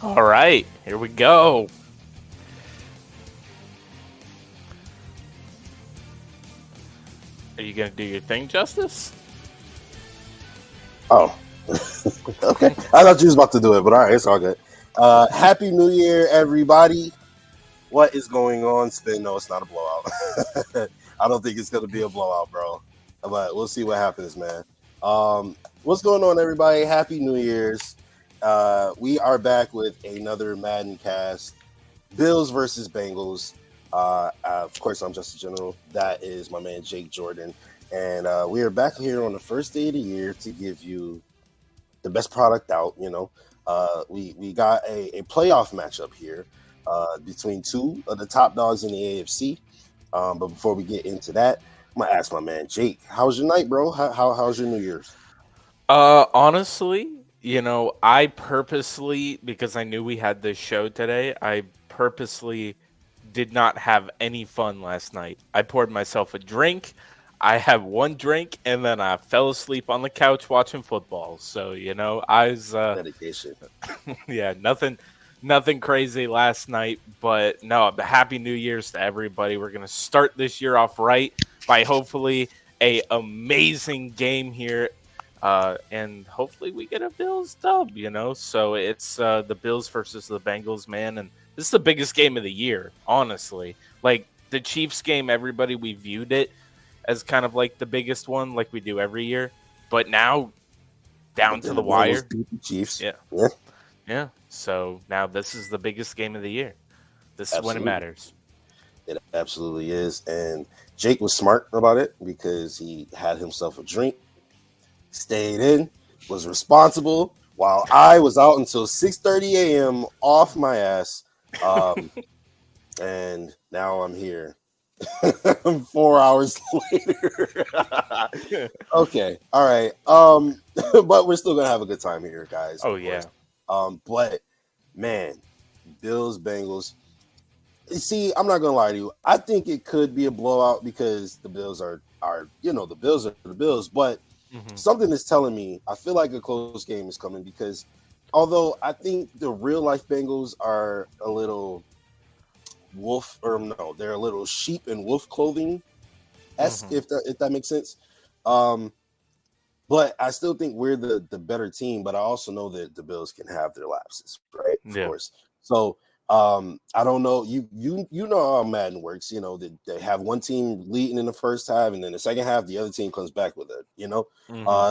All right, here we go. Are you gonna do your thing, Justice? Oh, okay. I thought you was about to do it, but all right, it's all good. Happy New Year, everybody. What is going on, Spin? No, it's not a blowout. I don't think it's going to be a blowout, bro. But we'll see what happens, man. What's going on, everybody? Happy New Year's. We are back with another Madden cast. Bills versus Bengals. Of course, I'm just a general. That is my man, Jake Jordan. And we are back here on the first day of the year to give you the best product out. We got a playoff matchup here between two of the top dogs in the AFC. But before we get into that, I'm gonna ask my man Jake, how's your night, bro? How's your New Year's? Honestly, I purposely, because I knew we had this show today, I purposely did not have any fun last night. I poured myself a drink. I had one drink and then I fell asleep on the couch watching football. So, I was Dedication. yeah, nothing crazy last night, but no, happy New Year's to everybody. We're going to start this year off right by hopefully a amazing game here. And hopefully we get a Bills dub, So it's the Bills versus the Bengals, man, and this is the biggest game of the year, honestly. Like the Chiefs game, everybody, we viewed it as kind of like the biggest one, like we do every year. But now, down to the wire, beat the Chiefs. Yeah. So now this is the biggest game of the year. This is when it matters. It absolutely is. And Jake was smart about it because he had himself a drink, stayed in, was responsible, while I was out until 6:30 a.m. off my ass. And now I'm here 4 hours later. Okay. All right. But we're still gonna have a good time here, guys. Oh yeah. But man, Bills, Bengals. See, I'm not gonna lie to you. I think it could be a blowout because the Bills are the Bills are the Bills, but something is telling me I feel like a close game is coming because although I think the real life Bengals are a little they're a little sheep in wolf clothing esque, if that makes sense. But I still think we're the better team, but I also know that the Bills can have their lapses, right? Of course. So I don't know. You know how Madden works, that they have one team leading in the first half, and then the second half, the other team comes back with it,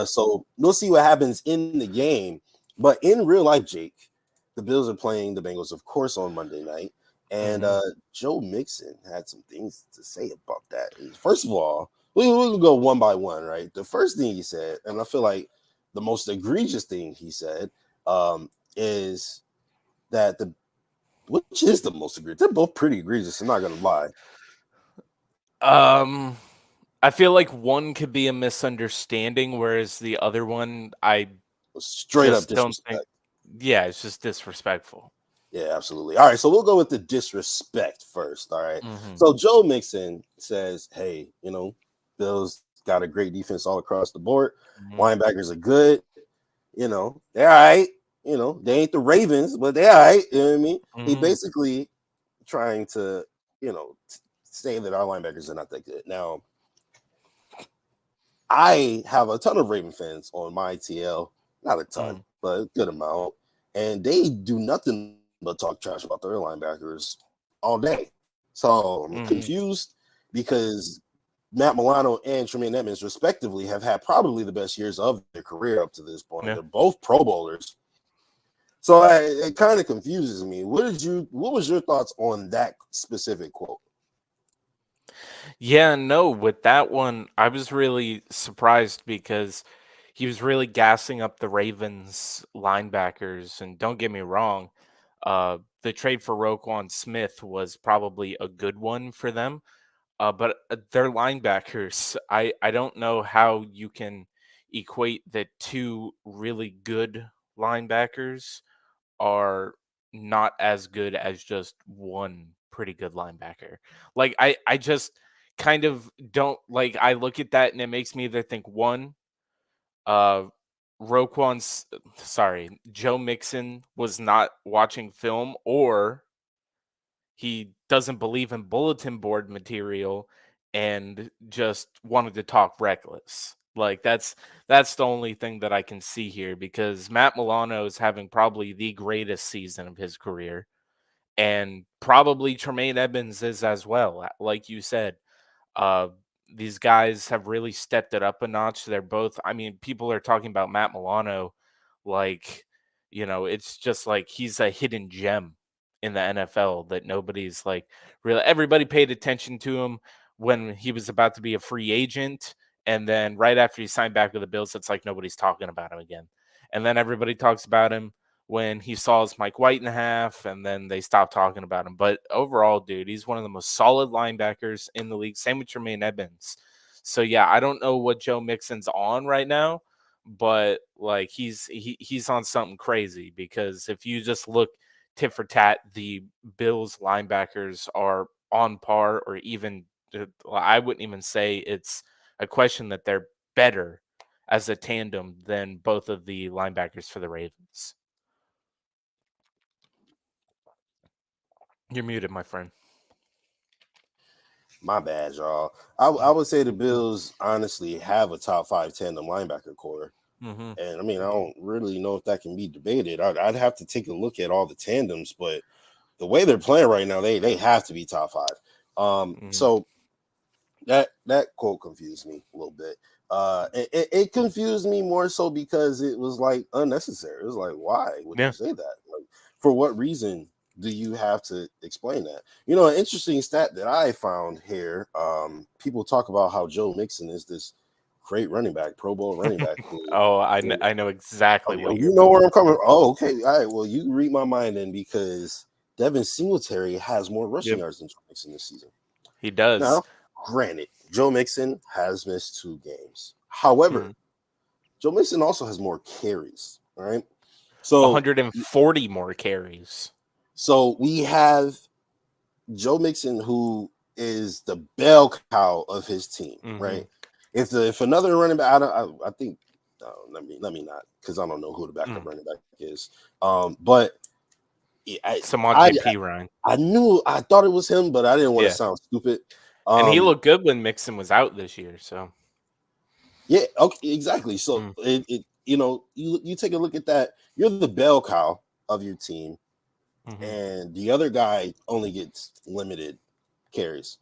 So we'll see what happens in the game. But in real life, Jake, the Bills are playing the Bengals, of course, on Monday night. And Joe Mixon had some things to say about that. First of all, we'll go one by one, right? The first thing he said, and I feel like the most egregious thing he said, is that which is the most egregious? They're both pretty egregious. I'm not gonna lie. I feel like one could be a misunderstanding, whereas the other one, I straight up disrespect. Yeah, it's just disrespectful. Yeah, absolutely. All right, so we'll go with the disrespect first. All right. So Joe Mixon says, hey, Bills got a great defense all across the board. Linebackers are good. They're all right. They ain't the Ravens, but they're all right. You know what I mean? He basically trying to, say that our linebackers are not that good. Now, I have a ton of Raven fans on my TL. Not a ton, but a good amount. And they do nothing but talk trash about their linebackers all day. So I'm confused because Matt Milano and Tremaine Edmonds, respectively, have had probably the best years of their career up to this point. Yeah. They're both Pro Bowlers. So it kind of confuses me. What was your thoughts on that specific quote? Yeah, no, with that one, I was really surprised because he was really gassing up the Ravens linebackers. And don't get me wrong, the trade for Roquan Smith was probably a good one for them. But their linebackers, I don't know how you can equate that two really good linebackers are not as good as just one pretty good linebacker. Like I just kind of don't like I look at that and it makes me either think one, Joe Mixon was not watching film, or he doesn't believe in bulletin board material and just wanted to talk reckless. Like that's the only thing that I can see here, because Matt Milano is having probably the greatest season of his career, and probably Tremaine Edmonds is as well. Like you said, uh, these guys have really stepped it up a notch. They're both, I mean, people are talking about Matt Milano like, it's just like he's a hidden gem in the NFL that nobody's like really, everybody paid attention to him when he was about to be a free agent. And then right after he signed back with the Bills, it's like nobody's talking about him again. And then everybody talks about him when he saw his Mike White in half, and then they stopped talking about him. But overall, dude, he's one of the most solid linebackers in the league. Same with Tremaine Edmonds. So yeah, I don't know what Joe Mixon's on right now, but like he's on something crazy, because if you just look tit for tat, the Bills linebackers are on par, or even I wouldn't even say it's a question that they're better as a tandem than both of the linebackers for the Ravens. You're muted, my friend. My bad, y'all. I would say the Bills honestly have a top 5 tandem linebacker core. Mm-hmm. And I mean, I don't really know if that can be debated. I'd have to take a look at all the tandems, but the way they're playing right now, they have to be top 5. So that quote confused me a little bit. It confused me more so because it was like unnecessary. It was like, why would you say that? Like, for what reason do you have to explain that? An interesting stat that I found here. People talk about how Joe Mixon is this great running back, Pro Bowl running back. I know exactly what you know where I'm coming. Oh, okay. All right. Well, you read my mind then, because Devin Singletary has more rushing yards than Joe Mixon this season. He does. Now, granted, Joe Mixon has missed 2 games. However, Joe Mixon also has more carries. All right. So 140 more carries. So we have Joe Mixon, who is the bell cow of his team, right? If another running back, I think, let me not, because I don't know who the backup running back is. But Samaje Perine. I thought it was him, but I didn't want to sound stupid. And he looked good when Mixon was out this year. So yeah, okay, exactly. So you take a look at that. You're the bell cow of your team. And the other guy only gets limited carries.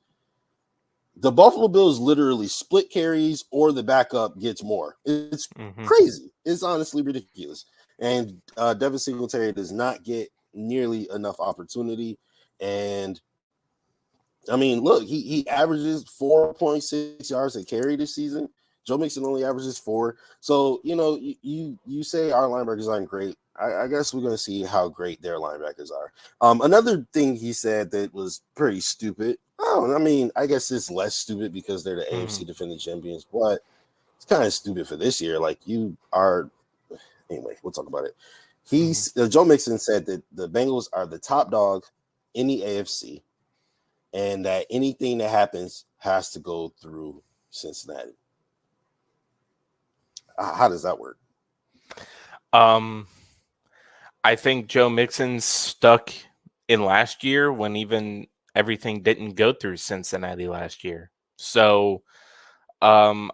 The Buffalo Bills literally split carries, or the backup gets more. It's crazy. It's honestly ridiculous. And Devin Singletary does not get nearly enough opportunity. And I mean, look, he averages 4.6 yards a carry this season. Joe Mixon only averages 4. So, you say our linebackers aren't great. I guess we're going to see how great their linebackers are. Another thing he said that was pretty stupid. I guess it's less stupid because they're the AFC defending champions, but it's kind of stupid for this year. Like, you are – anyway, we'll talk about it. Joe Mixon said that the Bengals are the top dog in the AFC, and that anything that happens has to go through Cincinnati. How does that work? I think Joe Mixon's stuck in last year when even everything didn't go through Cincinnati last year. So I'm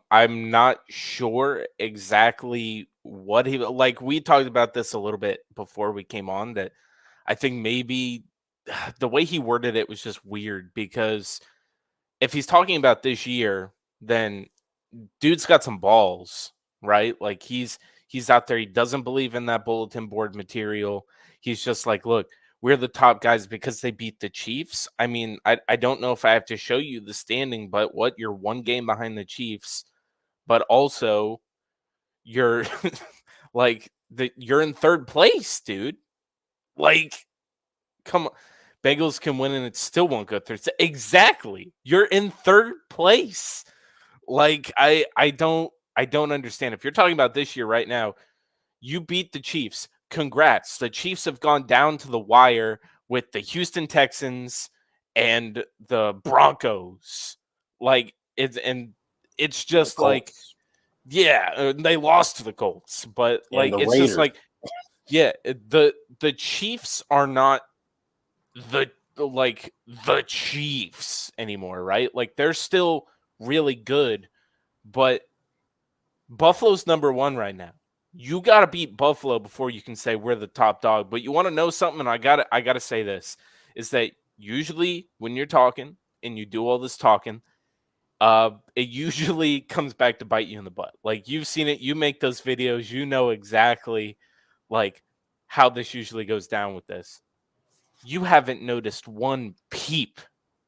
not sure exactly what he, like, we talked about this a little bit before we came on, that I think maybe the way he worded it was just weird, because if he's talking about this year, then dude's got some balls, right? Like he's out there. He doesn't believe in that bulletin board material. He's just like, look, we're the top guys because they beat the Chiefs. I mean, I don't know if I have to show you the standing, but you're 1 game behind the Chiefs, but also you're you're in 3rd place, dude. Like, come on. Bengals can win and it still won't go through. Exactly. You're in 3rd place. Like, I don't understand. If you're talking about this year right now, you beat the Chiefs. Congrats. The Chiefs have gone down to the wire with the Houston Texans and the Broncos. Like, it's just like, Yeah, they lost to the Colts, but and like the it's just Raiders. like, yeah, the Chiefs are not the the Chiefs anymore, right? Like they're still really good, but Buffalo's number one right now. You got to beat Buffalo before you can say we're the top dog. But you want to know something? I gotta say this is that usually when you're talking and you do all this talking, it usually comes back to bite you in the butt. Like you've seen it, you make those videos, you know exactly like how this usually goes down with this. You haven't noticed one peep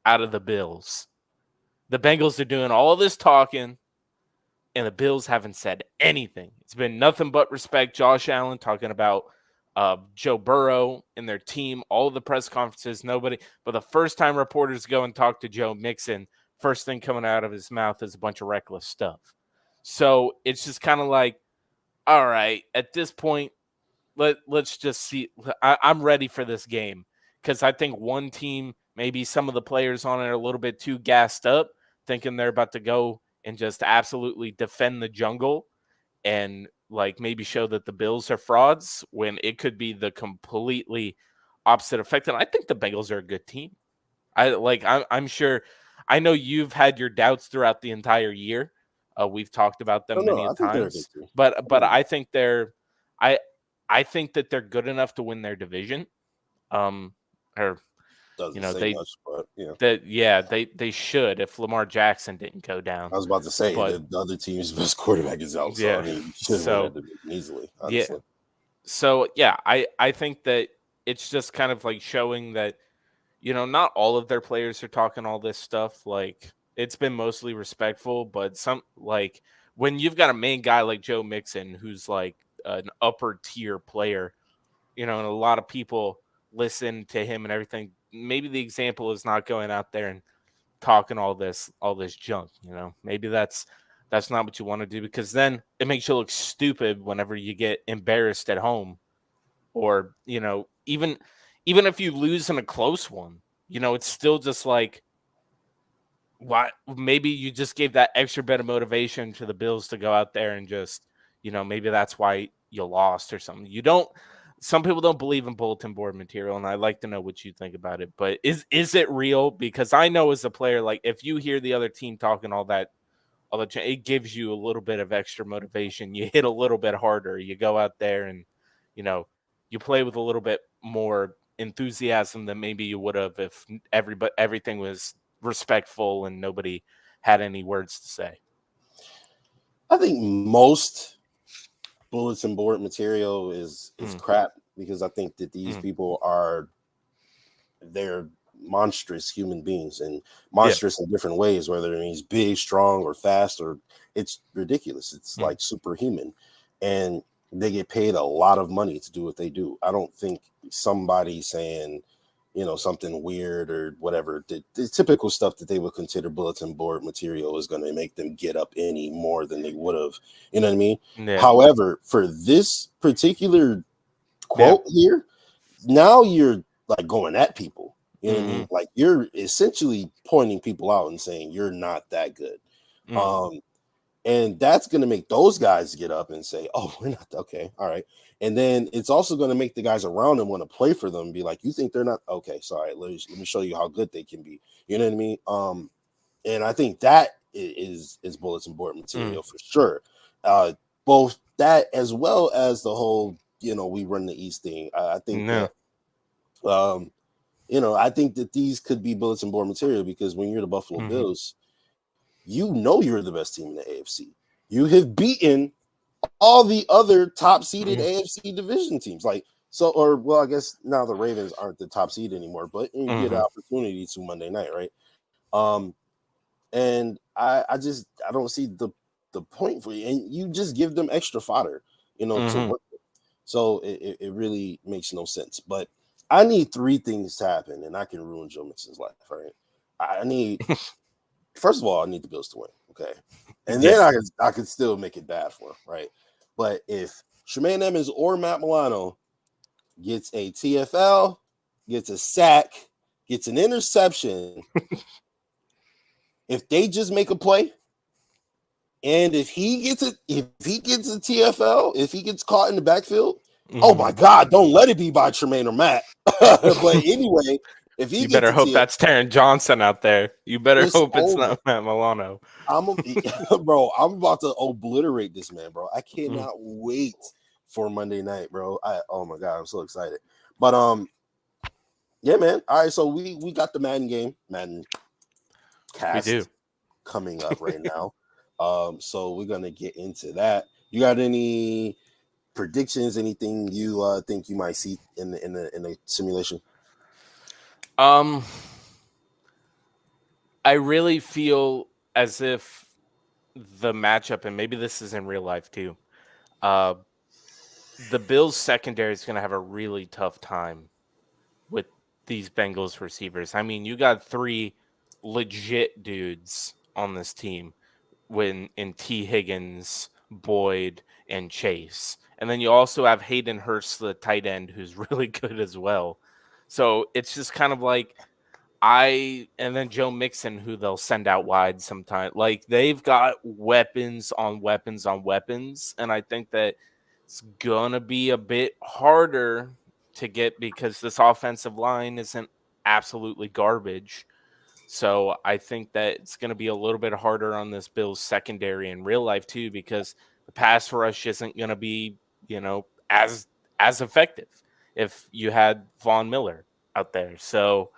out of the Bills. The Bengals are doing all this talking, and the Bills haven't said anything. It's been nothing but respect. Josh Allen talking about Joe Burrow and their team, all of the press conferences, nobody. But the first time reporters go and talk to Joe Mixon, first thing coming out of his mouth is a bunch of reckless stuff. So it's just kind of like, all right, at this point, let's just see. I'm ready for this game because I think one team, maybe some of the players on it are a little bit too gassed up, thinking they're about to go and just absolutely defend the jungle and like maybe show that the Bills are frauds when it could be the completely opposite effect. And I think the Bengals are a good team. I'm sure. I know you've had your doubts throughout the entire year. We've talked about them No, many I think they're a good times, team. but I think I I think that they're good enough to win their division. Um, or Doesn't say they much, but yeah. that yeah they should if Lamar Jackson didn't go down. I was about to say But the other team's best quarterback is out, so I yeah, mean, you should win that so division easily, yeah, honestly. so yeah, I think that it's just kind of like showing that not all of their players are talking all this stuff. Like it's been mostly respectful, but some like when you've got a main guy like Joe Mixon, who's like an upper tier player, and a lot of people listen to him and everything. Maybe the example is not going out there and talking all this junk. Maybe that's not what you want to do because then it makes you look stupid whenever you get embarrassed at home or even if you lose in a close one, it's still just like why maybe you just gave that extra bit of motivation to the Bills to go out there and just maybe that's why you lost or something. You don't Some people don't believe in bulletin board material, and I'd like to know what you think about it. But is it real? Because I know as a player, like if you hear the other team talking it gives you a little bit of extra motivation. You hit a little bit harder. You go out there and, you know, you play with a little bit more enthusiasm than maybe you would have if everything was respectful and nobody had any words to say. I think most bulletin board material is Mm. crap because I think that these Mm. people they're monstrous human beings and Yeah. monstrous in different ways, whether it means big, strong, or fast, or it's ridiculous. It's like superhuman. And they get paid a lot of money to do what they do. I don't think somebody saying, something weird or whatever, the typical stuff that they would consider bulletin board material is going to make them get up any more than they would have. You know what I mean? Yeah. However, for this particular quote here, now you're like going at people. You know what I mean? Like you're essentially pointing people out and saying you're not that good. And that's going to make those guys get up and say, oh, we're not okay. All right. And then it's also going to make the guys around them want to play for them and be like, you think they're not okay. Sorry. Let me show you how good they can be. You know what I mean? And I think that is bulletin board material for sure. Both that as well as the whole, we run the East thing. I think that, I think that these could be bulletin board material because when you're the Buffalo Bills, you're the best team in the AFC. You have beaten all the other top seeded AFC division teams. I guess now the Ravens aren't the top seed anymore, but you get an opportunity to Monday night, right? And I don't see the point for you, and you just give them extra fodder, to work with. So it really makes no sense. But I need three things to happen, and I can ruin Joe Mixon's life. Right? I need first of all, I need the Bills to win, okay, and then I could still make it bad for him, right? But if Tremaine Edmonds or Matt Milano gets a TFL, gets a sack, gets an interception, if they just make a play, And if he gets a TFL, if he gets caught in the backfield, oh my Mhm. God, don't let it be by Tremaine or Matt. But anyway, if he You gets better a hope TFL, that's Taron Johnson out there. You better it's hope it's over. not Matt Milano. Bro, I'm about to obliterate this man, bro. I Mhm. cannot wait for Monday night, bro. Oh my God, I'm so excited. But yeah, man. All right, so we got the Madden We do. cast coming up right now. So we're gonna get into that. You got any predictions? Anything you think you might see in the simulation? I really feel as if the matchup, and maybe this is in real life too. Uh, the Bills secondary is going to have a really tough time with these Bengals receivers. I mean, you got three legit dudes on this team when in T. Higgins, Boyd, and Chase. And then you also have Hayden Hurst, the tight end, who's really good as well. So it's just kind of like and then Joe Mixon, who they'll send out wide sometime. Like they've got weapons on weapons on weapons. And I think that it's gonna be a bit harder to get because this offensive line isn't absolutely garbage. So I think that it's going to be a little bit harder on this Bills secondary in real life too, because the pass rush isn't going to be, as effective if you had Von Miller out there. So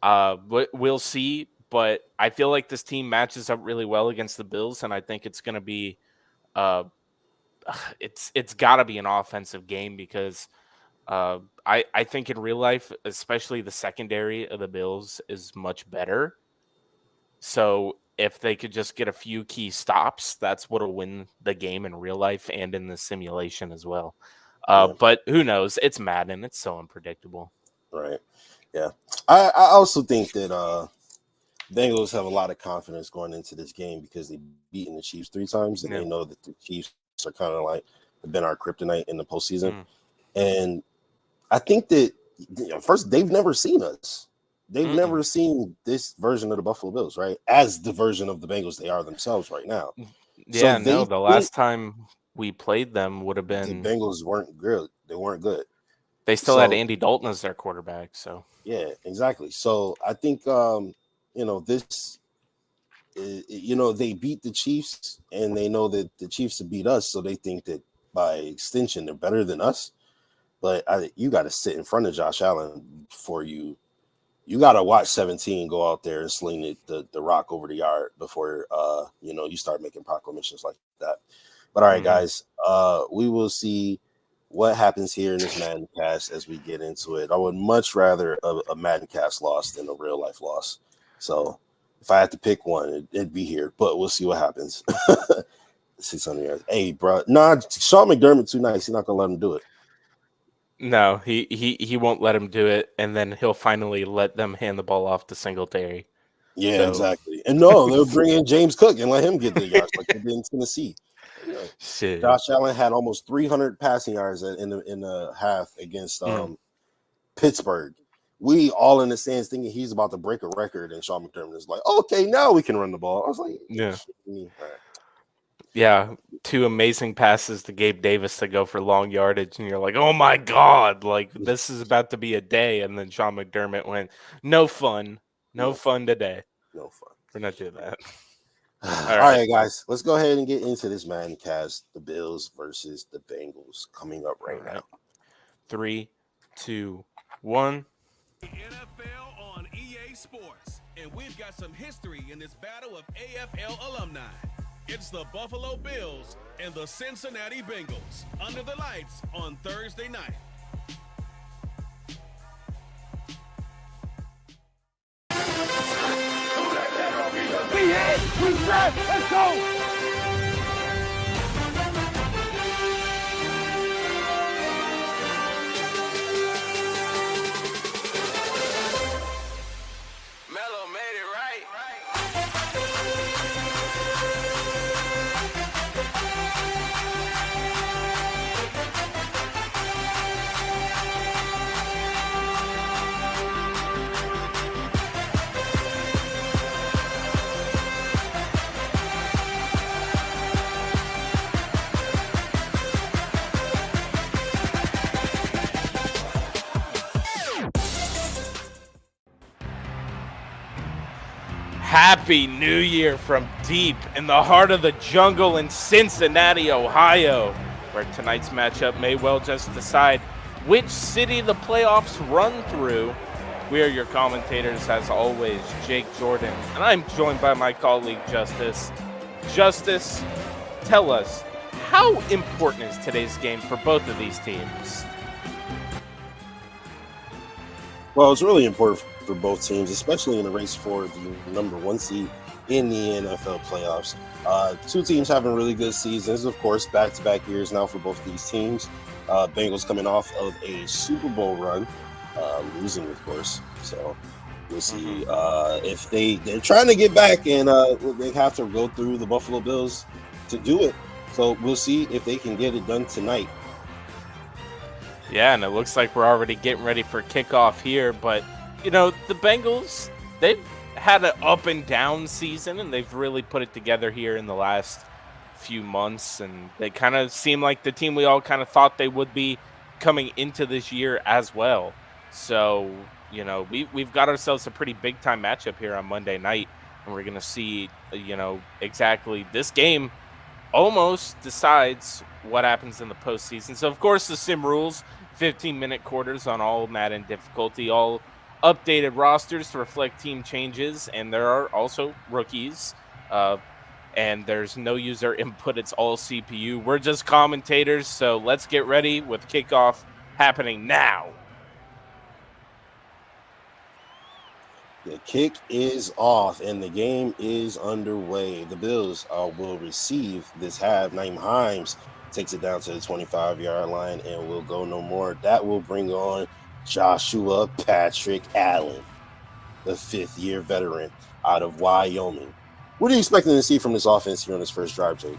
we'll see. But I feel like this team matches up really well against the Bills, and I think it's going to be, uh, it's got to be an offensive game because I think in real life, especially the secondary of the Bills is much better. So if they could just get a few key stops, that's what'll win the game in real life and in the simulation as well. Yeah, But who knows? It's Madden. It's so unpredictable. right. Yeah, I also think that Bengals have a lot of confidence going into this game because they've beaten the Chiefs 3 times, and Yeah. they know that the Chiefs are kind of like have been our kryptonite in the postseason. Mm. And I think that first they've never seen us. They've Mm-mm. never seen this version of the Buffalo Bills, right? As the version of the Bengals they are themselves right now. So Yeah, no, they the think last time we played them would have the been Bengals weren't good. They weren't good. they still had So Andy Dalton as their quarterback. So yeah, exactly. So I think this they beat the Chiefs and they know that the Chiefs have beat us, so they think that by extension they're better than us. But you got to sit in front of Josh Allen before you got to watch 17 go out there and sling the rock over the yard before you start making proclamations like that. But all right, mhm. guys, we will see what happens here in this Madden cast as we get into it. I would much rather a Madden cast loss than a real life loss. So if I had to pick one, it'd be here. But we'll see what happens. 600 yards. Hey, bro. Nah, Sean McDermott too nice. He's not gonna let him do it. No, he won't let him do it, and then he'll finally let them hand the ball off to Singletary. Yeah, So exactly. And no, they'll bring in James Cook and let him get the yards like they did in Tennessee. No. shit. Josh Allen had almost 300 passing yards in the half against Mm. Pittsburgh. We all in the stands thinking he's about to break a record, and Sean McDermott is like, "Okay, now we can run the ball." I was like, Yeah. all right. Yeah, two amazing passes to Gabe Davis to go for long yardage, and you're like, "Oh my god, like this is about to be a day." And then Sean McDermott went, "No fun, no No, fun today. no fun." We're not doing that." All All right, right, guys, let's go ahead and get into this man cast. The Bills versus the Bengals coming up all right now. right. 3, 2, 1. The NFL on EA Sports, and we've got some history in this battle of AFL alumni. It's the Buffalo Bills and the Cincinnati Bengals under the lights on Thursday night. We hit, we set, let's go! Mello made it right. Happy New Year from deep in the heart of the jungle in Cincinnati, Ohio, where tonight's matchup may well just decide which city the playoffs run through. We are your commentators, as always, Jake Jordan, and I'm joined by my colleague, Justus. Justus, tell us, how important is today's game for both of these teams? Well, it's really important for both teams, especially in the race for the number 1 seed in the NFL playoffs. Two teams having really good seasons, of course, back-to-back years now for both of these teams. Bengals coming off of a Super Bowl run, losing, of course. So we'll see if they're trying to get back, and they have to go through the Buffalo Bills to do it. So we'll see if they can get it done tonight. Yeah, and it looks like we're already getting ready for kickoff here. But, you know, the Bengals, they've had an up and down season, and they've really put it together here in the last few months. And they kind of seem like the team we all kind of thought they would be coming into this year as well. So, you know, we've got ourselves a pretty big-time matchup here on Monday night, and we're going to see, you know, exactly this game almost decides what happens in the postseason. So, of course, the sim rules, 15-minute quarters on all Madden difficulty, all updated rosters to reflect team changes, and there are also rookies, and there's no user input. It's all CPU. We're just commentators, so let's get ready with kickoff happening now. The kick is off, and the game is underway. The Bills will receive this half. Naeem Hines takes it down to the 25-yard line and will go no more. That will bring on Joshua Patrick Allen, the fifth-year veteran out of Wyoming. What are you expecting to see from this offense here on this first drive, Jake?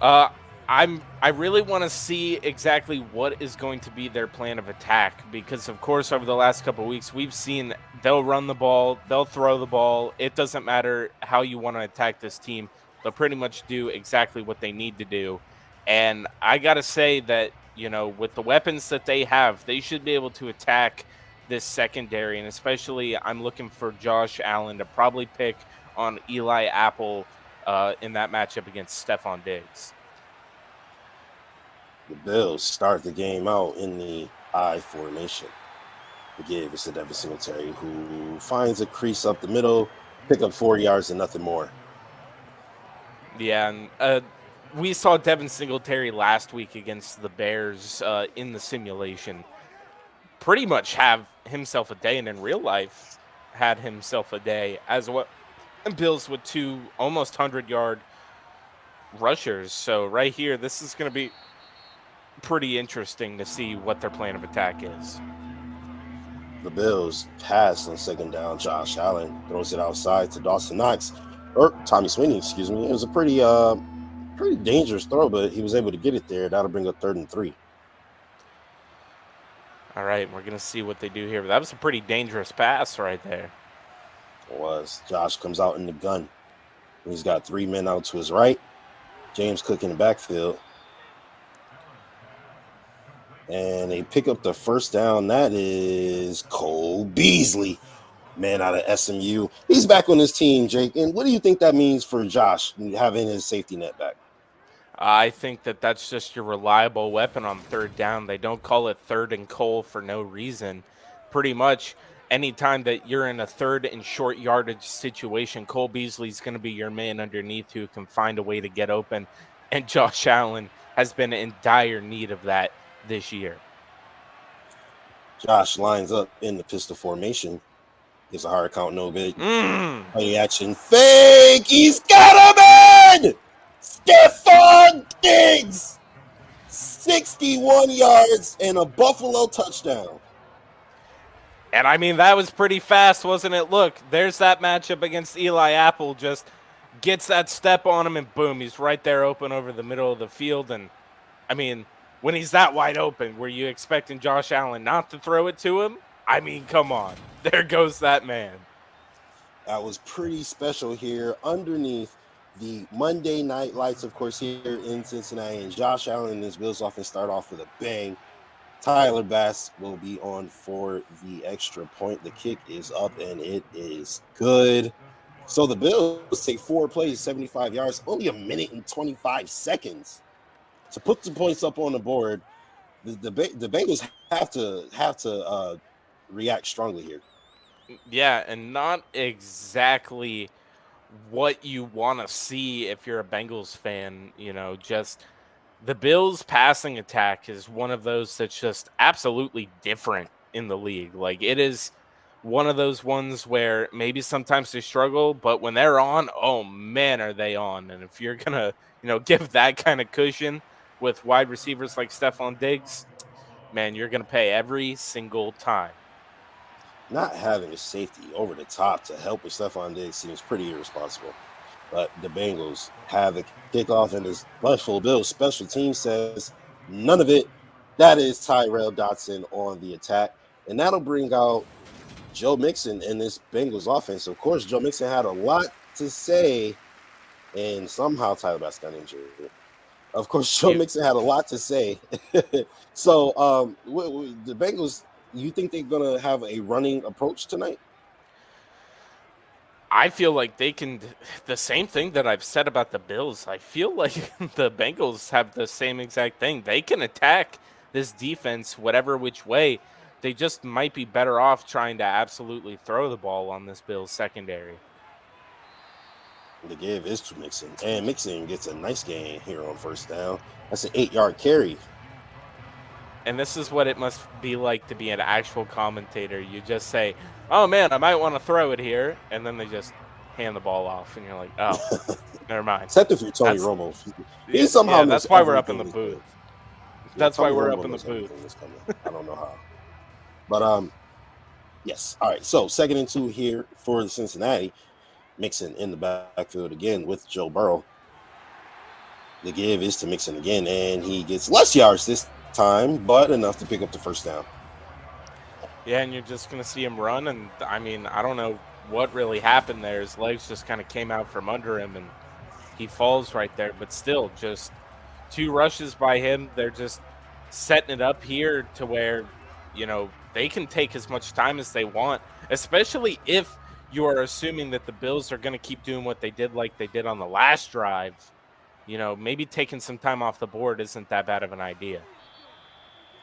I really want to see exactly what is going to be their plan of attack, because of course over the last couple of weeks we've seen they'll run the ball, they'll throw the ball. It doesn't matter how you want to attack this team. They'll pretty much do exactly what they need to do. And I got to say that, you know, with the weapons that they have, they should be able to attack this secondary. And especially I'm looking for Josh Allen to probably pick on Eli Apple in that matchup against Stephon Diggs. The Bills start the game out in the I formation. The give is to Devin Singletary, who finds a crease up the middle, pick up 4 yards and nothing more. Yeah, and we saw Devin Singletary last week against the Bears in the simulation pretty much have himself a day, and in real life had himself a day as well. Bills with 2 almost 100-yard rushers. So right here, this is going to be pretty interesting to see what their plan of attack is. The Bills pass on second down. Josh Allen throws it outside to Dawson Knox, or Tommy Sweeney, excuse me. It was a pretty dangerous throw, but he was able to get it there. That'll bring up 3rd and 3. All right, we're going to see what they do here. But that was a pretty dangerous pass right there. It was. Josh comes out in the gun. He's got 3 men out to his right. James Cook in the backfield. And they pick up the first down. That is Cole Beasley, man out of SMU. He's back on his team, Jake. And what do you think that means for Josh having his safety net back? I think that that's just your reliable weapon on 3rd down. They don't call it 3rd and Cole for no reason. Pretty much anytime that you're in a 3rd and short yardage situation, Cole Beasley's going to be your man underneath who can find a way to get open. And Josh Allen has been in dire need of that this year. Josh lines up in the pistol formation. Gives a hard count, no big. Play action fake. He's got him in! Stephon Diggs! 61 yards and a Buffalo touchdown. And I mean, that was pretty fast, wasn't it? Look, there's that matchup against Eli Apple. Just gets that step on him and boom, he's right there open over the middle of the field. And I mean, when he's that wide open, were you expecting Josh Allen not to throw it to him? I mean, come on. There goes that man. That was pretty special here underneath the Monday night lights, of course, here in Cincinnati. And Josh Allen and his Bills offense start off with a bang. Tyler Bass will be on for the extra point. The kick is up, and it is good. So the Bills take 4 plays, 75 yards, only a minute and 25 seconds to put the points up on the board. The Bengals have to react strongly here. Yeah, and not exactly what you want to see if you're a Bengals fan. Just the Bills' passing attack is one of those that's just absolutely different in the league. Like, it is one of those ones where maybe sometimes they struggle, but when they're on, oh man, are they on? And if you're gonna, give that kind of cushion with wide receivers like Stephon Diggs, man, you're gonna pay every single time. Not having a safety over the top to help with Stephon Diggs seems pretty irresponsible. But the Bengals have the kickoff, and this Buffalo Bills special team says none of it. That is Tyrell Dotson on the attack, and that'll bring out Joe Mixon in this Bengals offense. Of course, Joe Mixon had a lot to say, and somehow Tyler Bass got injured. Of course, Joe Mixon had a lot to say. So, the Bengals, you think they're going to have a running approach tonight? I feel like they can. The same thing that I've said about the Bills. I feel like the Bengals have the same exact thing. They can attack this defense whatever which way. They just might be better off trying to absolutely throw the ball on this Bills secondary. The give is to Mixon, and Mixon gets a nice gain here on first down. That's an 8-yard carry. And this is what it must be like to be an actual commentator. You just say, oh man, I might want to throw it here. And then they just hand the ball off. And you're like, oh, never mind. Except if you're Tony Romo. He somehow that's why we're up in the booth. That's why we're up in the booth. I don't know how. But, yes. All right. So 2nd and 2 here for the Cincinnati. Mixon in the backfield again with Joe Burrow. The give is to Mixon again, and he gets less yards this time, but enough to pick up the first down. Yeah, and you're just going to see him run, and I mean, I don't know what really happened there. His legs just kind of came out from under him, and he falls right there, but still, just 2 rushes by him. They're just setting it up here to where, they can take as much time as they want, especially if you are assuming that the Bills are going to keep doing what they did like they did on the last drive. Maybe taking some time off the board isn't that bad of an idea.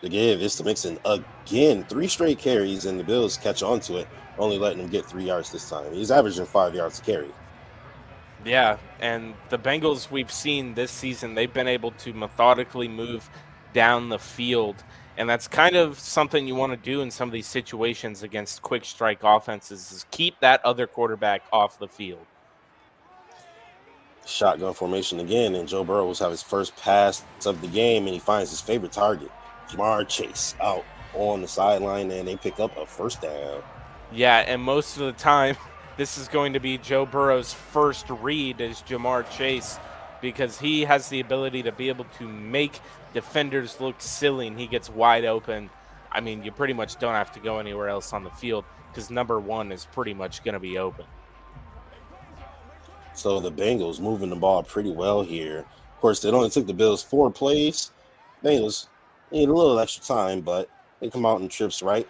The give is to Mixon again. 3 straight carries, and the Bills catch on to it, only letting him get 3 yards this time. He's averaging 5 yards a carry. Yeah, and the Bengals we've seen this season, they've been able to methodically move down the field, and that's kind of something you want to do in some of these situations against quick strike offenses, is keep that other quarterback off the field. Shotgun formation again, and Joe Burrow will have his first pass of the game, and he finds his favorite target, Jamar Chase, out on the sideline, and they pick up a first down. Yeah, and most of the time, this is going to be Joe Burrow's first read as Jamar Chase, because he has the ability to be able to make defenders look silly, and he gets wide open. I mean, you pretty much don't have to go anywhere else on the field because number 1 is pretty much going to be open. So the Bengals moving the ball pretty well here. Of course, it only took the Bills 4 plays. Bengals need a little extra time, but they come out in trips right.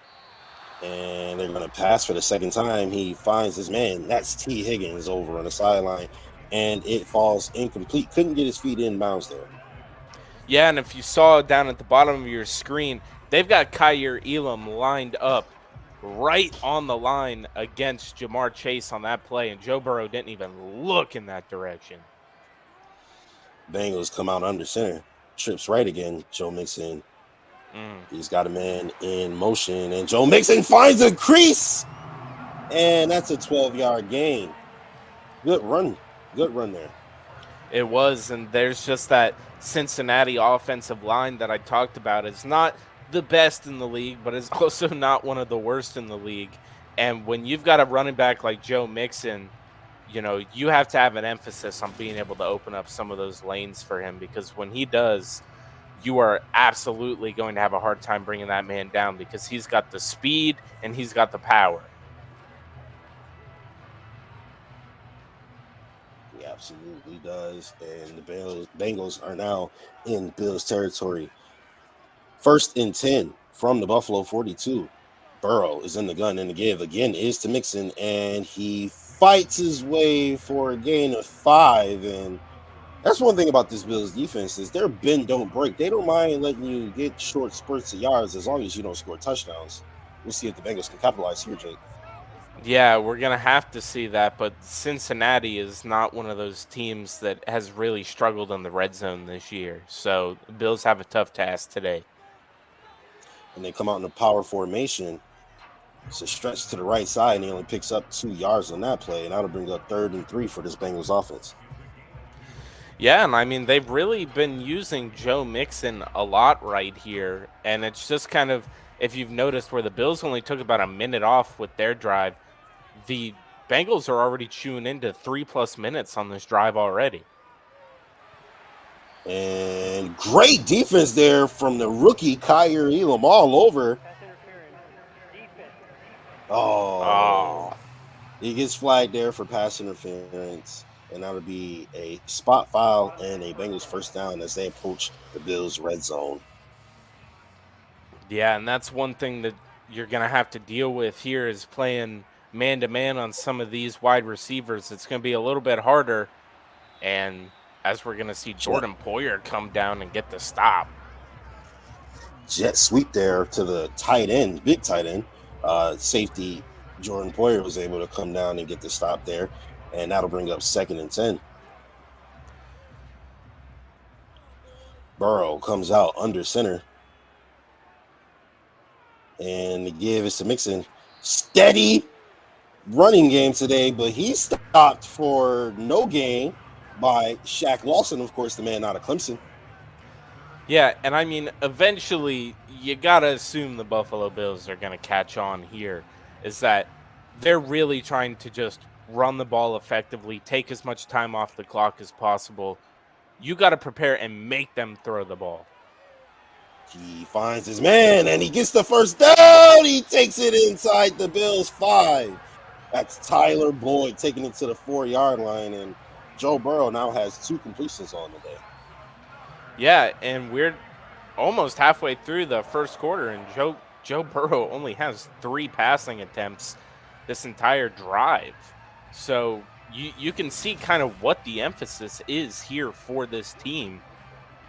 And they're going to pass for the second time. He finds his man. That's T. Higgins over on the sideline. And it falls incomplete. Couldn't get his feet in bounds there. Yeah, and if you saw down at the bottom of your screen, they've got Kyer Elam lined up right on the line against Jamar Chase on that play, and Joe Burrow didn't even look in that direction. Bengals come out under center. Trips right again. Joe Mixon. He's got a man in motion, and Joe Mixon finds a crease. And that's a 12-yard gain. Good run. Good run there. It was, and there's just that Cincinnati offensive line that I talked about. It's not the best in the league, but it's also not one of the worst in the league. And when you've got a running back like Joe Mixon, you have to have an emphasis on being able to open up some of those lanes for him, because when he does, you are absolutely going to have a hard time bringing that man down, because he's got the speed and he's got the power. He absolutely does. And the Bengals are now in Bills territory. 1st and 10 from the Buffalo 42. Burrow is in the gun, and the give again is to Mixon, and he fights his way for a gain of 5. And that's one thing about this Bills defense is their bend don't break. They don't mind letting you get short spurts of yards as long as you don't score touchdowns. We'll see if the Bengals can capitalize here, Jake. Yeah, we're going to have to see that, but Cincinnati is not one of those teams that has really struggled in the red zone this year. So the Bills have a tough task today. And they come out in a power formation. It's a stretch to the right side, and he only picks up 2 yards on that play, and that'll bring up 3rd and 3 for this Bengals offense. Yeah, and I mean, they've really been using Joe Mixon a lot right here, and it's just kind of, if you've noticed, where the Bills only took about a minute off with their drive, the Bengals are already chewing into 3+ minutes on this drive already. And great defense there from the rookie Kyer Elam all over. Oh. He gets flagged there for pass interference, and that'll be a spot foul and a Bengals first down as they approach the Bills' red zone. Yeah, and that's one thing that you're going to have to deal with here is playing man-to-man on some of these wide receivers. It's going to be a little bit harder, and as we're going to see Jordan Poyer come down and get the stop. Jet sweep there to the tight end, big tight end. Safety Jordan Poyer was able to come down and get the stop there, and that'll bring up 2nd and 10. Burrow comes out under center. And the give is to Mixon. Steady running game today, but he's stopped for no gain by Shaq Lawson, of course, the man out of Clemson. Yeah, and I mean, eventually, you got to assume the Buffalo Bills are going to catch on here, is that they're really trying to just run the ball effectively, take as much time off the clock as possible. You got to prepare and make them throw the ball. He finds his man, and he gets the first down. He takes it inside the Bills' 5. That's Tyler Boyd taking it to the 4-yard line, and Joe Burrow now has 2 completions on the day. Yeah, and we're almost halfway through the first quarter, and Joe Burrow only has 3 passing attempts this entire drive. So you can see kind of what the emphasis is here for this team.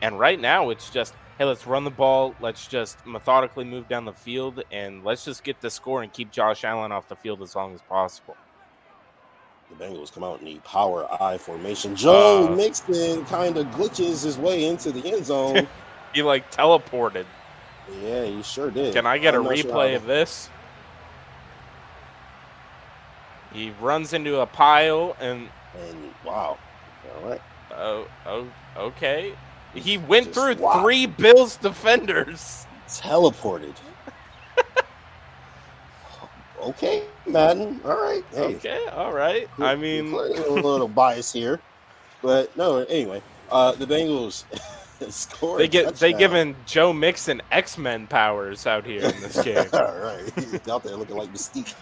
And right now it's just, hey, let's run the ball. Let's just methodically move down the field, and let's just get the score and keep Josh Allen off the field as long as possible. The Bengals come out in the power I formation. Joe Mixon kind of glitches his way into the end zone. He like teleported. Yeah, he sure did. Can I get a replay of this? He runs into a pile and wow. All right. Oh, okay. He went through 3 Bills defenders. Teleported. Okay, Madden. All right. Hey. Okay, all right. I mean, a little bias here, but no. Anyway, the Bengals scored. They giving Joe Mixon X-Men powers out here in this game. All right, he's out there looking like Mystique.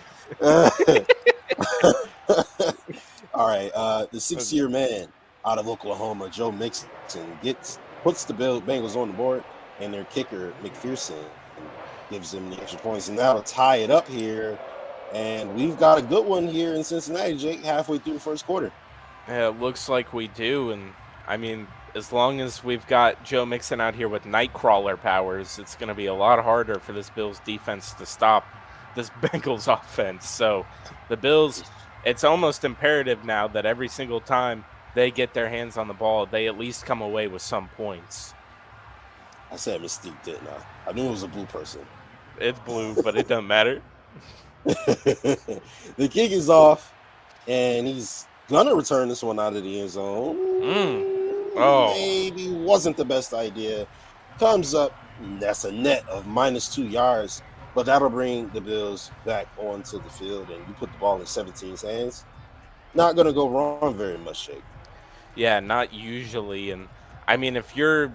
All right, the 6-year man out of Oklahoma, Joe Mixon, puts the Bengals on the board, and their kicker McPherson gives them the extra points, and that'll tie it up here. And we've got a good one here in Cincinnati, Jake, halfway through the first quarter. Yeah, it looks like we do, and I mean, as long as we've got Joe Mixon out here with Nightcrawler powers, it's going to be a lot harder for this Bills defense to stop this Bengals offense. So the Bills, it's almost imperative now that every single time they get their hands on the ball, they at least come away with some points. I said Mystique, didn't I? I knew it was a blue person. It's blue, but it doesn't matter. The kick is off, and he's going to return this one out of the end zone. Maybe wasn't the best idea. Comes up, that's a net of -2 yards, but that'll bring the Bills back onto the field, and you put the ball in 17's hands. Not going to go wrong very much, Jake. Yeah, not usually. And I mean, if you're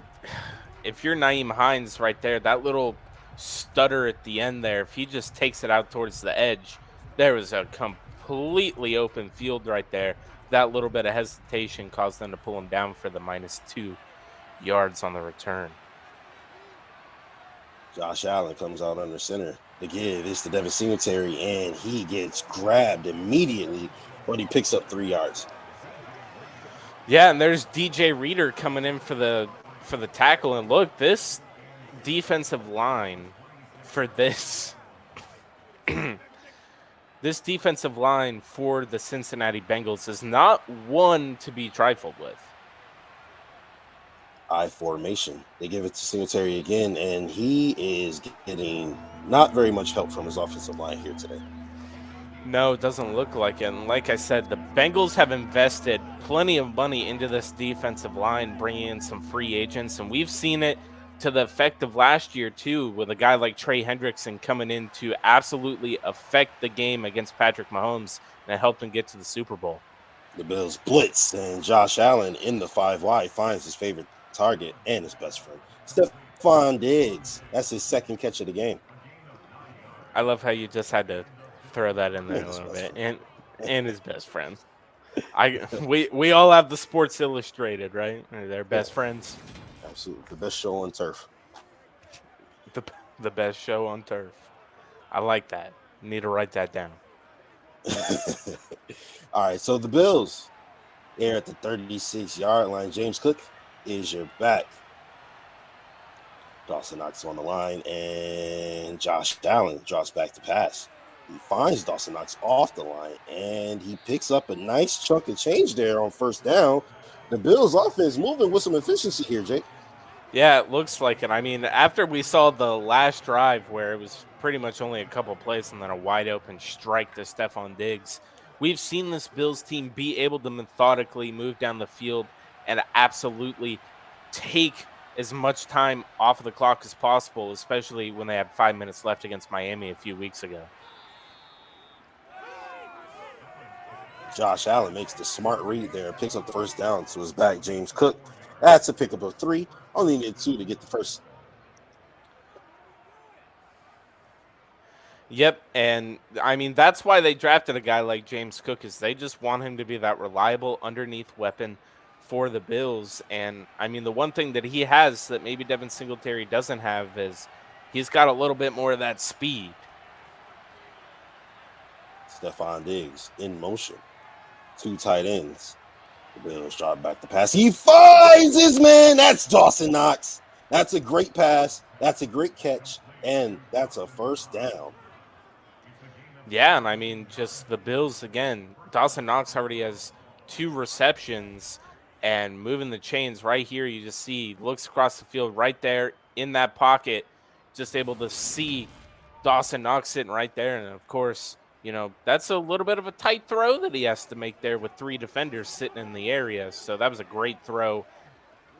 Nyheim Hines right there, that little stutter at the end there, if he just takes it out towards the edge, there was a completely open field right there. That little bit of hesitation caused them to pull him down for the -2 yards on the return. Josh Allen comes out under center. The give is to Devin Singletary, and he gets grabbed immediately but he picks up 3 yards. Yeah, and there's DJ Reader coming in for the tackle. And look, this defensive line for this this defensive line for the Cincinnati Bengals is not one to be trifled with. I formation. They give it to Singletary again, and he is getting not very much help from his offensive line here today. No, it doesn't look like it. And like I said, the Bengals have invested plenty of money into this defensive line, bringing in some free agents. And we've seen it to the effect of last year, too, with a guy like Trey Hendrickson coming in to absolutely affect the game against Patrick Mahomes and help him get to the Super Bowl. The Bills blitz, and Josh Allen in the 5 wide finds his favorite target and his best friend, Stephon Diggs. That's his second catch of the game. I love how you just had to throw that in there a little bit. And his best friend. We all have the Sports Illustrated, right? They're best friends. Absolutely. The best show on turf. The best show on turf. I like that. Need to write that down. All right, so the Bills, they're at the 36-yard line. James Cook is your back. Dawson Knox on the line, and Josh Allen drops back to pass. He finds Dawson Knox off the line, and he picks up a nice chunk of change there on first down. The Bills' offense moving with some efficiency here, Jake. Yeah, it looks like it. I mean, after we saw the last drive where it was pretty much only a couple plays and then a wide open strike to Stephon Diggs, we've seen this Bills team be able to methodically move down the field and absolutely take as much time off of the clock as possible, especially when they had 5 minutes left against Miami a few weeks ago. Josh Allen makes the smart read there, picks up the first down to his back, James Cook. That's a pickup of 3. Only needed 2 to get the first. Yep, and I mean, that's why they drafted a guy like James Cook, is they just want him to be that reliable underneath weapon for the Bills. And I mean, the one thing that he has that maybe Devin Singletary doesn't have is he's got a little bit more of that speed. Stephon Diggs in motion. 2 tight ends. The Bills drop back the pass. He finds his man. That's Dawson Knox. That's a great pass. That's a great catch. And that's a first down. Yeah, and I mean, just the Bills, again, Dawson Knox already has 2 receptions and moving the chains right here. You just see, looks across the field right there in that pocket, just able to see Dawson Knox sitting right there. And of course, you know, that's a little bit of a tight throw that he has to make there with 3 defenders sitting in the area. So that was a great throw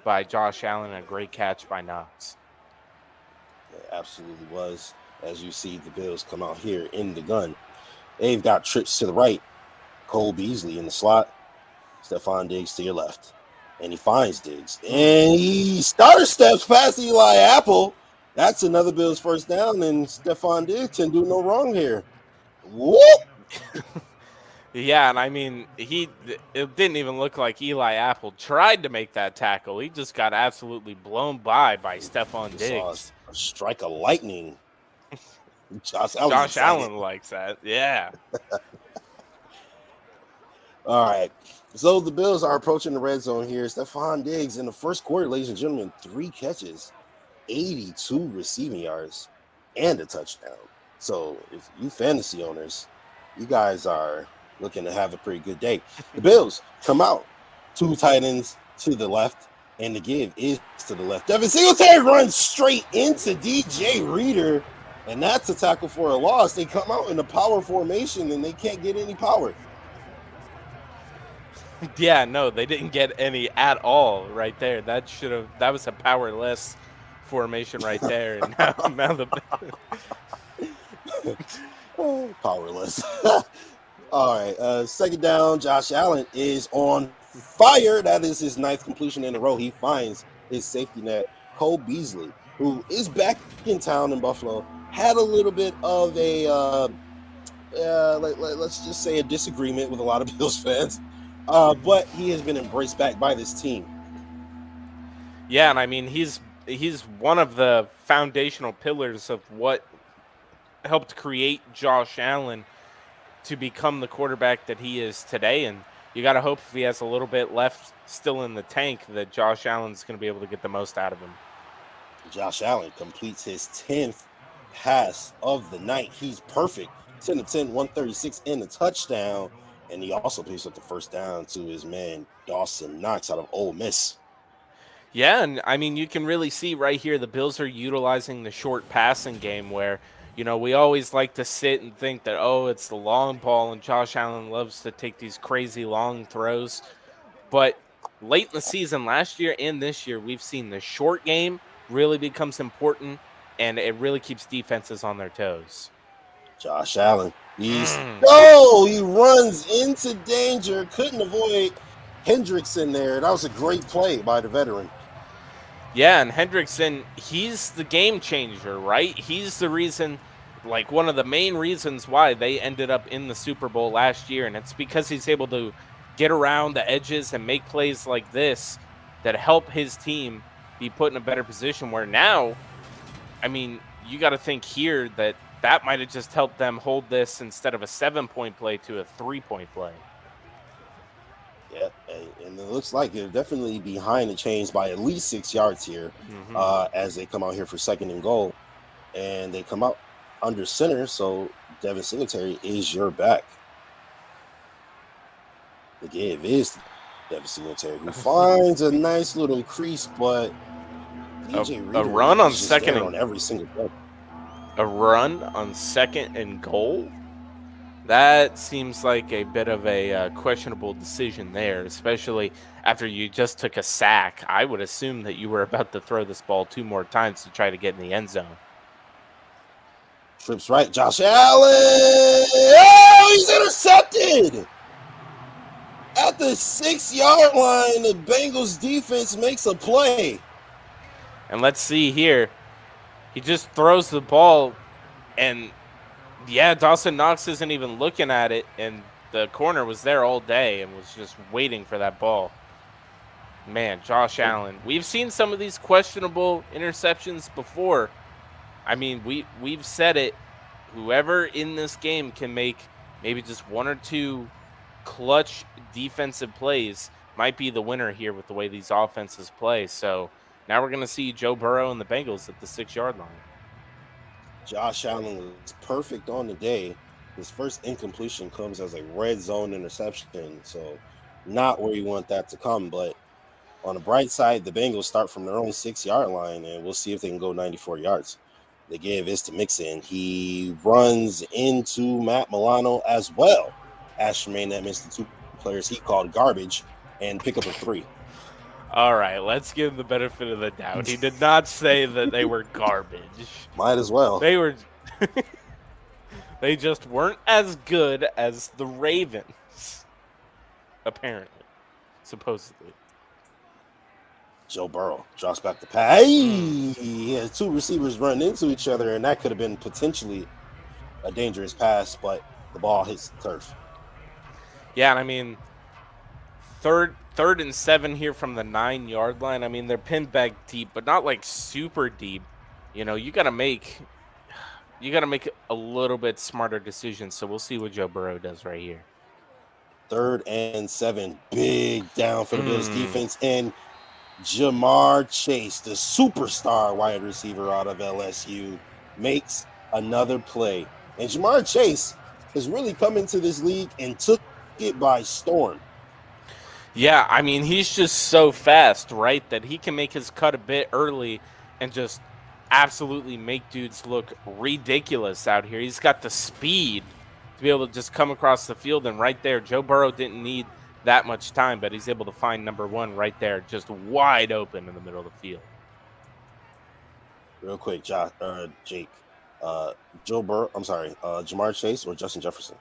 by Josh Allen and a great catch by Knox. It absolutely was. As you see the Bills come out here in the gun. They've got trips to the right. Cole Beasley in the slot. Stephon Diggs to your left. And he finds Diggs. And he stutter steps past Eli Apple. That's another Bills first down. And Stephon Diggs can do no wrong here. Whoop! Yeah, and I mean, it didn't even look like Eli Apple tried to make that tackle. He just got absolutely blown by Stephon Diggs. A strike of lightning. Josh Allen likes that. Yeah. All right. So the Bills are approaching the red zone here. Stephon Diggs in the first quarter, ladies and gentlemen, 3 catches, 82 receiving yards, and a touchdown. So if you fantasy owners, you guys are looking to have a pretty good day. The Bills come out, 2 tight ends to the left, and the give is to the left. Devin Singletary runs straight into DJ Reader, and that's a tackle for a loss. They come out in a power formation, and they can't get any power. Yeah, no, they didn't get any at all right there. That was a powerless formation right there. And now the powerless. All right, second down. Josh Allen is on fire. That is his 9th completion in a row. He finds his safety net. Cole Beasley, who is back in town in Buffalo, had a little bit of a let's just say a disagreement with a lot of Bills fans. But he has been embraced back by this team. Yeah, and I mean, he's one of the foundational pillars of what helped create Josh Allen to become the quarterback that he is today. And you got to hope if he has a little bit left still in the tank that Josh Allen's going to be able to get the most out of him. Josh Allen completes his 10th pass of the night. He's perfect. 10 of 10, 136 in the touchdown. And he also picks up the first down to his man, Dawson Knox out of Ole Miss. Yeah, and I mean, you can really see right here the Bills are utilizing the short passing game where, we always like to sit and think that, oh, it's the long ball, and Josh Allen loves to take these crazy long throws. But late in the season last year and this year, we've seen the short game really becomes important, and it really keeps defenses on their toes. Josh Allen. He runs into danger. Couldn't avoid Hendrickson there. That was a great play by the veteran. Yeah, and Hendrickson, he's the game changer, right? He's the reason, like one of the main reasons why they ended up in the Super Bowl last year, and it's because he's able to get around the edges and make plays like this that help his team be put in a better position where now, I mean, you got to think here that might have just helped them hold this instead of a 7-point play to a 3-point play. Yeah, and it looks like they're definitely behind the chains by at least 6 yards here as they come out here for 2nd and goal. And they come out under center, so Devin Singletary is your back. The give is Devin Singletary, who finds a nice little crease, but a run on 2nd on every single play. A run on 2nd and goal? That seems like a bit of a questionable decision there, especially after you just took a sack. I would assume that you were about to throw this ball 2 more times to try to get in the end zone. Trips right, Josh Allen! Oh, he's intercepted! At the 6-yard line, the Bengals defense makes a play. And let's see here. He just throws the ball, and yeah, Dawson Knox isn't even looking at it, and the corner was there all day and was just waiting for that ball. Man, Josh Allen. We've seen some of these questionable interceptions before. I mean, we've said it. Whoever in this game can make maybe just 1 or 2 clutch defensive plays might be the winner here with the way these offenses play. So now we're going to see Joe Burrow and the Bengals at the 6-yard line. Josh Allen was perfect on the day. His first incompletion comes as a red zone interception, so not where you want that to come. But on the bright side, the Bengals start from their own 6-yard line, and we'll see if they can go 94 yards. They gave this to Mixon. He runs into Matt Milano as well. As Tremaine that missed the 2 players he called garbage and pick up a 3. All right, let's give him the benefit of the doubt. He did not say that they were garbage. Might as well. They were. They just weren't as good as the Ravens, apparently, supposedly. Joe Burrow drops back the pass. He has 2 receivers running into each other, and that could have been potentially a dangerous pass, but the ball hits the turf. Yeah, and I mean, third and 7 here from the 9-yard line. I mean, they're pinned back deep, but not like super deep. You got to make a little bit smarter decisions. So we'll see what Joe Burrow does right here. 3rd and 7, big down for the Bills defense, and Jamar Chase, the superstar wide receiver out of LSU, makes another play. And Jamar Chase has really come into this league and took it by storm. Yeah, I mean, he's just so fast, right, that he can make his cut a bit early and just absolutely make dudes look ridiculous out here. He's got the speed to be able to just come across the field, and right there, Joe Burrow didn't need that much time, but he's able to find number 1 right there, just wide open in the middle of the field. Real quick, Jake, Jamar Chase or Justin Jefferson?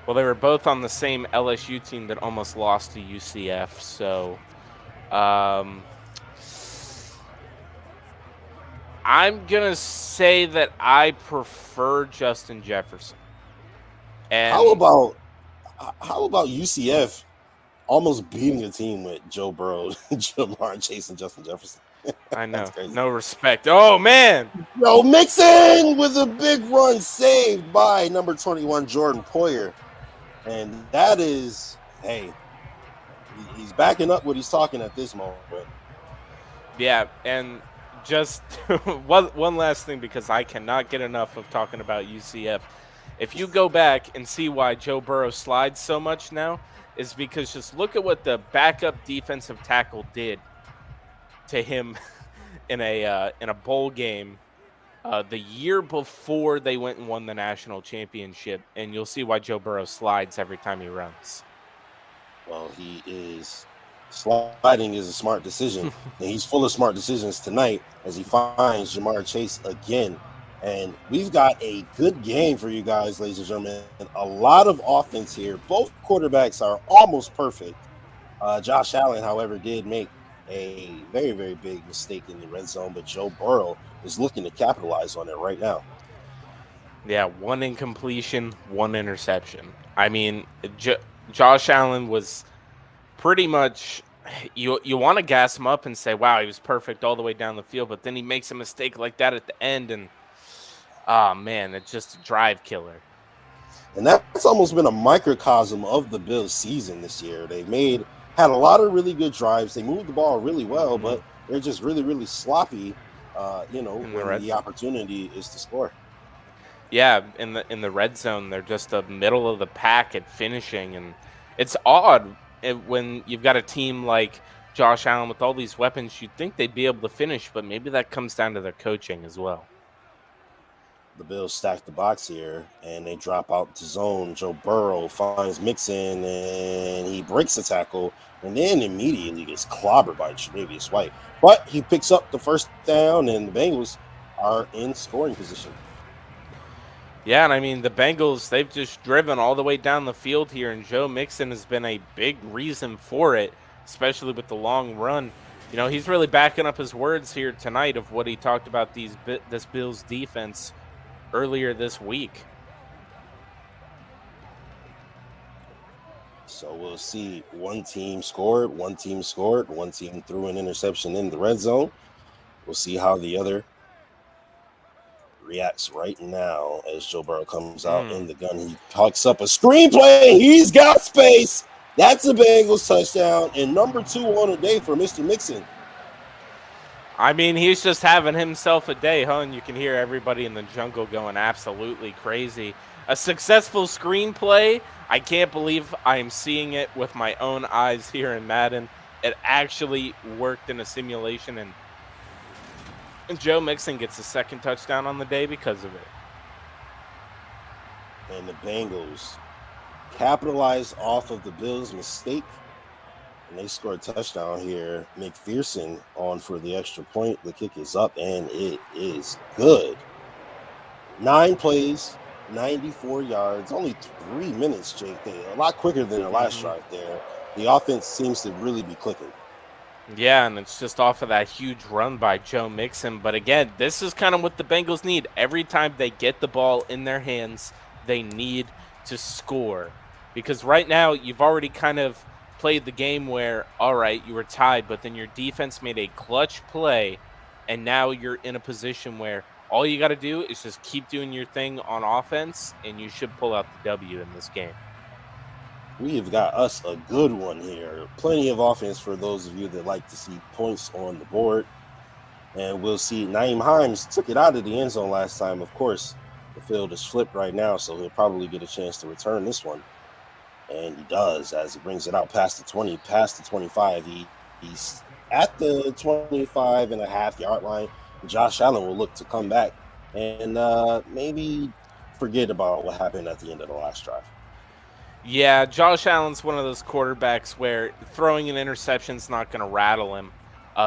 Well, they were both on the same LSU team that almost lost to UCF, so I'm going to say that I prefer Justin Jefferson. And how about UCF almost beating a team with Joe Burrow, Jamar Chase, and Justin Jefferson? I That's know. crazy. No respect. Oh, man. Yo, Mixon with a big run saved by number 21, Jordan Poyer. And that is, hey, he's backing up what he's talking at this moment. Yeah, and just one last thing, because I cannot get enough of talking about UCF. If you go back and see why Joe Burrow slides so much now, is because just look at what the backup defensive tackle did to him in a bowl game the year before they went and won the national championship, and you'll see why Joe Burrow slides every time he runs. Well, he is sliding is a smart decision, and he's full of smart decisions tonight as he finds Jamar Chase again. And we've got a good game for you guys, ladies and gentlemen. A lot of offense here. Both quarterbacks are almost perfect. Josh Allen, however, did make a very, very big mistake in the red zone, but Joe Burrow is looking to capitalize on it right now. Yeah, one incompletion, one interception. I mean, Josh Allen was pretty much, you want to gas him up and say, wow, he was perfect all the way down the field, but then he makes a mistake like that at the end, and oh man, it's just a drive killer. And that's almost been a microcosm of the Bills season this year. They had a lot of really good drives. They moved the ball really well, but they're just really, really sloppy, when the opportunity is to score. Yeah, in the red zone, they're just a middle of the pack at finishing, and it's odd when you've got a team like Josh Allen with all these weapons. You'd think they'd be able to finish, but maybe that comes down to their coaching as well. The Bills stack the box here, and they drop out to zone. Joe Burrow finds Mixon, and he breaks the tackle, and then immediately gets clobbered by Tre'Davious White. But he picks up the first down, and the Bengals are in scoring position. Yeah, and I mean, the Bengals, they've just driven all the way down the field here, and Joe Mixon has been a big reason for it, especially with the long run. You know, he's really backing up his words here tonight of what he talked about this Bills defense earlier this week. So we'll see. One team scored, one team threw an interception in the red zone. We'll see how the other reacts right now as Joe Burrow comes out in the gun. He hooks up a screenplay. He's got space. That's a Bengals touchdown, and number 2 on a day for Mr. Mixon. I mean, he's just having himself a day, huh? And you can hear everybody in the jungle going absolutely crazy. A successful screenplay. I can't believe I'm seeing it with my own eyes here in Madden. It actually worked in a simulation, and Joe Mixon gets a second touchdown on the day because of it. And the Bengals capitalize off of the Bills' mistake, and they score a touchdown here. McPherson on for the extra point. The kick is up, and it is good. 9 plays, 94 yards, only 3 minutes, Jake. A lot quicker than the last drive there. The offense seems to really be clicking. Yeah, and it's just off of that huge run by Joe Mixon. But again, this is kind of what the Bengals need. Every time they get the ball in their hands, they need to score. Because right now, you've already kind of played the game where, all right, you were tied, but then your defense made a clutch play, and now you're in a position where all you got to do is just keep doing your thing on offense, and you should pull out the W in this game. We have got us a good one here. Plenty of offense for those of you that like to see points on the board. And we'll see Nyheim Hines took it out of the end zone last time. Of course, the field is flipped right now, so he'll probably get a chance to return this one. And he does as he brings it out past the 20, past the 25. He's at the 25.5-yard line. Josh Allen will look to come back and maybe forget about what happened at the end of the last drive. Yeah, Josh Allen's one of those quarterbacks where throwing an interception is not going to rattle him.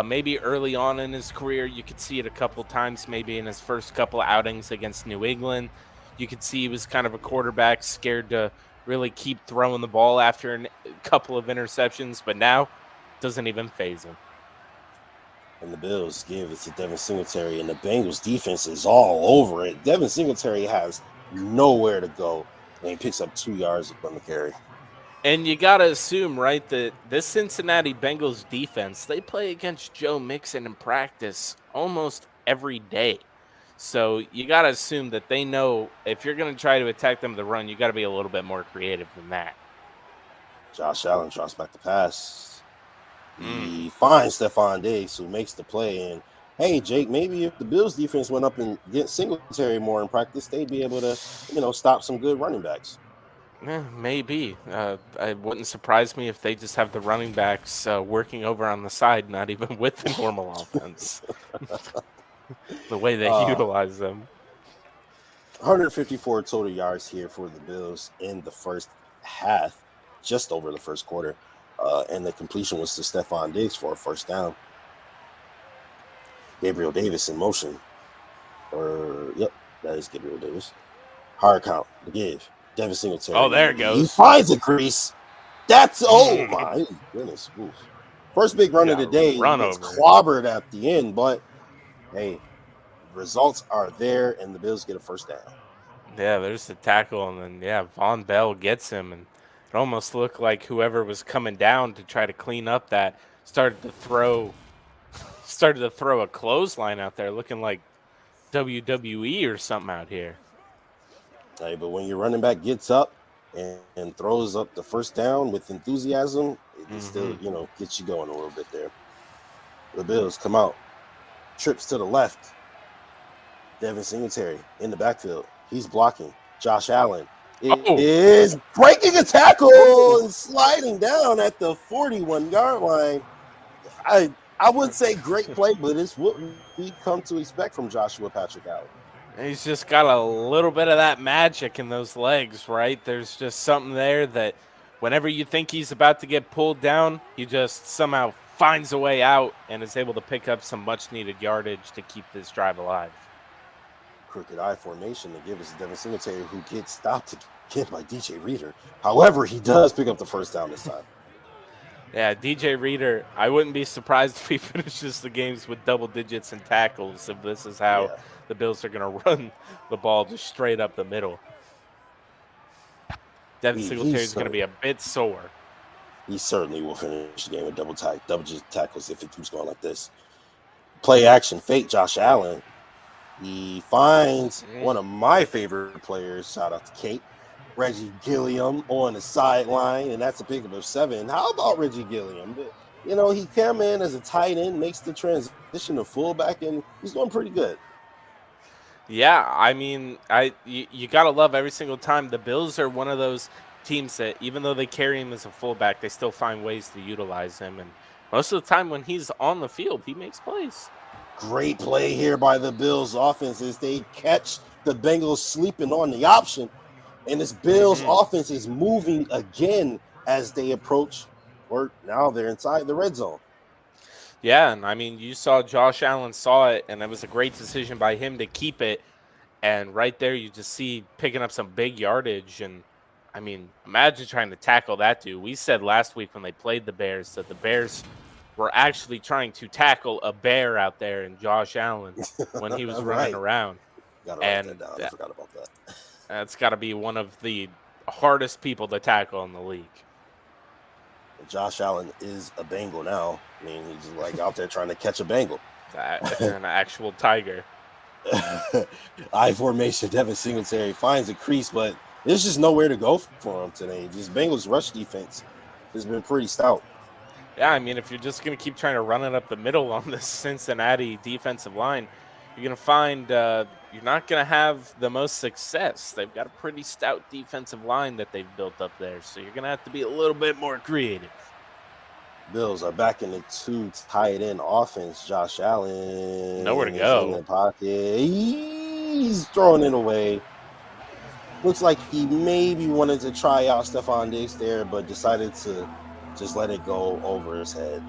Maybe early on in his career, you could see it a couple times, maybe in his first couple outings against New England. You could see he was kind of a quarterback scared to really keep throwing the ball after a couple of interceptions, but now doesn't even faze him. And the Bills give it to Devin Singletary, and the Bengals defense is all over it. Devin Singletary has nowhere to go, and he picks up 2 yards on the carry. And you got to assume, right, that this Cincinnati Bengals defense, they play against Joe Mixon in practice almost every day. So you got to assume that they know if you're going to try to attack them with the run, you got to be a little bit more creative than that. Josh Allen drops back the pass. He finds Stephon Diggs, who makes the play. And hey, Jake, maybe if the Bills defense went up and get Singletary more in practice, they'd be able to, stop some good running backs. Maybe. It wouldn't surprise me if they just have the running backs working over on the side, not even with the normal offense. The way they utilize them. 154 total yards here for the Bills in the first half, just over the first quarter. And the completion was to Stephon Diggs for a first down. Gabriel Davis in motion. Yep, that is Gabriel Davis. Hard count to give. Devin Singletary. Oh, there it goes. He finds a crease. That's, oh my goodness. Oof. First big run of the day. It's clobbered at the end, but hey, results are there, and the Bills get a first down. Yeah, there's the tackle, and then, Von Bell gets him, and it almost looked like whoever was coming down to try to clean up that started to throw a clothesline out there, looking like WWE or something out here. Hey, but when your running back gets up and throws up the first down with enthusiasm, it still, gets you going a little bit there. The Bills come out, trips to the left. Devin Singletary in the backfield. He's blocking. Josh Allen is breaking a tackle and sliding down at the 41-yard line. I would say great play, but it's what we come to expect from Joshua Patrick Allen. He's just got a little bit of that magic in those legs, right? There's just something there that whenever you think he's about to get pulled down, he just somehow finds a way out and is able to pick up some much-needed yardage to keep this drive alive. Crooked eye formation to give us Devin Singletary, who gets stopped again by DJ Reader. However, he does pick up the first down this time. Yeah, DJ Reader, I wouldn't be surprised if he finishes the games with double digits in tackles if this is how the Bills are going to run the ball just straight up the middle. Devin Singletary is going to be a bit sore. He certainly will finish the game with double digit tackles if it keeps going like this. Play action fake Josh Allen. He finds one of my favorite players. Shout out to Kate. Reggie Gilliam on the sideline, and that's a pickup of 7. How about Reggie Gilliam? He came in as a tight end, makes the transition to fullback, and he's doing pretty good. Yeah, I mean, you got to love every single time. The Bills are one of those teams that even though they carry him as a fullback, they still find ways to utilize him. And most of the time when he's on the field, he makes plays. Great play here by the Bills offense as they catch the Bengals sleeping on the option. And this Bills offense is moving again as they approach, or now they're inside the red zone. Yeah, and I mean, you saw Josh Allen saw it, and it was a great decision by him to keep it. And right there, you just see picking up some big yardage. And, I mean, imagine trying to tackle that dude. We said last week when they played the Bears that the Bears were actually trying to tackle a bear out there in Josh Allen when he was running around. Gotta write that down. I forgot about that. That's got to be one of the hardest people to tackle in the league. Josh Allen is a Bengal now. I mean, he's like out there trying to catch a Bengal. An actual tiger. I formation. Devin Singletary finds a crease, but there's just nowhere to go for him today. This Bengals rush defense has been pretty stout. Yeah, I mean, if you're just going to keep trying to run it up the middle on this Cincinnati defensive line, you're going to find you're not going to have the most success. They've got a pretty stout defensive line that they've built up there, so you're going to have to be a little bit more creative. Bills are back in the 2 tight end offense. Josh Allen. Nowhere to go. In the pocket. He's throwing it away. Looks like he maybe wanted to try out Stephon Diggs there, but decided to just let it go over his head.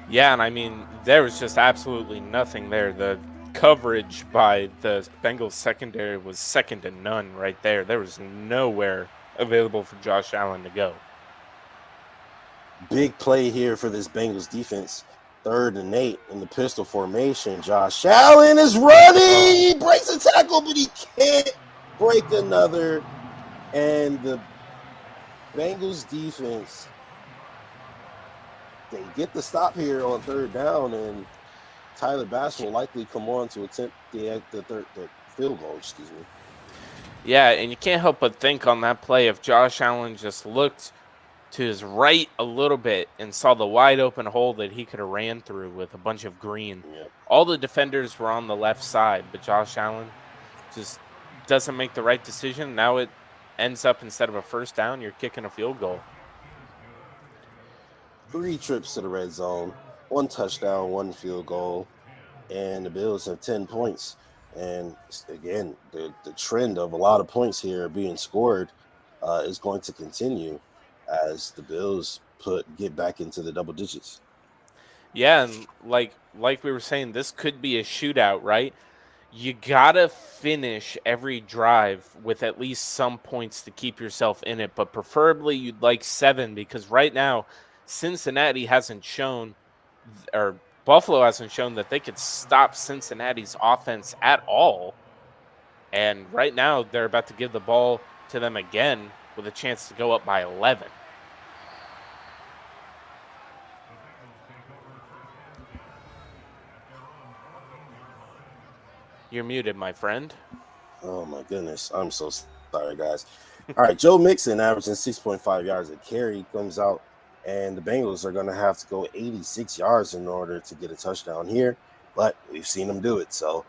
Yeah, and I mean, there was just absolutely nothing there. The coverage by the Bengals secondary was second to none right there. There was nowhere available for Josh Allen to go. Big play here for this Bengals defense. 3rd and 8 in the pistol formation. Josh Allen is running. He breaks a tackle, but he can't break another. And the Bengals defense, they get the stop here on third down, and Tyler Bass will likely come on to attempt the field goal. Excuse me. Yeah, and you can't help but think on that play if Josh Allen just looked to his right a little bit and saw the wide open hole that he could have ran through with a bunch of green. Yeah. All the defenders were on the left side, but Josh Allen just doesn't make the right decision. Now it ends up, instead of a first down, you're kicking a field goal. 3 trips to the red zone, 1 touchdown, 1 field goal, and the Bills have 10 points. And again, the trend of a lot of points here being scored is going to continue as the Bills get back into the double digits. Yeah, and like we were saying, this could be a shootout, right? You gotta finish every drive with at least some points to keep yourself in it, but preferably you'd like 7, because right now Cincinnati hasn't shown, or Buffalo hasn't shown, that they could stop Cincinnati's offense at all. And right now they're about to give the ball to them again with a chance to go up by 11. You're muted, my friend. Oh my goodness. I'm so sorry, guys. All right, Joe Mixon averaging 6.5 yards a carry comes out, and the Bengals are going to have to go 86 yards in order to get a touchdown here, but we've seen them do it, so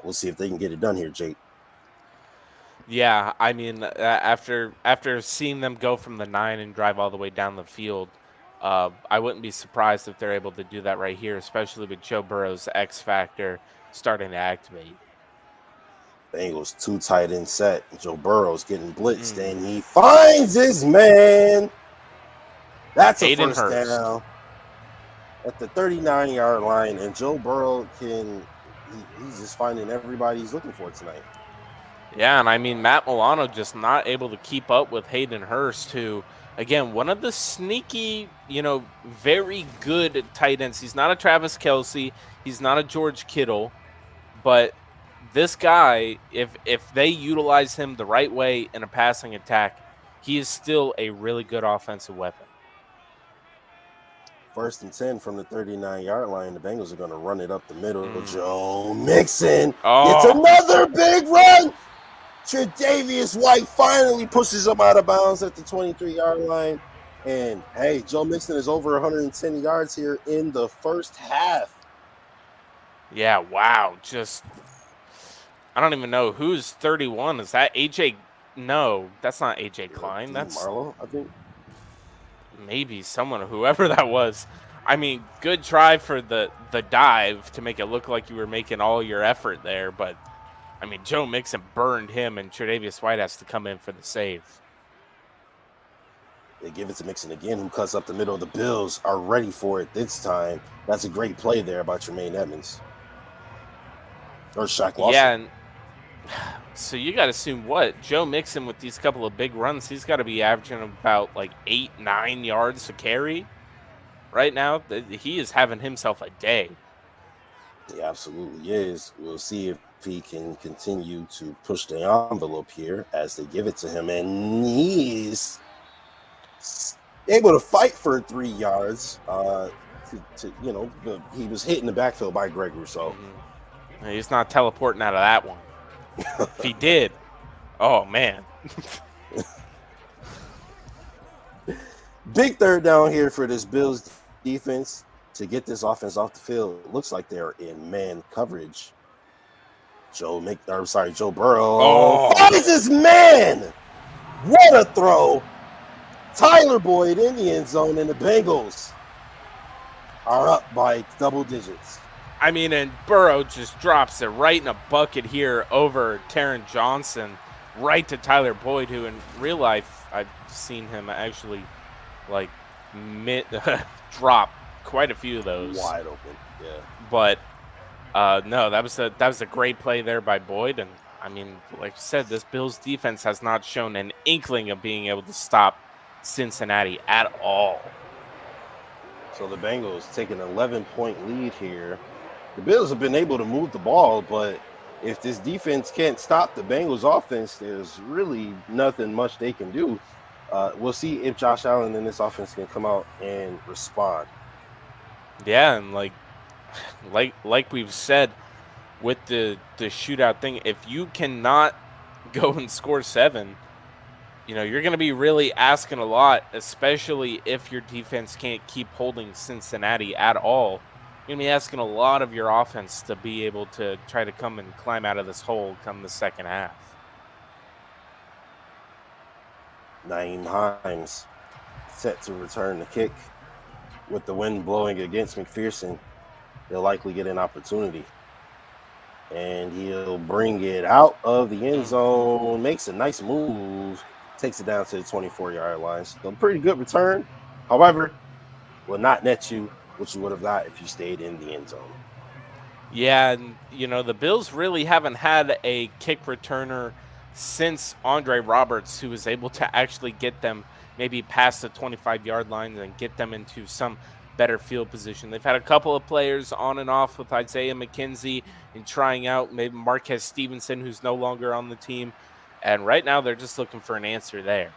we'll see if they can get it done here, Jake. Yeah, I mean, after seeing them go from the 9 and drive all the way down the field, I wouldn't be surprised if they're able to do that right here, especially with Joe Burrow's X factor starting to activate. Bengals 2 tight end set. Joe Burrow's getting blitzed, and he finds his man. That's Hayden a first Hurst down at the 39-yard line, and Joe Burrow he's just finding everybody he's looking for tonight. Yeah, and I mean, Matt Milano just not able to keep up with Hayden Hurst, who, again, one of the sneaky, very good tight ends. He's not a Travis Kelce. He's not a George Kittle. But this guy, if they utilize him the right way in a passing attack, he is still a really good offensive weapon. 1st and 10 from the 39-yard line. The Bengals are going to run it up the middle. Joe Mixon gets another big run. Tre'Davious White finally pushes him out of bounds at the 23-yard line. And, hey, Joe Mixon is over 110 yards here in the first half. Yeah, wow. Just, I don't even know who's 31. Is that AJ? No, that's not AJ Klein. That's Marlowe, I think. Maybe someone, whoever that was. I mean, good try for the dive to make it look like you were making all your effort there, but I mean, Joe Mixon burned him, and Tre'Davious White has to come in for the save. They give it to Mixon again, who cuts up the middle. The Bills are ready for it this time. That's a great play there by Tremaine Edmonds. Or Shaq Lawson. Yeah, and so you got to assume what? Joe Mixon, with these couple of big runs, he's got to be averaging about like 8-9 yards a carry right now. He is having himself a day. He absolutely is. We'll see if he can continue to push the envelope here as they give it to him. And he's able to fight for 3 yards. He was hit in the backfield by Greg Rousseau. He's not teleporting out of that one. If he did, oh, man. Big third down here for this Bills defense to get this offense off the field. It looks like they're in man coverage. Joe Burrow finds his man. What a throw. Tyler Boyd in the end zone, and the Bengals are up by double digits. I mean, and Burrow just drops it right in a bucket here over Taron Johnson, right to Tyler Boyd, who in real life, I've seen him actually drop quite a few of those. Wide open, yeah. But no, that was a great play there by Boyd, and I mean, like I said, this Bills defense has not shown an inkling of being able to stop Cincinnati at all. So the Bengals take an 11-point lead here. The Bills have been able to move the ball, but if this defense can't stop the Bengals offense, there's really nothing much they can do. We'll see if Josh Allen and this offense can come out and respond. Yeah, and like we've said with the shootout thing, if you cannot go and score 7, you're going to be really asking a lot, especially if your defense can't keep holding Cincinnati at all. You're going to be asking a lot of your offense to be able to try to come and climb out of this hole come the second half. Nyheim Hines set to return the kick. With the wind blowing against McPherson, he'll likely get an opportunity. And he'll bring it out of the end zone, makes a nice move, takes it down to the 24-yard line. So a pretty good return. However, will not net you what you would have got if you stayed in the end zone. Yeah, and the Bills really haven't had a kick returner since Andre Roberts, who was able to actually get them maybe past the 25-yard line and get them into some better field position. They've had a couple of players on and off with Isaiah McKenzie and trying out maybe Marquez Stevenson, who's no longer on the team. And right now they're just looking for an answer there.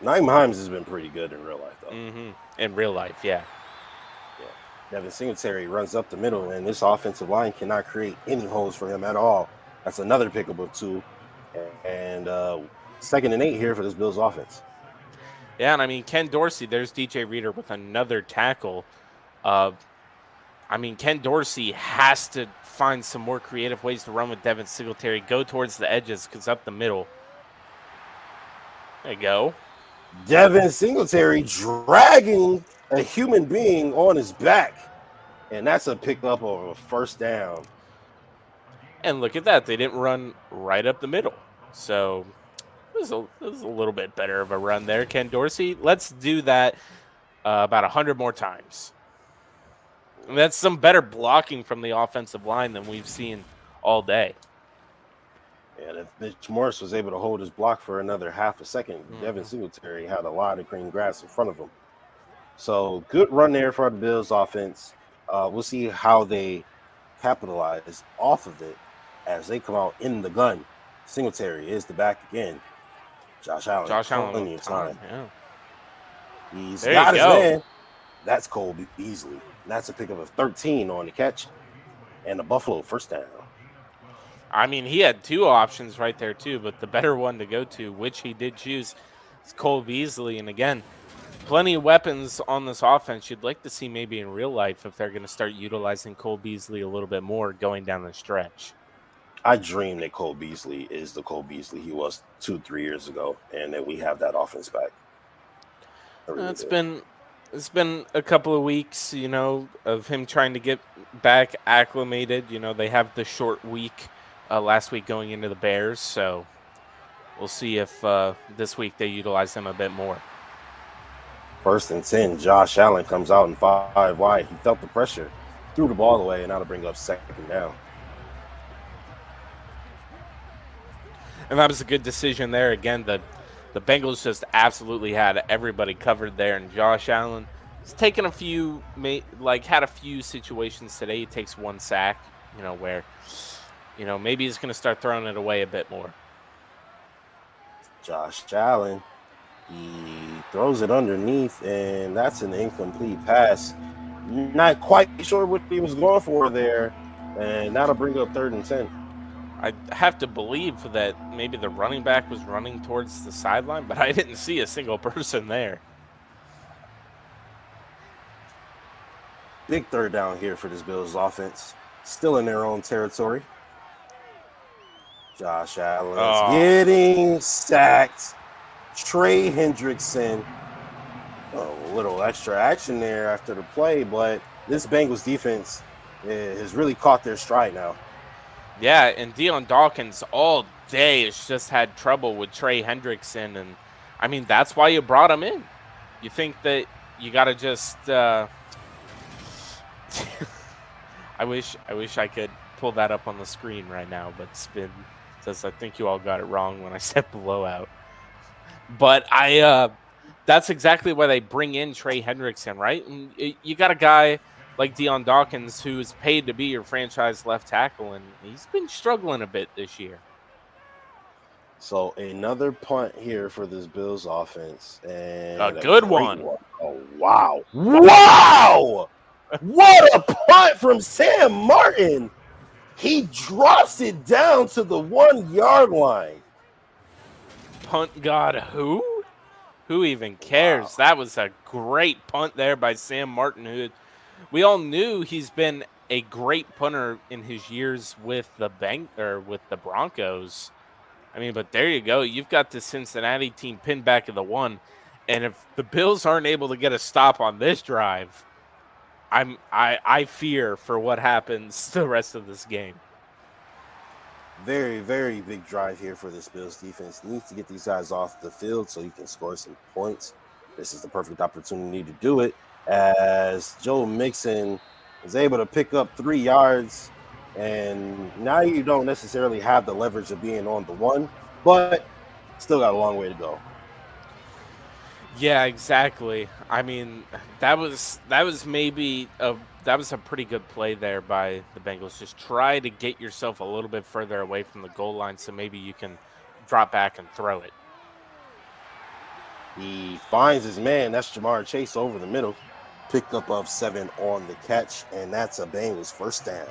Nyheim Hines has been pretty good in real life, though. In real life, yeah. Devin Singletary runs up the middle, and this offensive line cannot create any holes for him at all. That's another pickup of 2. And 2nd and 8 here for this Bills offense. Yeah, and I mean, Ken Dorsey, there's DJ Reader with another tackle. Ken Dorsey has to find some more creative ways to run with Devin Singletary, go towards the edges, because up the middle. There you go. Devin Singletary dragging a human being on his back. And that's a pickup of a first down. And look at that. They didn't run right up the middle. So it was a little bit better of a run there, Ken Dorsey. Let's do that about 100 more times. And that's some better blocking from the offensive line than we've seen all day. And if Mitch Morris was able to hold his block for another half a second, Devin Singletary had a lot of green grass in front of him. So good run there for the Bills offense. We'll see how they capitalize off of it as they come out in the gun. Singletary is the back again. Josh Allen. Plenty of time. Yeah. He's there got you his go. man. That's Cole Beasley. That's a pickup of 13 on the catch. And a Buffalo first down. I mean, he had 2 options right there, too, but the better one to go to, which he did choose, is Cole Beasley. And again, plenty of weapons on this offense. You'd like to see maybe in real life if they're going to start utilizing Cole Beasley a little bit more going down the stretch. I dream that Cole Beasley is the Cole Beasley he was 2-3 years ago, and that we have that offense back. It's been a couple of weeks, of him trying to get back acclimated. They have the short week last week going into the Bears, so we'll see if this week they utilize him a bit more. 1st and 10, Josh Allen comes out in 5 wide. He felt the pressure, threw the ball away, and now to bring up 2nd down. And that was a good decision there. Again, the Bengals just absolutely had everybody covered there, and Josh Allen has taken had a few situations today. He takes 1 sack, where, maybe he's going to start throwing it away a bit more. Josh Allen, he throws it underneath, and that's an incomplete pass. Not quite sure what he was going for there, and that'll bring up 3rd and 10. I have to believe that maybe the running back was running towards the sideline, but I didn't see a single person there. Big 3rd down here for this Bills offense. Still in their own territory. Josh Allen getting sacked. Trey Hendrickson. A little extra action there after the play, but this Bengals defense has really caught their stride now. Yeah, and Deion Dawkins all day has just had trouble with Trey Hendrickson, and I mean that's why you brought him in. You think that you got to just I wish I could pull that up on the screen right now, but Spin says I think you all got it wrong when I said blowout. But that's exactly why they bring in Trey Hendrickson, right? And you got a guy like Deion Dawkins, who is paid to be your franchise left tackle, and he's been struggling a bit this year. So another punt here for this Bills offense, and A good great one. Oh wow! Wow! What a punt from Sam Martin! He drops it down to the 1 yard line. Punt god who? Who even cares? Wow. That was a great punt there by Sam Martin, who we all knew he's been a great punter in his years with the Broncos. I mean, but there you go. You've got the Cincinnati team pinned back at the 1, and if the Bills aren't able to get a stop on this drive, I fear for what happens the rest of this game. Very, very big drive here for this Bills defense. Needs to get these guys off the field so you can score some points. This is the perfect opportunity to do it, as Joe Mixon is able to pick up 3 yards, and now you don't necessarily have the leverage of being on the 1, but still got a long way to go. Yeah, exactly. I mean, that was a pretty good play there by the Bengals. Just try to get yourself a little bit further away from the goal line so maybe you can drop back and throw it. He finds his man. That's Jamar Chase over the middle. Pickup of 7 on the catch, and that's a Bengals first down.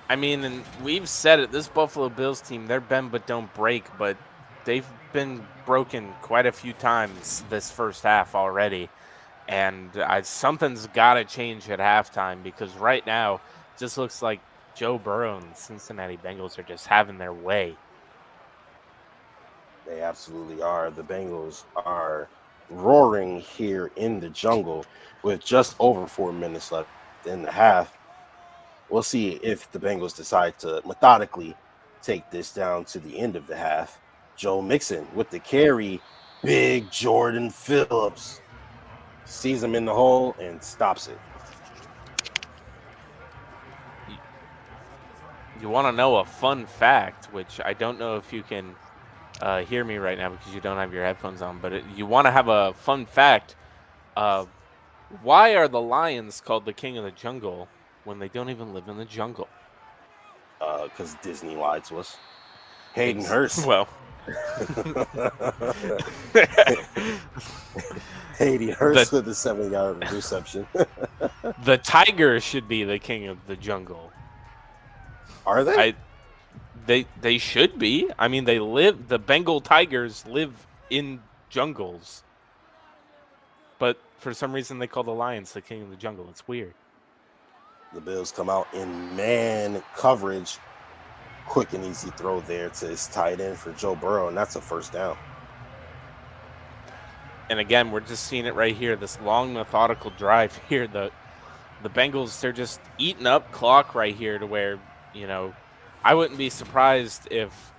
I mean, and we've said it, this Buffalo Bills team, they're bend but don't break, but they've been broken quite a few times this first half already. And something's got to change at halftime, because right now it just looks like Joe Burrow and the Cincinnati Bengals are just having their way. They absolutely are. The Bengals are roaring here in the jungle with just over 4 minutes left in the half. We'll see if the Bengals decide to methodically take this down to the end of the half. Joe Mixon with the carry. Big Jordan Phillips sees him in the hole and stops it. You want to know a fun fact, which I don't know if you can hear me right now because you don't have your headphones on, but you want to have a fun fact. Why are the lions called the king of the jungle when they don't even live in the jungle? Because Disney lied to us. Hayden Hurst. Well, Hayden Hurst with the 7-yard reception. The tigers should be the king of the jungle. Are they? They should be. I mean, the Bengal tigers live in jungles. But for some reason they call the lions the king of the jungle. It's weird. The Bills come out in man coverage. Quick and easy throw there to his tight end for Joe Burrow, and that's a first down. And again, we're just seeing it right here, this long methodical drive here. The Bengals, they're just eating up clock right here to where, I wouldn't be surprised if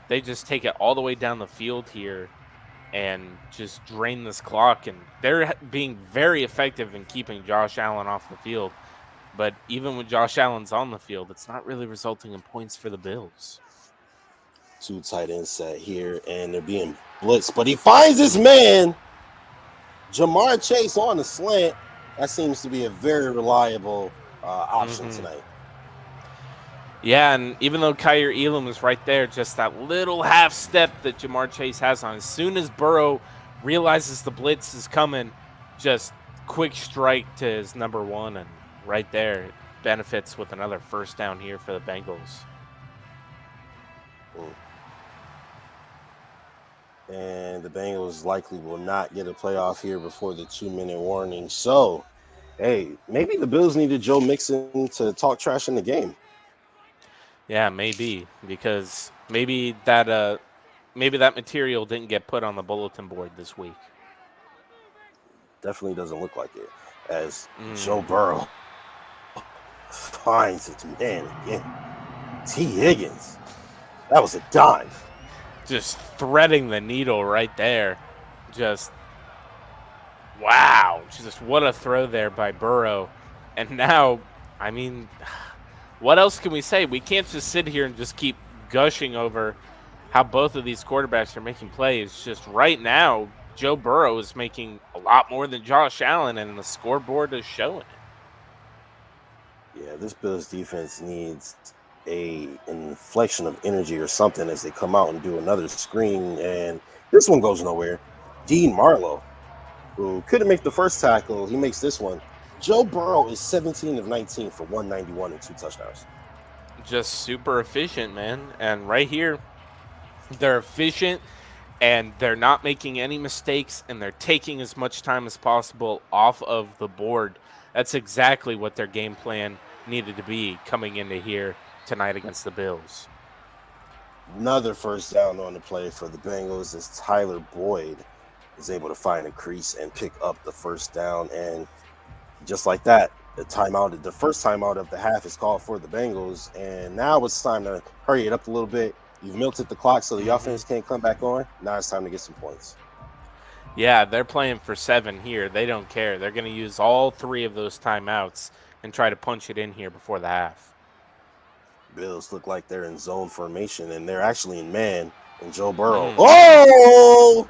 they just take it all the way down the field here and just drain this clock. And they're being very effective in keeping Josh Allen off the field. But even when Josh Allen's on the field, it's not really resulting in points for the Bills. 2 tight ends set here, and they're being blitzed. But he finds his man, Jamar Chase, on the slant. That seems to be a very reliable option tonight. Yeah, and even though Kyer Elam is right there, just that little half step that Jamar Chase has on. As soon as Burrow realizes the blitz is coming, just quick strike to his number 1, and right there, it benefits with another first down here for the Bengals. And the Bengals likely will not get a playoff here before the 2-minute warning. So, hey, maybe the Bills needed Joe Mixon to talk trash in the game. Yeah, maybe, because maybe that material didn't get put on the bulletin board this week. Definitely doesn't look like it, as Joe Burrow finds his man again. T. Higgins. That was a dive. Just threading the needle right there. Just, wow. Just what a throw there by Burrow. And now, I mean, what else can we say? We can't just sit here and just keep gushing over how both of these quarterbacks are making plays. Just right now, Joe Burrow is making a lot more than Josh Allen, and the scoreboard is showing it. Yeah, this Bills defense needs a inflection of energy or something as they come out and do another screen, and this one goes nowhere. Dean Marlowe, who couldn't make the first tackle, he makes this one. Joe Burrow is 17 of 19 for 191 and 2 touchdowns. Just super efficient, man. And right here, they're efficient and they're not making any mistakes and they're taking as much time as possible off of the board. That's exactly what their game plan needed to be coming into here tonight against the Bills. Another first down on the play for the Bengals as Tyler Boyd is able to find a crease and pick up the first down. And just like that, the first timeout of the half is called for the Bengals. And now it's time to hurry it up a little bit. You've milked the clock so the offense can't come back on. Now it's time to get some points. Yeah, they're playing for 7 here. They don't care. They're going to use all 3 of those timeouts and try to punch it in here before the half. Bills look like they're in zone formation, and they're actually in man. And Joe Burrow, oh!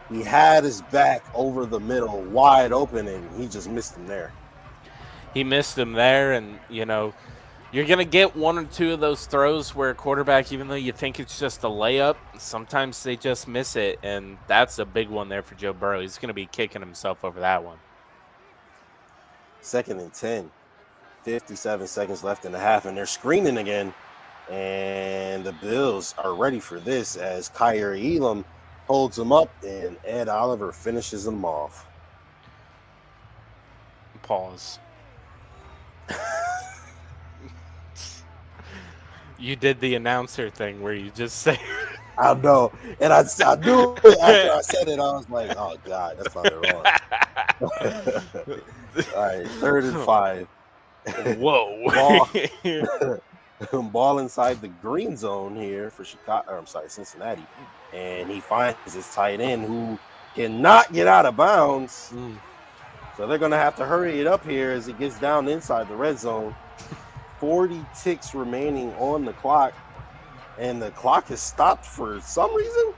He had his back over the middle, wide open, and he just missed him there. He missed him there, and, you know, you're going to get 1 or 2 of those throws where a quarterback, even though you think it's just a layup, sometimes they just miss it, and that's a big one there for Joe Burrow. He's going to be kicking himself over that one. 2nd and 10. 57 seconds left in the half, and they're screening again. And the Bills are ready for this as Kyer Elam holds them up, and Ed Oliver finishes them off. Pause. You did the announcer thing where you just say... I know. And I knew it after I said it. I was like, oh, God, that's not wrong. All right, 3rd and 5. Whoa. Ball inside the green zone here for Cincinnati. And he finds his tight end who cannot get out of bounds. So they're going to have to hurry it up here as he gets down inside the red zone. 40 ticks remaining on the clock. And the clock has stopped for some reason.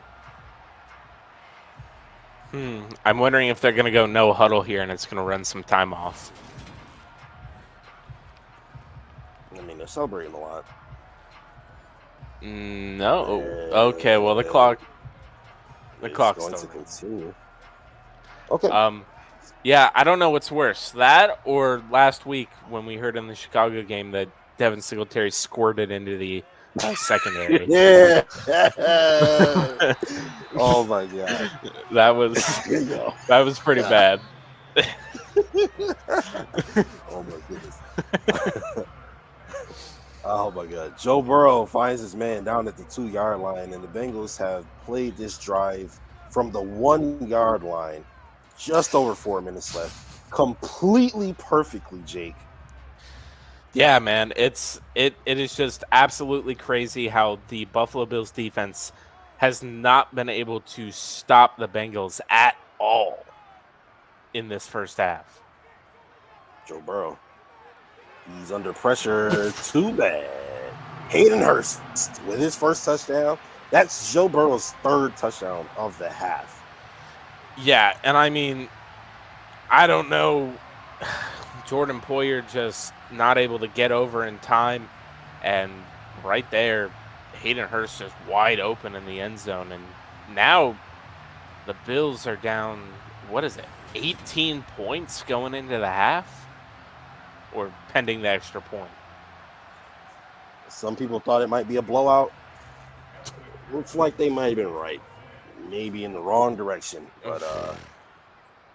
I'm wondering if they're going to go no huddle here and it's going to run some time off. I mean, they're celebrating a lot. No. Okay, well, the clock's going to continue. Okay. Yeah, I don't know what's worse, that or last week when we heard in the Chicago game that Devin Singletary squirted into the secondary. Yeah. Oh my God. That was pretty bad. Oh my goodness. Oh my God. Joe Burrow finds his man down at the 2-yard line, and the Bengals have played this drive from the 1-yard line. Just over 4 minutes left. Completely perfectly, Jake. Yeah, man. It is just absolutely crazy how the Buffalo Bills defense has not been able to stop the Bengals at all in this first half. Joe Burrow. He's under pressure. Too bad. Hayden Hurst with his first touchdown. That's Joe Burrow's 3rd touchdown of the half. Yeah, and I mean, I don't know. Jordan Poyer just not able to get over in time. And right there, Hayden Hurst is wide open in the end zone. And now the Bills are down, 18 points going into the half? Or pending the extra point? Some people thought it might be a blowout. Looks like they might have been right. Maybe in the wrong direction. But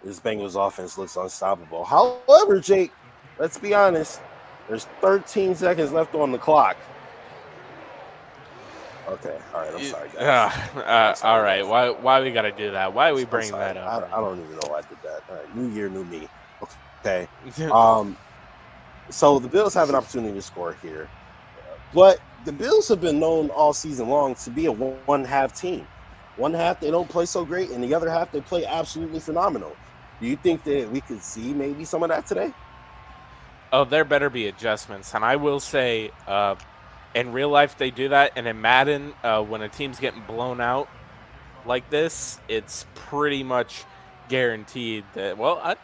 this Bengals offense looks unstoppable. However, Jake, let's be honest. There's 13 seconds left on the clock. Okay, all right, I'm sorry, guys. All right, why we got to do that? Why are we bringing that up? I don't even know why I did that. All right, new year, new me. Okay. So the Bills have an opportunity to score here. But the Bills have been known all season long to be a one-half team. One half, they don't play so great, and the other half, they play absolutely phenomenal. Do you think that we could see maybe some of that today? Oh, there better be adjustments. And I will say, in real life, they do that. And in Madden, when a team's getting blown out like this, it's pretty much guaranteed that, well,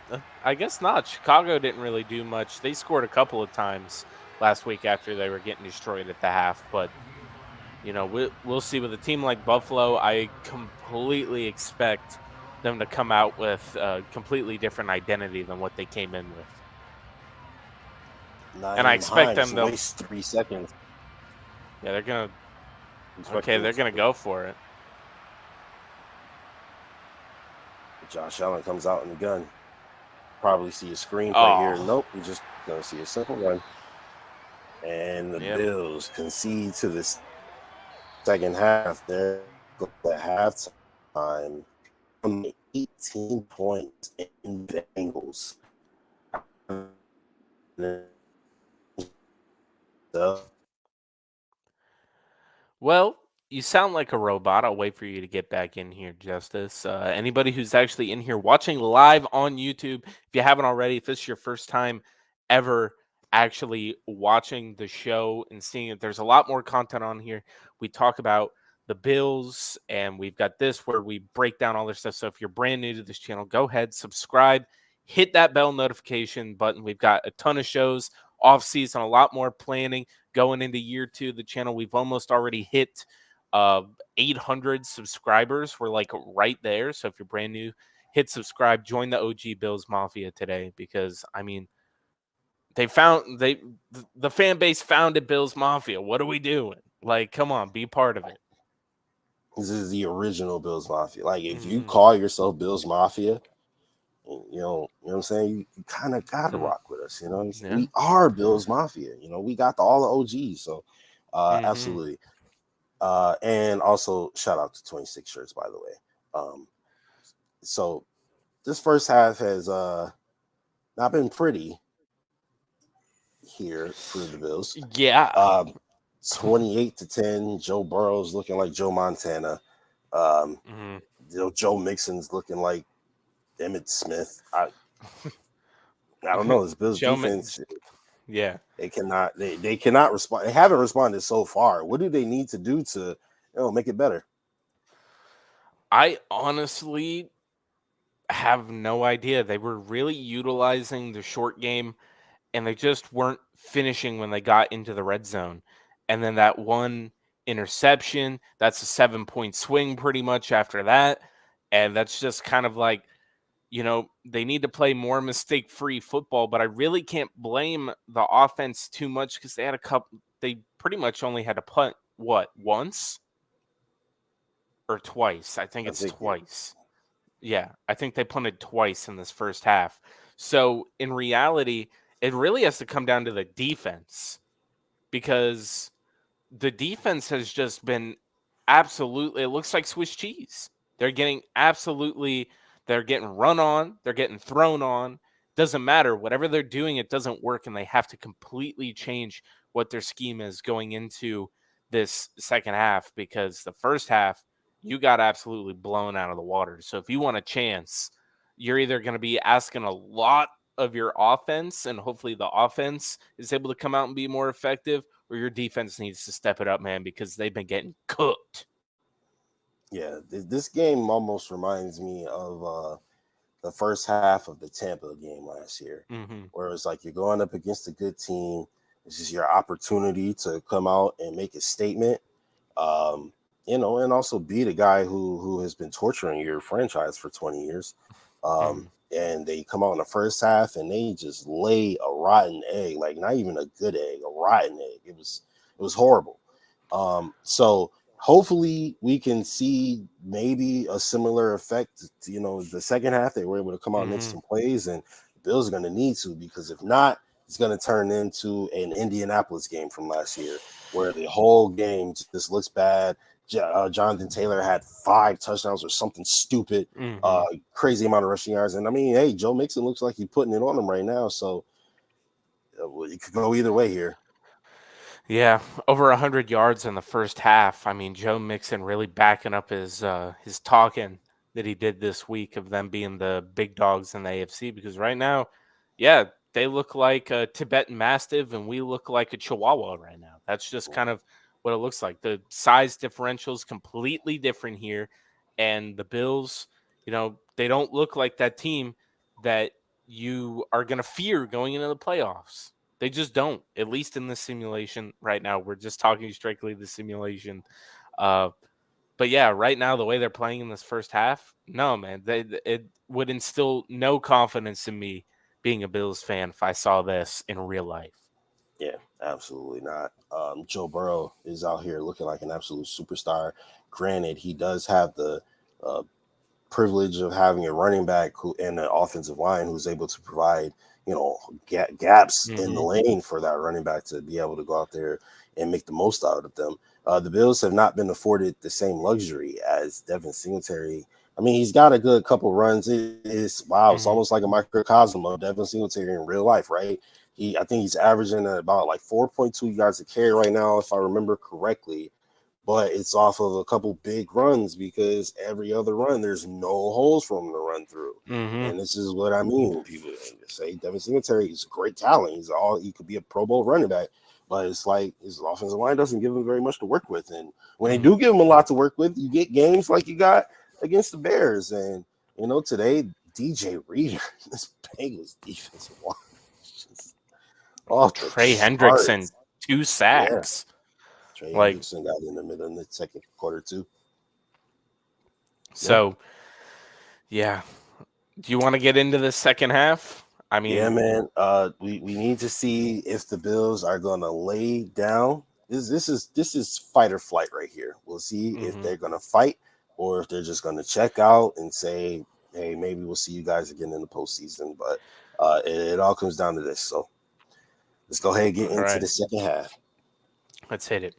I guess not. Chicago didn't really do much. They scored a couple of times last week after they were getting destroyed at the half. But we'll see with a team like Buffalo. I completely expect them to come out with a completely different identity than what they came in with. And I Naeem expect Hines them to, wastes 3 seconds. yeah, they're gonna, Expect okay, him they're gonna to- go for it. Josh Allen comes out in the gun. Probably see a screen play here. Oh, Nope, you're just gonna see a simple run. And the yep. Bills concede to the second half. They're at halftime. 18 points in the Bengals. Well, you sound like a robot. I'll wait for you to get back in here, Justice. Anybody who's actually in here watching live on YouTube, if you haven't already, if this is your first time ever actually watching the show and seeing it, there's a lot more content on here. We talk about the Bills, and we've got this where we break down all their stuff. So if you're brand new to this channel, go ahead, subscribe, hit that bell notification button. We've got a ton of shows off season, a lot more planning going into year 2 of the channel. We've almost already hit 800 subscribers. We're like right there. So if you're brand new, hit subscribe, join the OG Bills Mafia today, because I mean, the fan base founded Bills Mafia. What are we doing? Like, come on, be part of it. This is the original Bills Mafia. Like, if you Mhm. call yourself Bills Mafia, you know what I'm saying? You kind of got to Mhm. rock with us. You know what I'm saying? Yeah. We are Bills Mafia. We got all the OGs. So, Mhm. absolutely. And also, shout out to 26 shirts, by the way. So, this first half has not been pretty here for the Bills. Yeah. 28-10. Joe Burrow's looking like Joe Montana. Um, Mhm. Joe Mixon's looking like Emmitt Smith. I don't know. This Bills Joe, defense, yeah. they cannot respond. They haven't responded so far. What do they need to do to make it better? I honestly have no idea. They were really utilizing the short game, and they just weren't finishing when they got into the red zone. And then that one interception, that's a 7-point swing pretty much after that. And that's just kind of like, they need to play more mistake free football, but I really can't blame the offense too much because they pretty much only had to punt, what, once or twice? I think I it's think yeah. twice. Yeah, I think they punted twice in this first half. So in reality, it really has to come down to the defense, because the defense has just been absolutely, it looks like Swiss cheese. They're getting absolutely, they're getting run on, they're getting thrown on. Doesn't matter. Whatever they're doing, it doesn't work, and they have to completely change what their scheme is going into this second half, because the first half, you got absolutely blown out of the water. So if you want a chance, you're either going to be asking a lot of your offense, and hopefully the offense is able to come out and be more effective, or your defense needs to step it up, man, because they've been getting cooked. Yeah, this game almost reminds me of the first half of the Tampa game last year, Mm-hmm. where it's like you're going up against a good team. This is your opportunity to come out and make a statement, and also beat a guy who has been torturing your franchise for 20 years. Mm-hmm. And they come out in the first half and they just lay a rotten egg, like not even a good egg, a rotten egg. It was horrible. So hopefully we can see maybe a similar effect. The second half they were able to come out and make some plays, and the Bills are going to need to, because if not, it's going to turn into an Indianapolis game from last year where the whole game just looks bad. Jonathan Taylor had 5 touchdowns or something stupid, Mm-hmm. crazy amount of rushing yards. And I mean, hey, Joe Mixon looks like he's putting it on him right now. So it could go either way here. Yeah, over 100 yards in the first half. I mean, Joe Mixon really backing up his talking that he did this week of them being the big dogs in the AFC, because right now, yeah, they look like a Tibetan Mastiff and we look like a Chihuahua right now. That's just kind of what it looks like. The size differential is completely different here, and the Bills, they don't look like that team that you are going to fear going into the playoffs. They just don't. At least in this simulation right now, we're just talking strictly the simulation. Uh, but yeah, right now the way they're playing in this first half, no man, it would instill no confidence in me being a Bills fan if I saw this in real life. Yeah, absolutely not. Joe Burrow is out here looking like an absolute superstar. Granted, he does have the uh, privilege of having a running back who and an offensive line who's able to provide, gaps in the lane for that running back to be able to go out there and make the most out of them. The Bills have not been afforded the same luxury as Devin Singletary. I mean, he's got a good couple runs. It's almost like a microcosm of Devin Singletary in real life, right? I think he's averaging at about like 4.2 yards a carry right now, if I remember correctly. But it's off of a couple big runs because every other run, there's no holes for him to run through. And this is what I mean. People say Devin Singletary is a great talent. He could be a Pro Bowl running back, but it's like his offensive line doesn't give him very much to work with. And when they do give him a lot to work with, you get games like you got against the Bears. And today DJ Reid, this Bengals defensive line, Trey Hendrickson, 2 sacks. Yeah. Trey Hendrickson got in the middle in the second quarter too. So, yeah. Do you want to get into the second half? I mean, yeah, man. We need to see if the Bills are going to lay down. This is fight or flight right here. We'll see if they're going to fight or if they're just going to check out and say, hey, maybe we'll see you guys again in the postseason. But it all comes down to this. So let's go ahead and get into the second half. Let's hit it.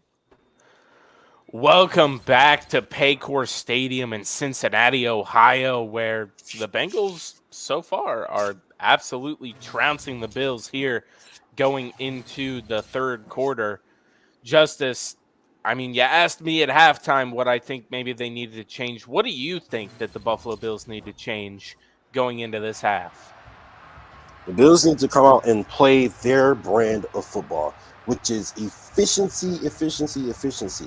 Welcome back to Paycor Stadium in Cincinnati, Ohio, where the Bengals so far are absolutely trouncing the Bills here going into the third quarter. Justus, I mean, you asked me at halftime what I think maybe they needed to change. What do you think that the Buffalo Bills need to change going into this half? The Bills need to come out and play their brand of football, which is efficiency.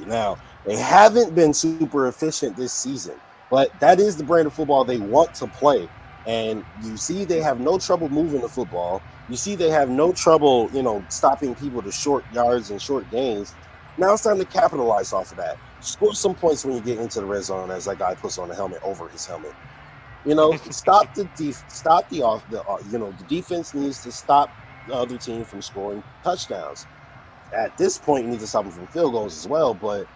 Now, they haven't been super efficient this season, but that is the brand of football they want to play. And you see they have no trouble moving the football. You see they have no trouble, stopping people to short yards and short gains. Now it's time to capitalize off of that. Score some points when you get into the red zone as that guy puts on a helmet over his helmet. Stop the defense needs to stop the other team from scoring touchdowns. At this point, you need to stop them from field goals as well. But,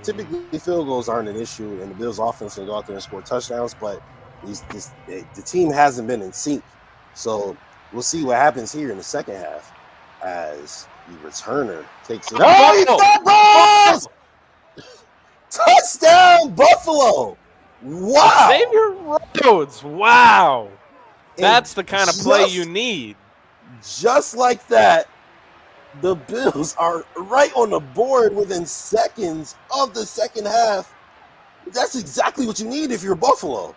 typically field goals aren't an issue, and the Bills' offense can go out there and score touchdowns. But the team hasn't been in sync. So we'll see what happens here in the second half as the returner takes it. Oh! Touchdown, Buffalo! Wow! Xavier Rhodes, wow! That's the kind of play you need. Just like that, the Bills are right on the board within seconds of the second half. That's exactly what you need if you're Buffalo.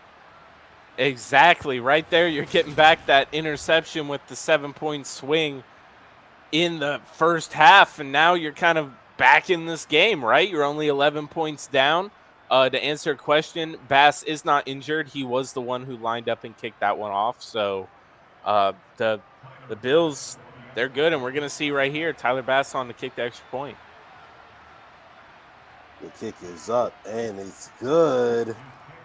Exactly. Right there, you're getting back that interception with the 7-point swing in the first half, and now you're kind of back in this game, right? You're only 11 points down. To answer a question, Bass is not injured. He was the one who lined up and kicked that one off. So the Bills, they're good, and we're going to see right here Tyler Bass on to kick the extra point. The kick is up, and it's good.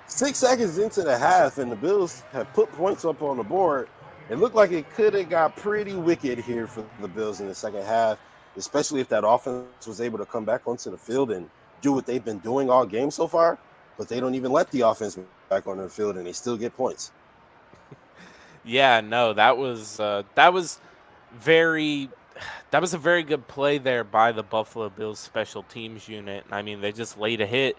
6 seconds into the half, and the Bills have put points up on the board. It looked like it could have got pretty wicked here for the Bills in the second half, especially if that offense was able to come back onto the field and do what they've been doing all game so far. But they don't even let the offense back on the field, and they still get points. Yeah, no, that was a very good play there by the Buffalo Bills special teams unit. I mean, they just laid a hit,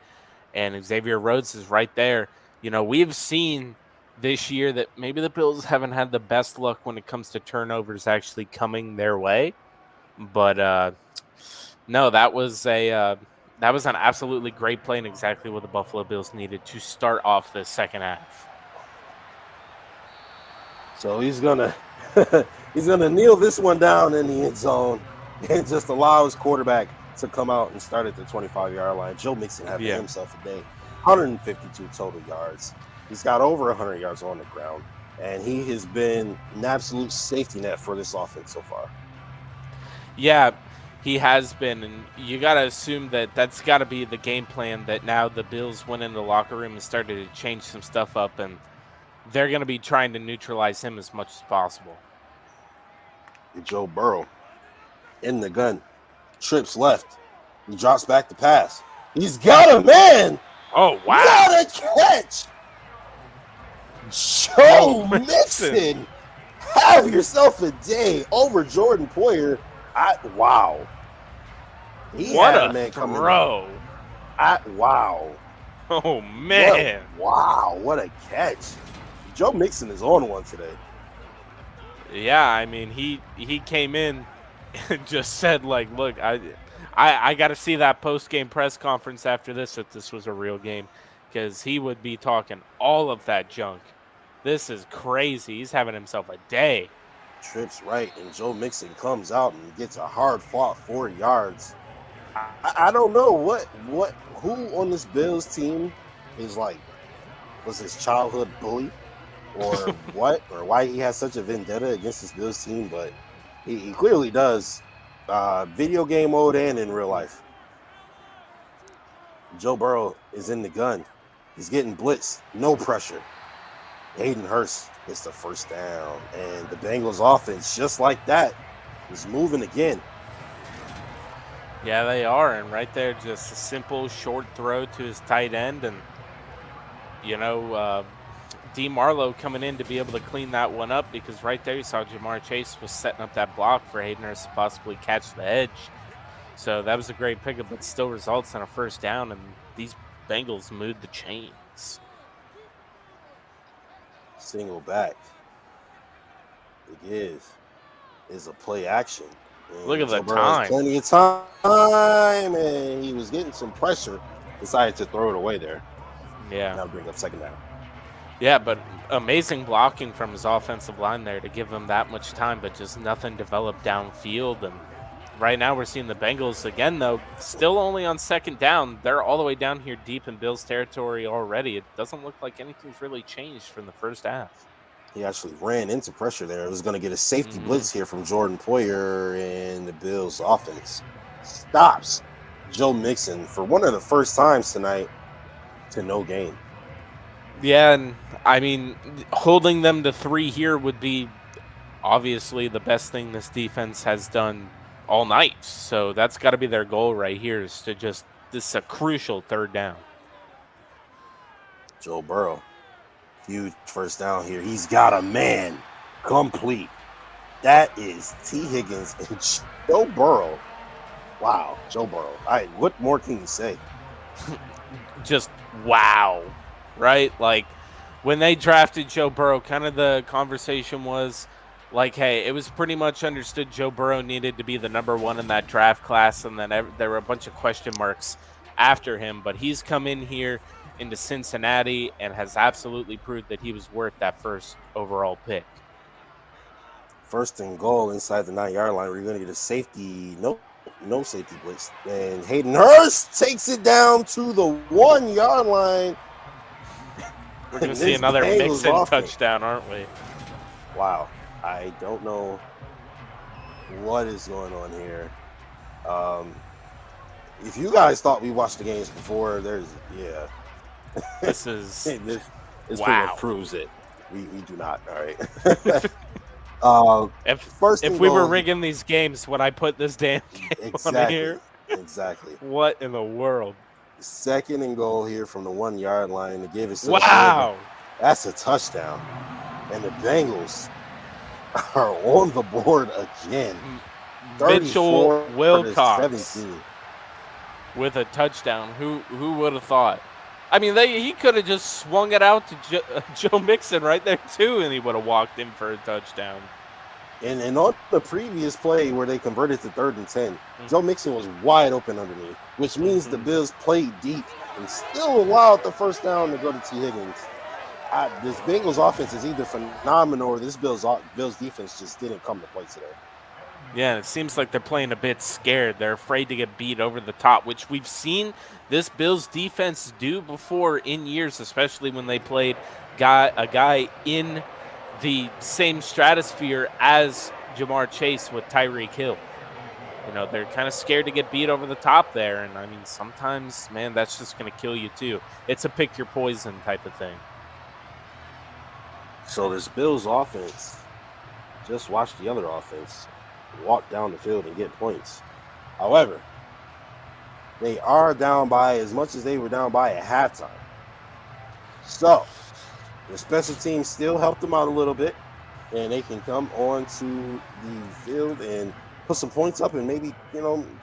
and Xavier Rhodes is right there. We've seen this year that maybe the Bills haven't had the best luck when it comes to turnovers actually coming their way. But no, that was an absolutely great play and exactly what the Buffalo Bills needed to start off the second half. So he's gonna kneel this one down in the end zone and just allow his quarterback to come out and start at the 25-yard line. Joe Mixon having himself a day, 152 total yards. He's got over 100 yards on the ground, and he has been an absolute safety net for this offense so far. Yeah, he has been, and you got to assume that that's got to be the game plan, that now the Bills went in the locker room and started to change some stuff up, and they're going to be trying to neutralize him as much as possible. Joe Burrow in the gun, trips left. He drops back to pass. He's got a man. Oh, wow. What a catch. Joe Mixon. Have yourself a day over Jordan Poyer. Wow. What a throw. Wow. Oh, man. Wow, what a catch. Joe Mixon is on one today. Yeah, I mean, he came in and just said, like, look, I got to see that post-game press conference after this if this was a real game, because he would be talking all of that junk. This is crazy. He's having himself a day. Trips right, and Joe Mixon comes out and gets a hard-fought 4 yards. I don't know who on this Bills team is like, was his childhood bully, or what, or why he has such a vendetta against this Bills team, but he clearly does, video game mode and in real life. Joe Burrow is in the gun. He's getting blitzed, no pressure. Hayden Hurst gets the first down, and the Bengals offense, just like that, is moving again. Yeah, they are, and right there, just a simple short throw to his tight end, and D. Marlowe coming in to be able to clean that one up, because right there you saw Jamar Chase was setting up that block for Hayden Hurst to possibly catch the edge. So that was a great pickup, but still results in a first down, and these Bengals moved the chains. Single back. It is a play action. And look at the Joe time. Plenty of time, and he was getting some pressure. Decided to throw it away there. Yeah. Now bring up second down. Yeah, but amazing blocking from his offensive line there to give him that much time, but just nothing developed downfield. And right now we're seeing the Bengals again, though, still only on second down. They're all the way down here deep in Bills territory already. It doesn't look like anything's really changed from the first half. He actually ran into pressure there. It was going to get a safety blitz here from Jordan Poyer, and the Bills offense stops Joe Mixon for one of the first times tonight to no gain. Yeah, and I mean, holding them to 3 here would be obviously the best thing this defense has done all night. So that's got to be their goal right here, is to this is a crucial third down. Joe Burrow, huge first down here. He's got a man complete. That is T. Higgins and Joe Burrow. Wow, Joe Burrow. All right, what more can you say? Just wow, right? Like when they drafted Joe Burrow, kind of the conversation was like, hey, it was pretty much understood Joe Burrow needed to be the number 1 in that draft class, and then there were a bunch of question marks after him. But he's come in here into Cincinnati and has absolutely proved that he was worth that first overall pick. First and goal inside the 9-yard line. We're going to get a safety. No safety blitz. And Hayden Hurst takes it down to the 1-yard line. We're going to see another Mixon touchdown, aren't we? Wow. I don't know what is going on here. If you guys thought we watched the games before, This is this wow. pretty much proves it. We do not. All right. If we were rigging these games, would I put this damn game on here? Exactly. What in the world? Second and goal here from the 1-yard line to give it. Wow. That's a touchdown. And the Bengals are on the board again. Mitchell Wilcox 17. with a touchdown. Who would have thought? I mean, he could have just swung it out to Joe Mixon right there, too, and he would have walked in for a touchdown. And on the previous play where they converted to 3rd and 10, Joe Mixon was wide open underneath, which means the Bills played deep and still allowed the first down to go to T. Higgins. This Bengals offense is either phenomenal or this Bills defense just didn't come to play today. Yeah, and it seems like they're playing a bit scared. They're afraid to get beat over the top, which we've seen this Bills defense do before in years, especially when they played a guy in the same stratosphere as Jamar Chase with Tyreek Hill. They're kind of scared to get beat over the top there. And I mean, sometimes, man, that's just going to kill you too. It's a pick your poison type of thing. So this Bills offense, just watch the other offense walk down the field and get points. However, they are down by as much as they were down by at halftime. So the special teams still helped them out a little bit, and they can come onto the field and put some points up and maybe,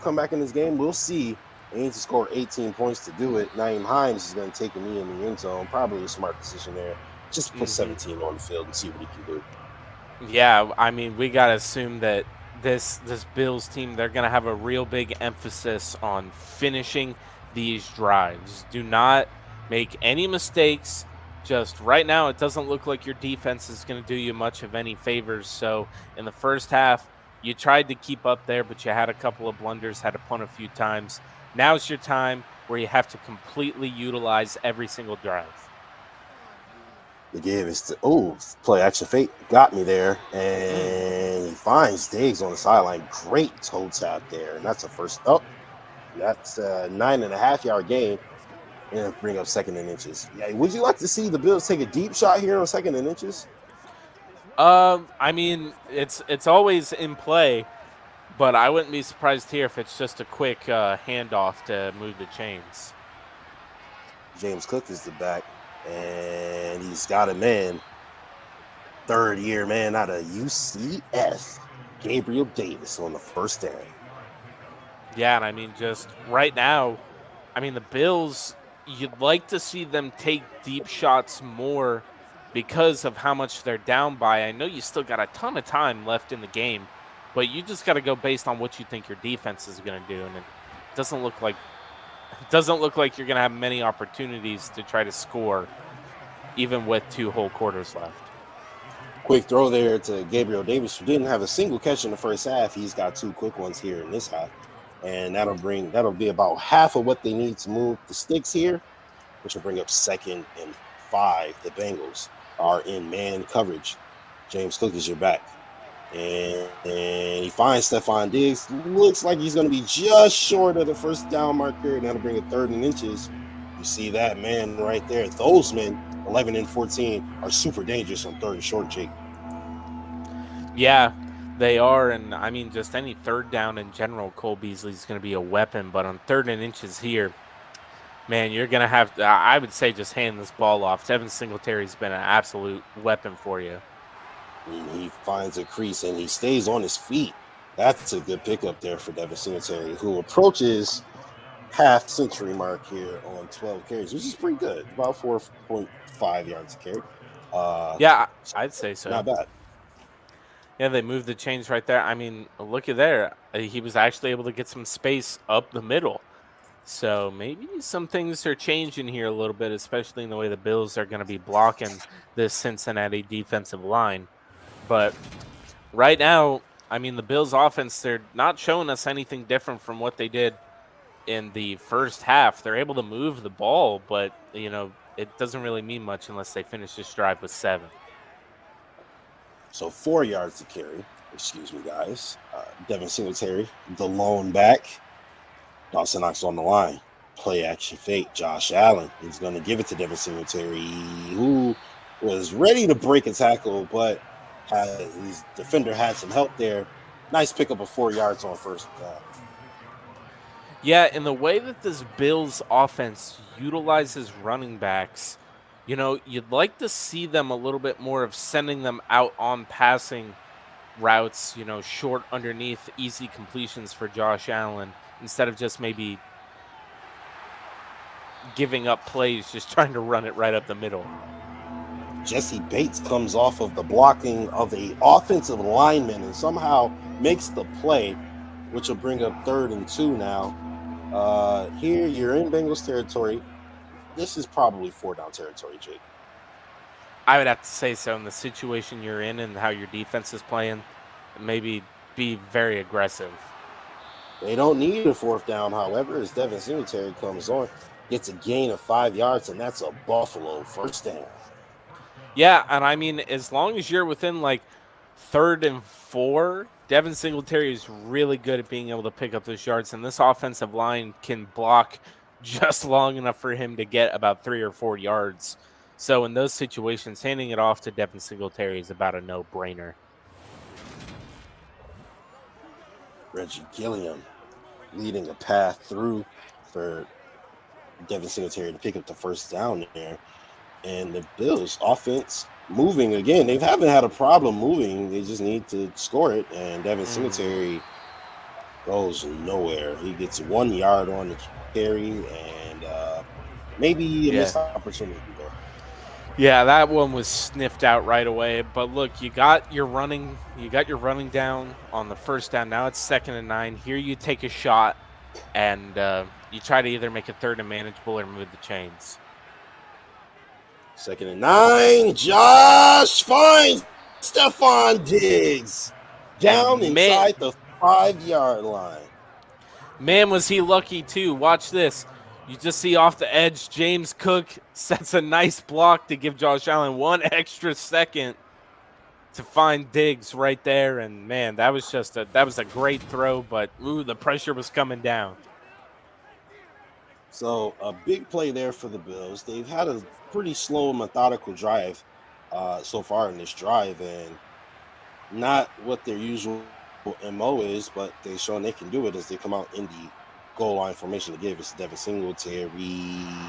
come back in this game. We'll see. They need to score 18 points to do it. Naeem Hines is going to take a knee in the end zone. Probably a smart decision there. Just put 17 on the field and see what he can do. Yeah, I mean, we got to assume that this Bills team, they're going to have a real big emphasis on finishing these drives. Do not make any mistakes. Just right now, it doesn't look like your defense is going to do you much of any favors. So in the first half, you tried to keep up there, but you had a couple of blunders, had to punt a few times. Now's your time where you have to completely utilize every single drive. They gave his play action fake got me there, and he finds Diggs on the sideline. Great toe tap there, and that's a first. That's a 9.5-yard gain, and bring up 2nd and inches. Yeah, would you like to see the Bills take a deep shot here on 2nd and inches? I mean, it's always in play, but I wouldn't be surprised here if it's just a quick handoff to move the chains. James Cook is the back, and he's got a man, 3rd-year man out of UCF, Gabriel Davis on the first down. Yeah, and I mean, just right now, I mean, the Bills, you'd like to see them take deep shots more because of how much they're down by. I know you still got a ton of time left in the game, but you just got to go based on what you think your defense is going to do, and it doesn't look like you're going to have many opportunities to try to score, even with 2 whole quarters left. Quick throw there to Gabriel Davis, who didn't have a single catch in the first half. He's got 2 quick ones here in this half, and that'll be about half of what they need to move the sticks here, which will bring up 2nd and 5. The Bengals are in man coverage. James Cook is your back. And he finds Stephon Diggs. Looks like he's going to be just short of the first down marker, and that'll bring a 3rd and inches. You see that man right there. Those men, 11 and 14, are super dangerous on 3rd and short, Jake. Yeah, they are. And, I mean, just any 3rd down in general, Cole Beasley is going to be a weapon. But on 3rd and inches here, man, you're going to have to, I would say, just hand this ball off. Devin Singletary's been an absolute weapon for you. He finds a crease, and he stays on his feet. That's a good pickup there for Devin Singletary, who approaches half-century mark here on 12 carries, which is pretty good. About 4.5 yards a carry. Yeah, I'd say so. Not bad. Yeah, they moved the chains right there. I mean, look at there. He was actually able to get some space up the middle. So maybe some things are changing here a little bit, especially in the way the Bills are going to be blocking this Cincinnati defensive line. But right now, I mean, the Bills offense, they're not showing us anything different from what they did in the first half. They're able to move the ball, but, it doesn't really mean much unless they finish this drive with 7. So 4 yards to carry. Excuse me, guys. Devin Singletary, the lone back. Dawson Knox on the line. Play action fake. Josh Allen is going to give it to Devin Singletary, who was ready to break a tackle, but his defender had some help there. Nice pickup of 4 yards on first down. Yeah, in the way that this Bills offense utilizes running backs, you'd like to see them a little bit more of sending them out on passing routes, short underneath, easy completions for Josh Allen, instead of just maybe giving up plays, just trying to run it right up the middle. Jesse Bates comes off of the blocking of the offensive lineman and somehow makes the play, which will bring up 3rd and 2 now. Here, you're in Bengals territory. This is probably 4-down territory, Jake. I would have to say so. In the situation you're in and how your defense is playing, maybe be very aggressive. They don't need a 4th down, however, as Devin Singletary comes on, gets a gain of 5 yards, and that's a Buffalo first down. Yeah, and I mean, as long as you're within like 3rd and 4. Devin Singletary is really good at being able to pick up those yards, and this offensive line can block just long enough for him to get about 3 or 4 yards. So in those situations, handing it off to Devin Singletary is about a no-brainer. Reggie Gilliam leading a path through for Devin Singletary to pick up the first down there. And the Bills offense moving again. They haven't had a problem moving. They just need to score it. And Devin Singletary goes nowhere. He gets 1 yard on the carry and maybe a missed opportunity there. Yeah, that one was sniffed out right away. But look, you got your running down on the first down. Now it's 2nd and 9. Here you take a shot and you try to either make it 3rd and manageable or move the chains. 2nd and 9. Josh finds Stephon Diggs down inside the 5-yard line. Man, was he lucky too. Watch this. You just see off the edge, James Cook sets a nice block to give Josh Allen 1 extra second to find Diggs right there. And man, that was a great throw, but the pressure was coming down. So a big play there for the Bills. They've had a pretty slow, methodical drive so far in this drive, and not what their usual MO is, but they've shown they can do it as they come out in the goal line formation to give us Devin Singletary.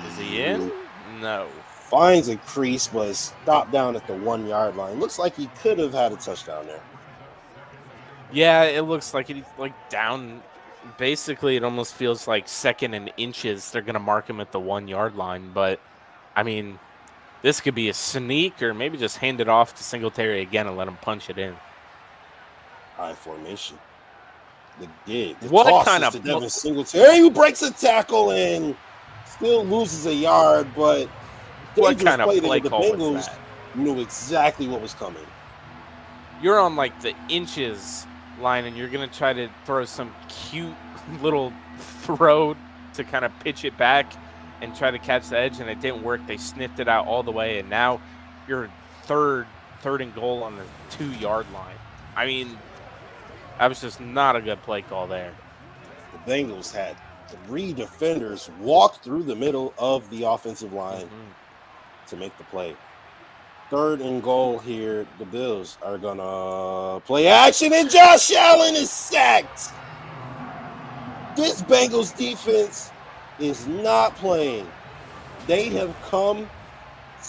Is he in? No. Finds a crease, but stopped down at the 1 yard line. Looks like he could have had a touchdown there. Yeah, it looks like he's down. Basically, it almost feels like 2nd and inches. They're going to mark him at the 1 yard line. But, I mean, this could be a sneak or maybe just hand it off to Singletary again and let him punch it in. High formation. The what toss kind is of to Devin Singletary, who breaks a tackle and still loses a yard, but what kind of play the call Bengals was that? knew exactly what was coming. You're on the inches line and you're going to try to throw some cute little throw to kind of pitch it back and try to catch the edge, and it didn't work. They sniffed it out all the way, and now you're third and goal on the 2 yard line. I mean, that was just not a good play call there. The Bengals had 3 defenders walk through the middle of the offensive line to make the play. 3rd and goal here. The Bills are going to play action, and Josh Allen is sacked. This Bengals defense is not playing. They have come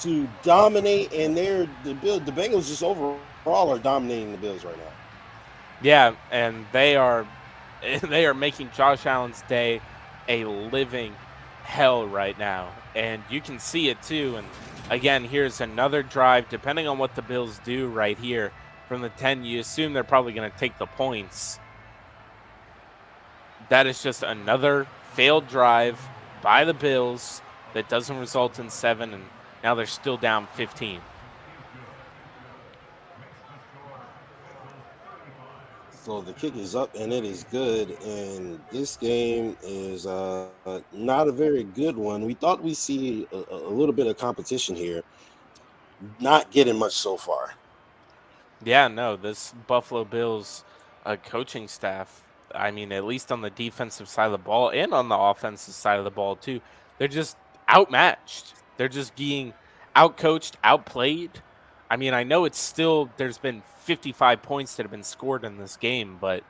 to dominate, and the Bengals just overall are dominating the Bills right now. Yeah, and they are making Josh Allen's day a living hell right now, and you can see it too. And again, here's another drive. Depending on what the Bills do right here from the 10, you assume they're probably going to take the points. That is just another failed drive by the Bills that doesn't result in 7, and now they're still down 15. So the kick is up, and it is good, and this game is not a very good one. We thought we'd see a little bit of competition here. Not getting much so far. Yeah, no, this Buffalo Bills coaching staff, I mean, at least on the defensive side of the ball and on the offensive side of the ball too, they're just outmatched. They're just being outcoached, outplayed. I mean, I know it's still, there's been 55 points that have been scored in this game, but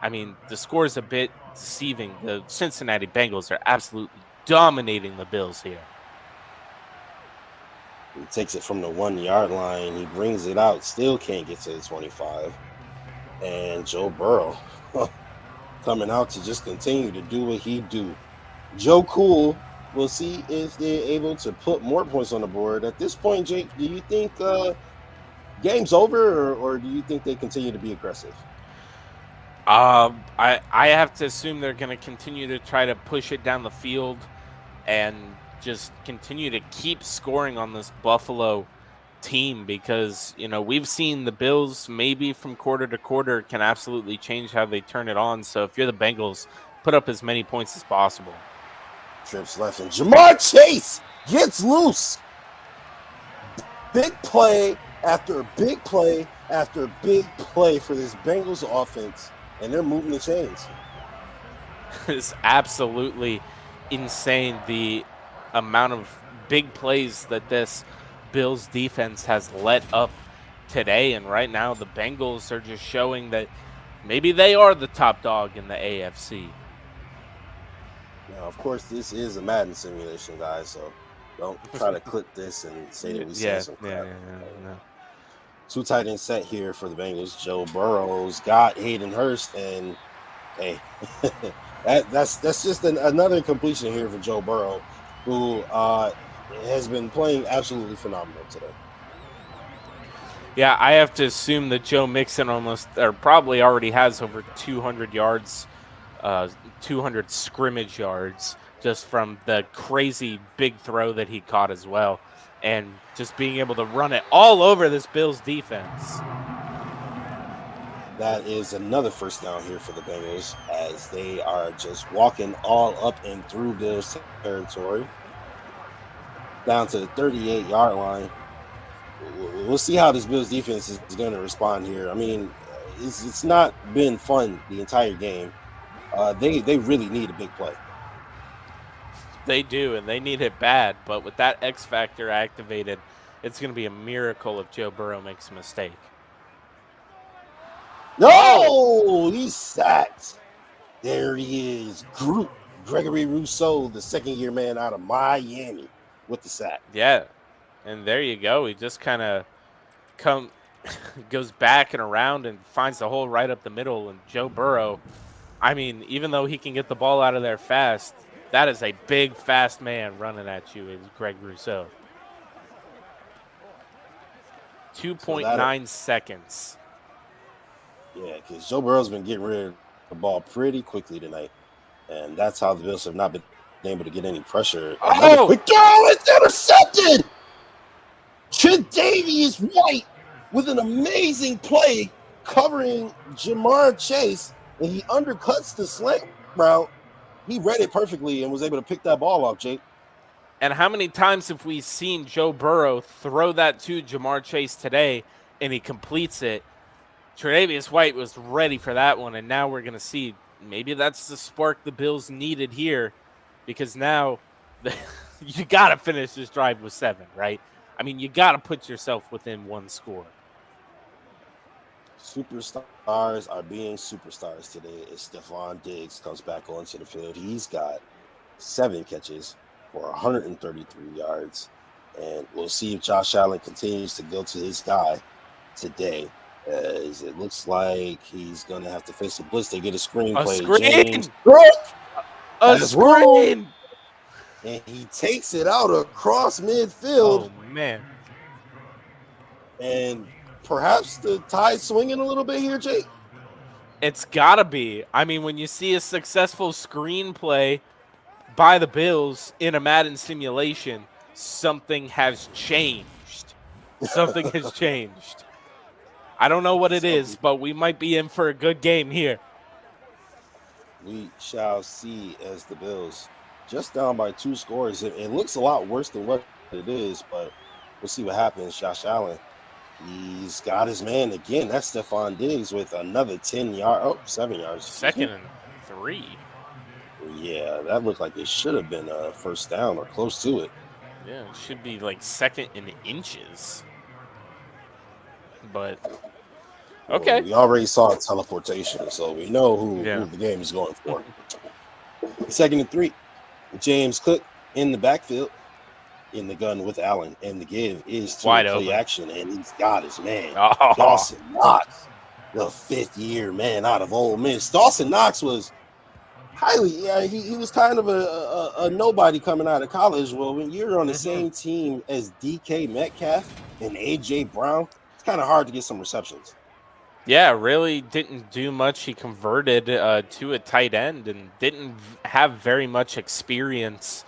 I mean, the score is a bit deceiving. The Cincinnati Bengals are absolutely dominating the Bills here. He takes it from the 1 yard line. He brings it out, still can't get to the 25. And Joe Burrow coming out to just continue to do what he do. Joe Cool, we'll see if they're able to put more points on the board. At this point, Jake, do you think game's over, or do you think they continue to be aggressive? I have to assume they're going to continue to try to push it down the field and just continue to keep scoring on this Buffalo team, because, you know, we've seen the Bills maybe from quarter to quarter can absolutely change how they turn it on. So if you're the Bengals, put up as many points as possible. Trips left, and Jamar Chase gets loose. Big play after big play after big play for this Bengals offense, and they're moving the chains. It's absolutely insane the amount of big plays that this Bills defense has let up today. And right now, the Bengals are just showing that maybe they are the top dog in the AFC. Now, of course, this is a Madden simulation, guys, so don't try to clip this and say that we said some crap. Yeah. Two tight end set here for the Bengals. Joe Burrow's got Hayden Hurst, and hey, that's just another completion here for Joe Burrow, who has been playing absolutely phenomenal today. Yeah, I have to assume that Joe Mixon probably already has over 200 yards, 200 scrimmage yards, just from the crazy big throw that he caught as well. And just being able to run it all over this Bills defense. That is another first down here for the Bengals as they are just walking all up and through Bills territory. Down to the 38-yard line. We'll see how this Bills defense is going to respond here. I mean, it's not been fun the entire game. They really need a big play. They do, and they need it bad. But with that X factor activated, it's going to be a miracle if Joe Burrow makes a mistake. No, he's sacked. There he is. Gregory Rousseau, the second-year man out of Miami, with the sack. Yeah, and there you go. He just kind of goes back and around and finds the hole right up the middle. And Joe Burrow, I mean, even though he can get the ball out of there fast, that is a big, fast man running at you is Greg Rousseau. 2.9 seconds. Yeah, because Joe Burrow's been getting rid of the ball pretty quickly tonight. And that's how the Bills have not been able to get any pressure. Oh! Quick throw! It's intercepted! Tre'Davious White with an amazing play covering Jamar Chase, and he undercuts the slant route. He read it perfectly and was able to pick that ball off, Jake. And how many times have we seen Joe Burrow throw that to Jamar Chase today, and he completes it? Tre'Davious White was ready for that one, and now we're going to see maybe that's the spark the Bills needed here, because now you got to finish this drive with 7, right? I mean, you got to put yourself within 1 score. Superstars are being superstars today as Stephon Diggs comes back onto the field. He's got 7 catches for 133 yards, and we'll see if Josh Allen continues to go to his guy today, as it looks like he's going to have to face a blitz to get a screenplay. A screen! And he takes it out across midfield. Oh, man. And perhaps the tide swinging a little bit here, Jake? It's got to be. I mean, when you see a successful screenplay by the Bills in a Madden simulation, something has changed. Something has changed. I don't know what it is, but we might be in for a good game here. We shall see as the Bills just down by 2 scores. It looks a lot worse than what it is, but we'll see what happens. Josh Allen, he's got his man again. That's Stephon Diggs with another 7 yards. 2nd and 3. Yeah, that looked like it should have been a first down or close to it. Yeah, it should be like 2nd in inches. But okay. Well, we already saw teleportation, so we know who the game is going for. 2nd and 3. James Cook in the backfield, in the gun with Allen, and the give is to play action, and he's got his man. Oh. Dawson Knox, the 5th-year man out of Ole Miss. Dawson Knox was he was kind of a nobody coming out of college. Well, when you're on the same team as DK Metcalf and A.J. Brown, it's kind of hard to get some receptions. Yeah, really didn't do much. He converted to a tight end and didn't have very much experience.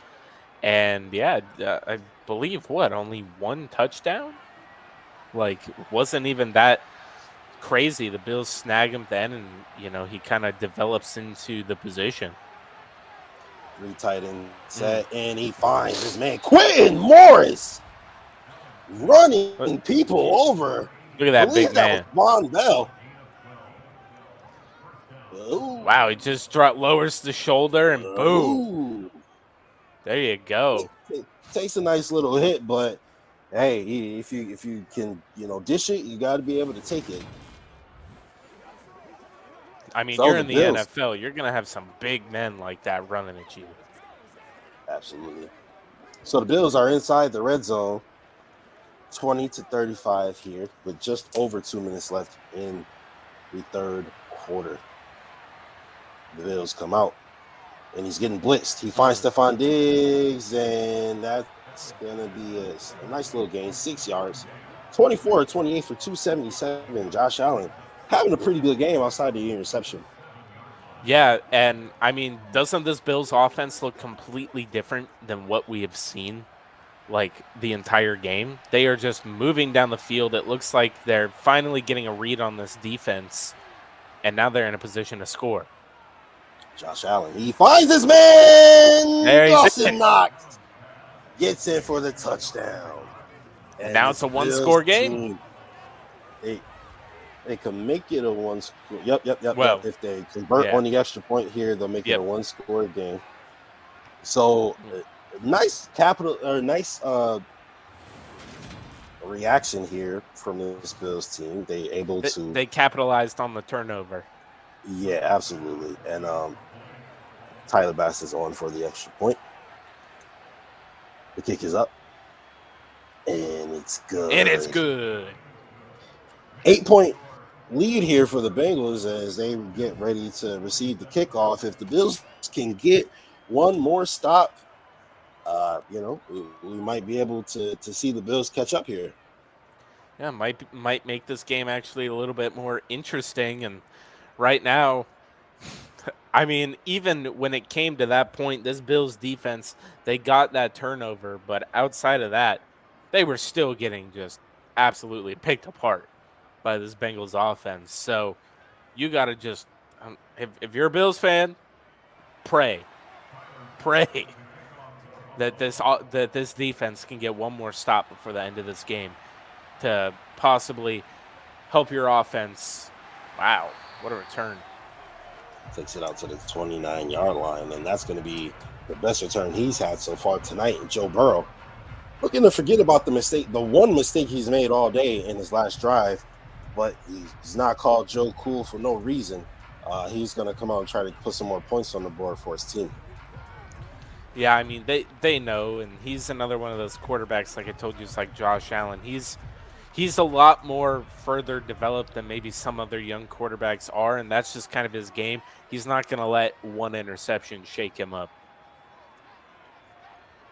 And, I believe, only 1 touchdown? Like, wasn't even that crazy. The Bills snag him then, and, he kind of develops into the position. 3 tight end set, and he finds his man, Quentin Morris, running people over. Look at that believe big that man. was Von Bell. Ooh. Wow, he just lowers the shoulder and boom. Ooh. There you go. It takes a nice little hit, but hey, if you can dish it, you got to be able to take it. I mean, So you're the in the Bills, NFL. You're going to have some big men like that running at you. absolutely. So the Bills are inside the red zone, 20-35 here, with just over 2 minutes left in the third quarter. The Bills come out, and he's getting blitzed. He finds Stephon Diggs, and that's going to be a nice little gain, 6 yards. 24-28 for 277. Josh Allen having a pretty good game outside the interception. Yeah, and I mean, doesn't this Bills offense look completely different than what we have seen like the entire game? They are just moving down the field. It looks like they're finally getting a read on this defense, and now they're in a position to score. Josh Allen, he finds his man. There he's Dawson in. Knox gets in for the touchdown. And now it's a one-score game. They can make it a one-score. Yep. Well, if they convert on the extra point here, they'll make it a one-score game. So nice reaction here from this Bills team. They capitalized on the turnover. Yeah, absolutely. And Tyler Bass is on for the extra point. The kick is up. And it's good. 8-point lead here for the Bengals as they get ready to receive the kickoff. If the Bills can get one more stop, we might be able to see the Bills catch up here. Yeah, might make this game actually a little bit more interesting. And right now, I mean, even when it came to that point, this Bills defense, they got that turnover, but outside of that, they were still getting just absolutely picked apart by this Bengals offense. So you got to just, if you're a Bills fan, pray that this defense can get one more stop before the end of this game to possibly help your offense. Wow, what a return. Takes it out to the 29-yard line, and that's going to be the best return he's had so far tonight. And Joe Burrow looking to forget about the one mistake he's made all day in his last drive, but he's not called Joe Cool for no reason. He's going to come out and try to put some more points on the board for his team. Yeah, I mean, they know, and he's another one of those quarterbacks, like I told you, it's like Josh Allen. He's a lot more further developed than maybe some other young quarterbacks are, and that's just kind of his game. He's not going to let one interception shake him up.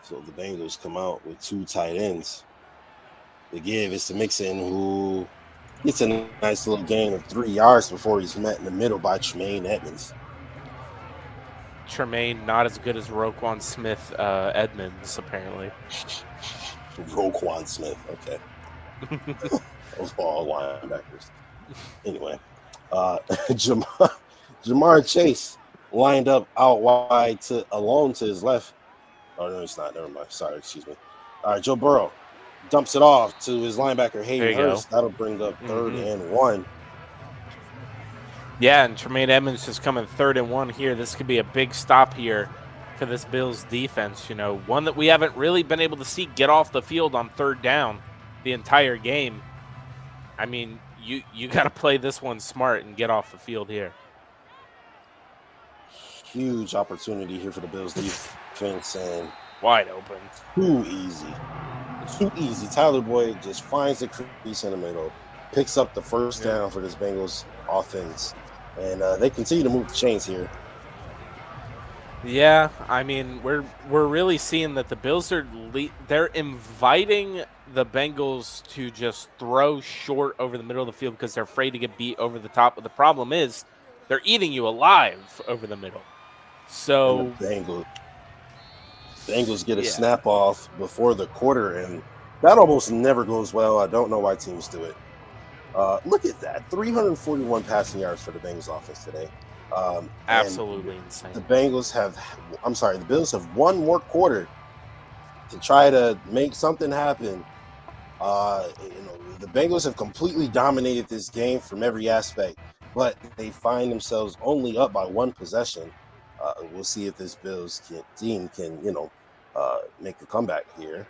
So the Bengals come out with 2 tight ends. The give is to Mixon, who gets a nice little gain of 3 yards before he's met in the middle by Tremaine Edmonds. Tremaine, not as good as Roquan Smith Edmonds, apparently. Roquan Smith, okay. Those all linebackers. Anyway, Jamar Chase lined up out wide alone to his left. Oh, no, it's not. Never mind. Sorry, excuse me. All right, Joe Burrow dumps it off to his linebacker, Hayden Hurst. That'll bring up 3rd and 1. Yeah, and Tremaine Edmonds just coming 3rd and 1 here. This could be a big stop here for this Bills defense. One that we haven't really been able to see get off the field on 3rd down the entire game. I mean, you got to play this one smart and get off the field here. Huge opportunity here for the Bills defense, and wide open. Too easy. Tyler Boyd just finds the crease in the middle, picks up the first down for this Bengals offense, and they continue to move the chains here. Yeah, I mean, we're really seeing that the Bills they're inviting the Bengals to just throw short over the middle of the field because they're afraid to get beat over the top. But the problem is they're eating you alive over the middle. So the Bengals get a snap off before the quarter, and that almost never goes well. I don't know why teams do it. Look at that, 341 passing yards for the Bengals offense today. Absolutely insane. The Bills have one more quarter to try to make something happen. The Bengals have completely dominated this game from every aspect, but they find themselves only up by one possession. We'll see if this Bills team can, make a comeback here.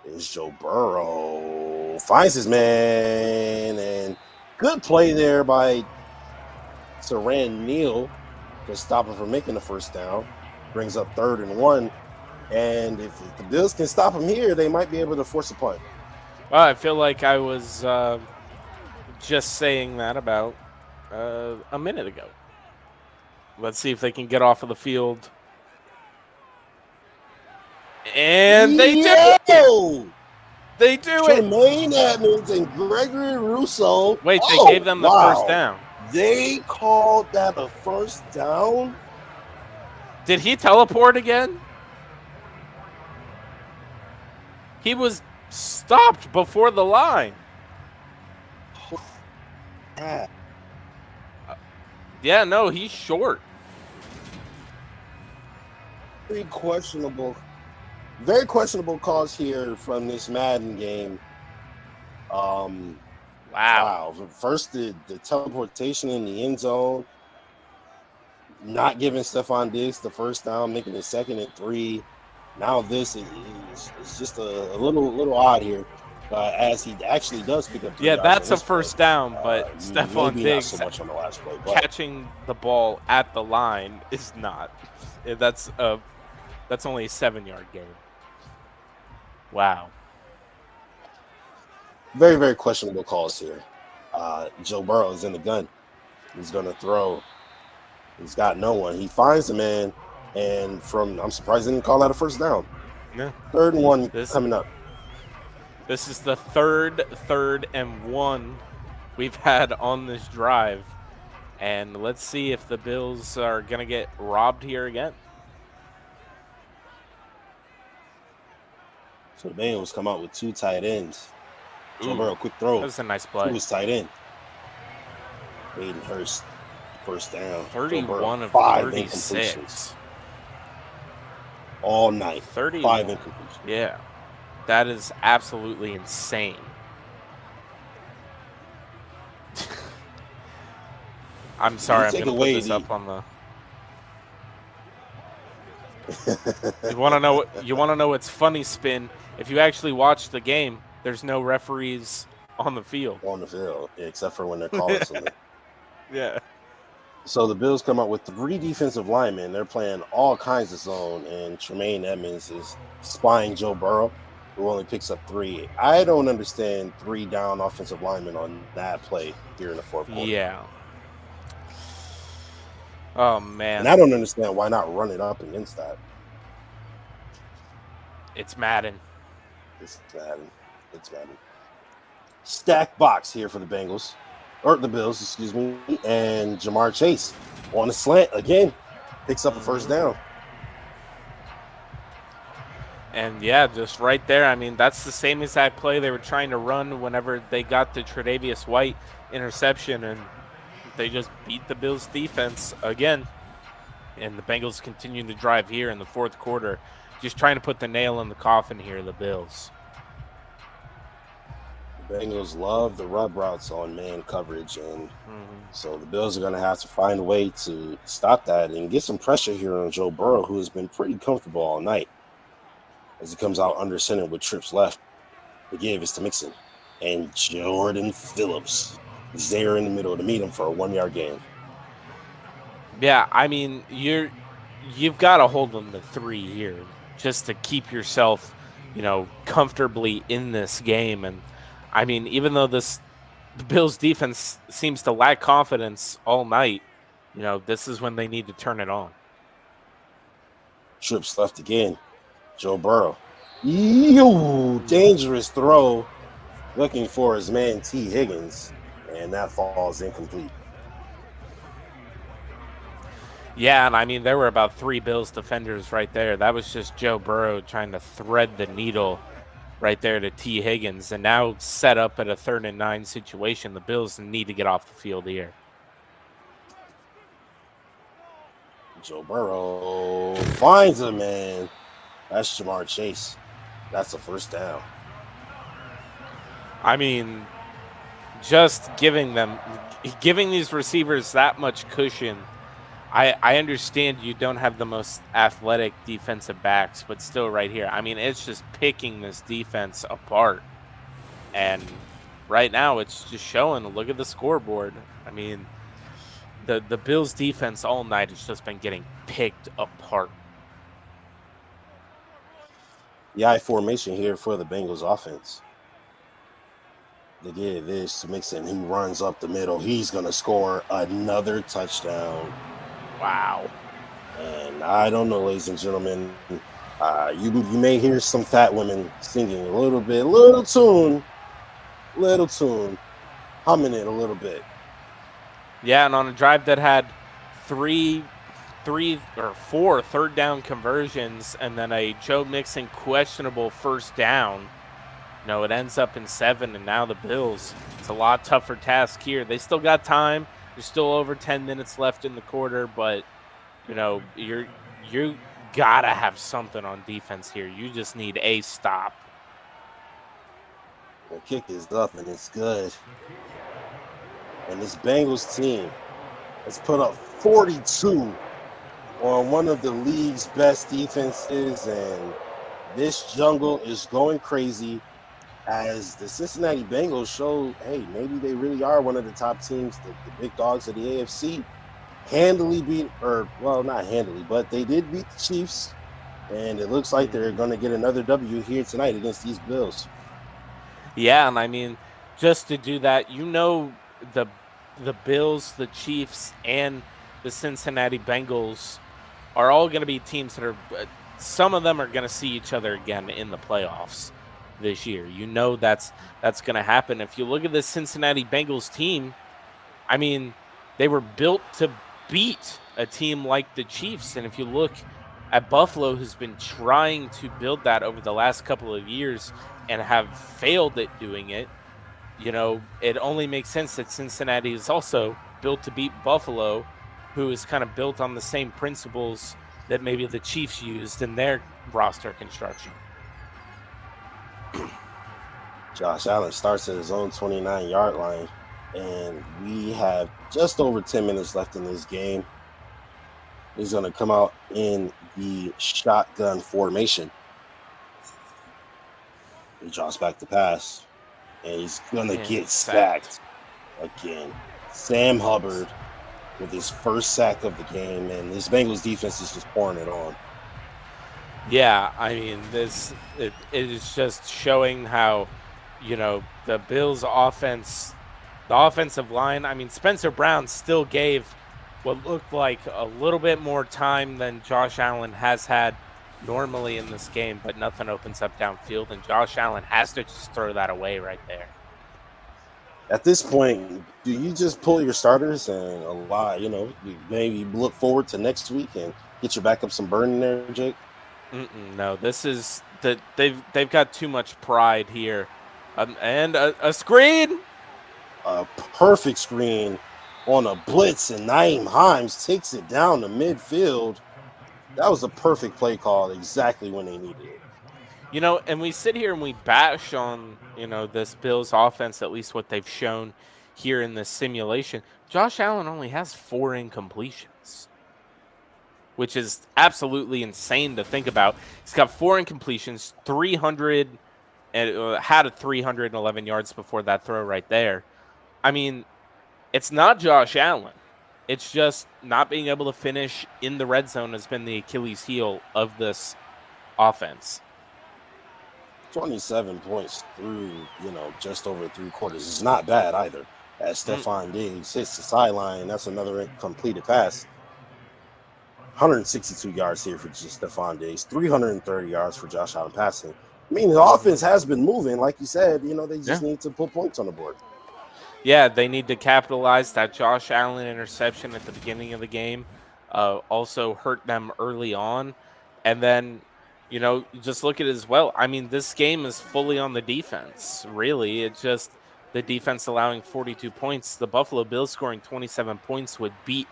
There's Joe Burrow. Finds his man, and good play there by Saran Neal to stop him from making the first down. Brings up 3rd and 1. And if the Bills can stop him here, they might be able to force a punt. Well, I feel like I was just saying that about a minute ago. Let's see if they can get off of the field. And they do it! They do it! Tremaine Edmonds and Gregory Rousseau. Wait, they gave them the first down. They called that a first down? Did he teleport again? He was stopped before the line. Yeah, no, he's short. Very questionable calls here from this Madden game. Wow. First, the teleportation in the end zone, not giving Stephon Diggs the first down, making it 2nd and 3. Now this is just a little odd here, as he actually does pick up. Yeah, that's a first down, but Stephon Diggs not so much on the last play, catching the ball at the line is not. That's only a 7-yard gain. Wow. Very, very questionable calls here. Joe Burrow is in the gun. He's going to throw. He's got no one. He finds the man. And I'm surprised they didn't call that a first down. Yeah. 3rd and 1 coming up. This is the third and 1 we've had on this drive. And let's see if the Bills are going to get robbed here again. So the Bengals come out with 2 tight ends. Joe Burrow, quick throw. That was a nice play. Who was tight end? Hayden Hurst, first down. 31 of 5 36. All night. 30. 5 incompletions. Yeah. That is absolutely insane. I'm sorry, I'm going to put this up on the... You want to know what's funny, Spin? If you actually watch the game, there's no referees on the field. Except for when they're calling something. Yeah. So the Bills come out with 3 defensive linemen. They're playing all kinds of zone, and Tremaine Edmonds is spying Joe Burrow, who only picks up 3. I don't understand 3 down offensive linemen on that play here in the 4th quarter. Yeah. Oh, man. And I don't understand why not run it up against that. It's Madden. It's Madden. Stack box here for the Bengals. Or the Bills, excuse me. And Jamar Chase on a slant again. Picks up a first down. And, yeah, just right there. I mean, that's the same exact play they were trying to run whenever they got the Tre'Davious White interception. And they just beat the Bills' defense again. And the Bengals continue to drive here in the 4th quarter. Just trying to put the nail in the coffin here, the Bills. The Bengals love the rub routes on man coverage, and so the Bills are going to have to find a way to stop that and get some pressure here on Joe Burrow, who has been pretty comfortable all night. As he comes out under center with trips left, the give is to Mixon, and Jordan Phillips is there in the middle to meet him for a 1-yard gain. Yeah, I mean, you've got to hold them to 3 here just to keep yourself, comfortably in this game. And I mean, even though the Bills defense seems to lack confidence all night, this is when they need to turn it on. Trips left again. Joe Burrow. Dangerous throw. Looking for his man T. Higgins, and that falls incomplete. Yeah, and I mean, there were about 3 Bills defenders right there. That was just Joe Burrow trying to thread the needle right there to T. Higgins. And now set up at a 3rd and 9 situation. The Bills need to get off the field here. Joe Burrow finds him, man. That's Jamar Chase. That's a first down. I mean, just giving these receivers that much cushion. I understand you don't have the most athletic defensive backs, but still right here. I mean, it's just picking this defense apart. And right now it's just showing. Look at the scoreboard. I mean, the Bills defense all night has just been getting picked apart. The I formation here for the Bengals offense. They give this to Mixon. He runs up the middle. He's going to score another touchdown. Wow. And I don't know, ladies and gentlemen, you may hear some fat women singing a little bit, little tune, humming it a little bit. Yeah, and on a drive that had three or four third down conversions and then a Joe Mixon questionable first down, it ends up in 7, and now the Bills, it's a lot tougher task here. They still got time. There's still over 10 minutes left in the quarter, but, you got to have something on defense here. You just need a stop. The kick is up, and it's good. And this Bengals team has put up 42 on one of the league's best defenses, and this jungle is going crazy as the Cincinnati Bengals show, hey, maybe they really are one of the top teams, the big dogs of the AFC. Not handily, but they did beat the Chiefs, and it looks like they're going to get another W here tonight against these Bills. Yeah, and I mean, just to do that, the Bills, the Chiefs, and the Cincinnati Bengals are all going to be teams that are some of them are going to see each other again in the playoffs this year. That's going to happen. If you look at the Cincinnati Bengals team, I mean, they were built to beat a team like the Chiefs. And if you look at Buffalo, who's been trying to build that over the last couple of years and have failed at doing it, it only makes sense that Cincinnati is also built to beat Buffalo, who is kind of built on the same principles that maybe the Chiefs used in their roster construction. Josh Allen starts at his own 29-yard line, and we have just over 10 minutes left in this game. He's going to come out in the shotgun formation. He drops back to pass, and he's going to get sacked again. Sam Hubbard with his first sack of the game, and this Bengals defense is just pouring it on. Yeah, I mean, it is just showing how, the Bills' offense, the offensive line, I mean, Spencer Brown still gave what looked like a little bit more time than Josh Allen has had normally in this game, but nothing opens up downfield, and Josh Allen has to just throw that away right there. At this point, do you just pull your starters and allow, maybe look forward to next week and get your backup some burn in there, Jake? No, this is that they've got too much pride here, and a screen, a perfect screen on a blitz, and Nyheim Hines takes it down the midfield. That was a perfect play call, exactly when they needed it. And we sit here and we bash on, this Bills offense, at least what they've shown here in this simulation. Josh Allen only has 4 incompletions, which is absolutely insane to think about. He's got 4 incompletions, 300, and had 311 yards before that throw right there. I mean, it's not Josh Allen. It's just not being able to finish in the red zone has been the Achilles heel of this offense. 27 points through, just over 3 quarters is not bad either. As Stephon Diggs hits the sideline, that's another completed pass. 162 yards here for Stephon Diggs, 330 yards for Josh Allen passing. I mean, the offense has been moving, like you said. They just need to put points on the board. Yeah, they need to capitalize. That Josh Allen interception at the beginning of the game also hurt them early on. And then, just look at it as well. I mean, this game is fully on the defense, really. It's just the defense allowing 42 points. The Buffalo Bills scoring 27 points would beat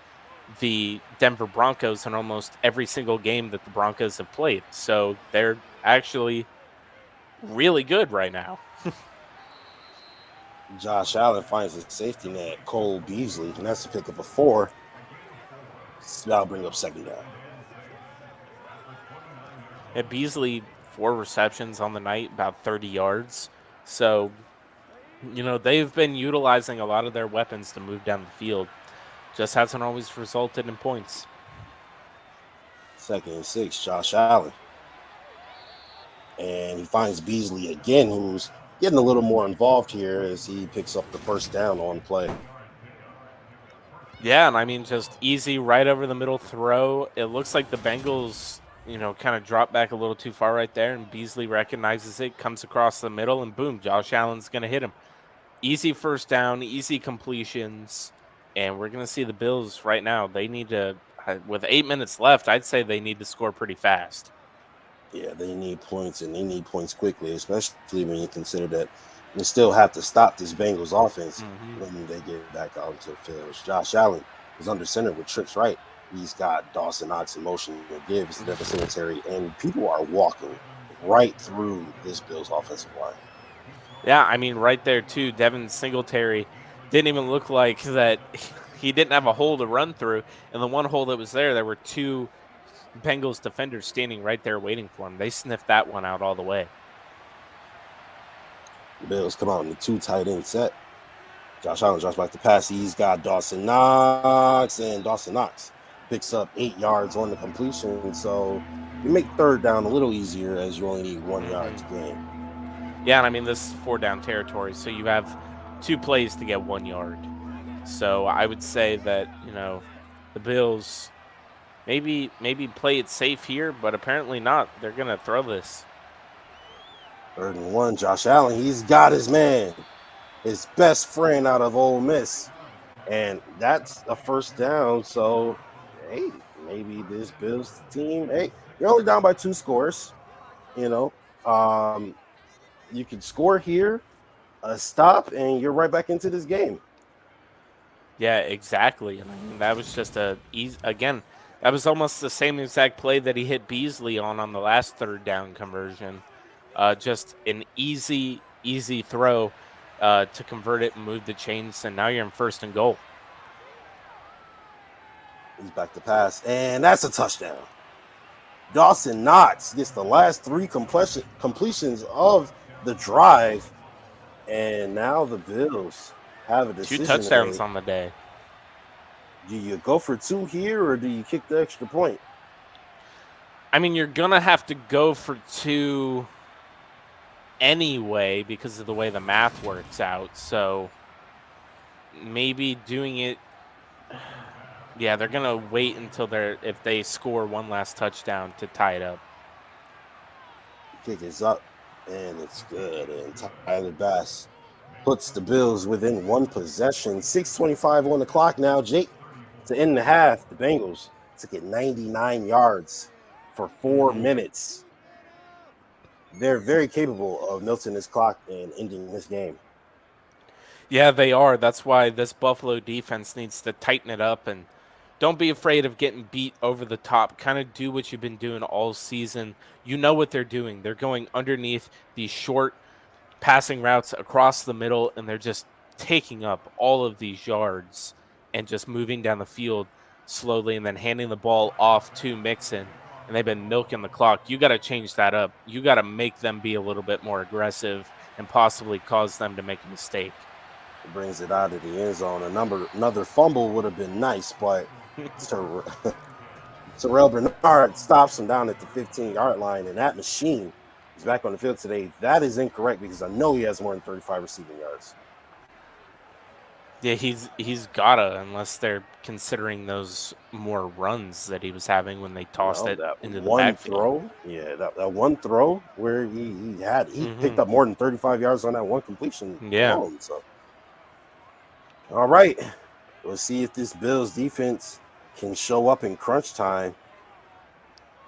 the Denver Broncos in almost every single game that the Broncos have played. So they're actually really good right now. Josh Allen finds a safety net, Cole Beasley, and that's to pick up a 4. So that'll bring up 2nd down. At Beasley, 4 receptions on the night, about 30 yards. So, they've been utilizing a lot of their weapons to move down the field. Just hasn't always resulted in points. 2nd and 6, Josh Allen. And he finds Beasley again, who's getting a little more involved here as he picks up the 1st down on play. Yeah, and I mean, just easy right over the middle throw. It looks like the Bengals, kind of dropped back a little too far right there, and Beasley recognizes it, comes across the middle, and boom, Josh Allen's going to hit him. Easy 1st down, easy completions, and we're going to see the Bills right now. They need to, with 8 minutes left, I'd say they need to score pretty fast. Yeah, they need points, and they need points quickly, especially when you consider that they still have to stop this Bengals offense when they get back out into the field. Josh Allen is under center with trips right. He's got Dawson Knox in motion to give instead of Singletary, and people are walking right through this Bills offensive line. Yeah, I mean, right there, too, Devin Singletary didn't even look like that. He didn't have a hole to run through, and the one hole that was there were 2 Bengals defenders standing right there waiting for him. They sniffed that one out all the way. The Bills come out in the 2 tight end set. Josh Allen drops back to pass. He's got Dawson Knox, and Dawson Knox picks up 8 yards on the completion. So you make 3rd down a little easier as you only need 1 yard to gain. Yeah, and I mean, this is 4-down territory, so you have 2 plays to get 1 yard. So I would say that, the Bills maybe play it safe here, but apparently not. They're going to throw this. 3rd and 1, Josh Allen, he's got his man, his best friend out of Ole Miss. And that's a 1st down. So, hey, maybe this Bills team, hey, you're only down by 2 scores. You can score here, a stop, and you're right back into this game. Yeah, exactly. And I mean, that was just again, that was almost the same exact play that he hit Beasley on the last 3rd down conversion. Just an easy throw to convert it and move the chains, and now you're in 1st and goal. He's back to pass, and that's a touchdown. Dawson Knox gets the last 3 completions of the drive, and now the Bills have a decision. 2 touchdowns on the day. Do you go for 2 here, or do you kick the extra point? I mean, you're going to have to go for 2 anyway because of the way the math works out. So maybe doing it. Yeah, they're going to wait until if they score 1 last touchdown to tie it up. Kick is up, and it's good. And Tyler Bass puts the Bills within 1 possession. 6:25 on the clock now. Jake, to end the half, the Bengals took it 99 yards for 4 minutes. They're very capable of milking this clock and ending this game. Yeah, they are. That's why this Buffalo defense needs to tighten it up and don't be afraid of getting beat over the top. Kind of do what you've been doing all season. You know what they're doing. They're going underneath these short passing routes across the middle, and they're just taking up all of these yards and just moving down the field slowly and then handing the ball off to Mixon. And they've been milking the clock. You got to change that up. You got to make them be a little bit more aggressive and possibly cause them to make a mistake. It brings it out of the end zone. Another fumble would have been nice, but Terrell Bernard stops him down at the 15-yard line, and that machine is back on the field today. That is incorrect because I know he has more than 35 receiving yards. Yeah, he's gotta, unless they're considering those more runs that he was having when they tossed it into the backfield. That one throw where he picked up more than 35 yards on that one completion. Yeah. So. All right, let's see if this Bills defense can show up in crunch time.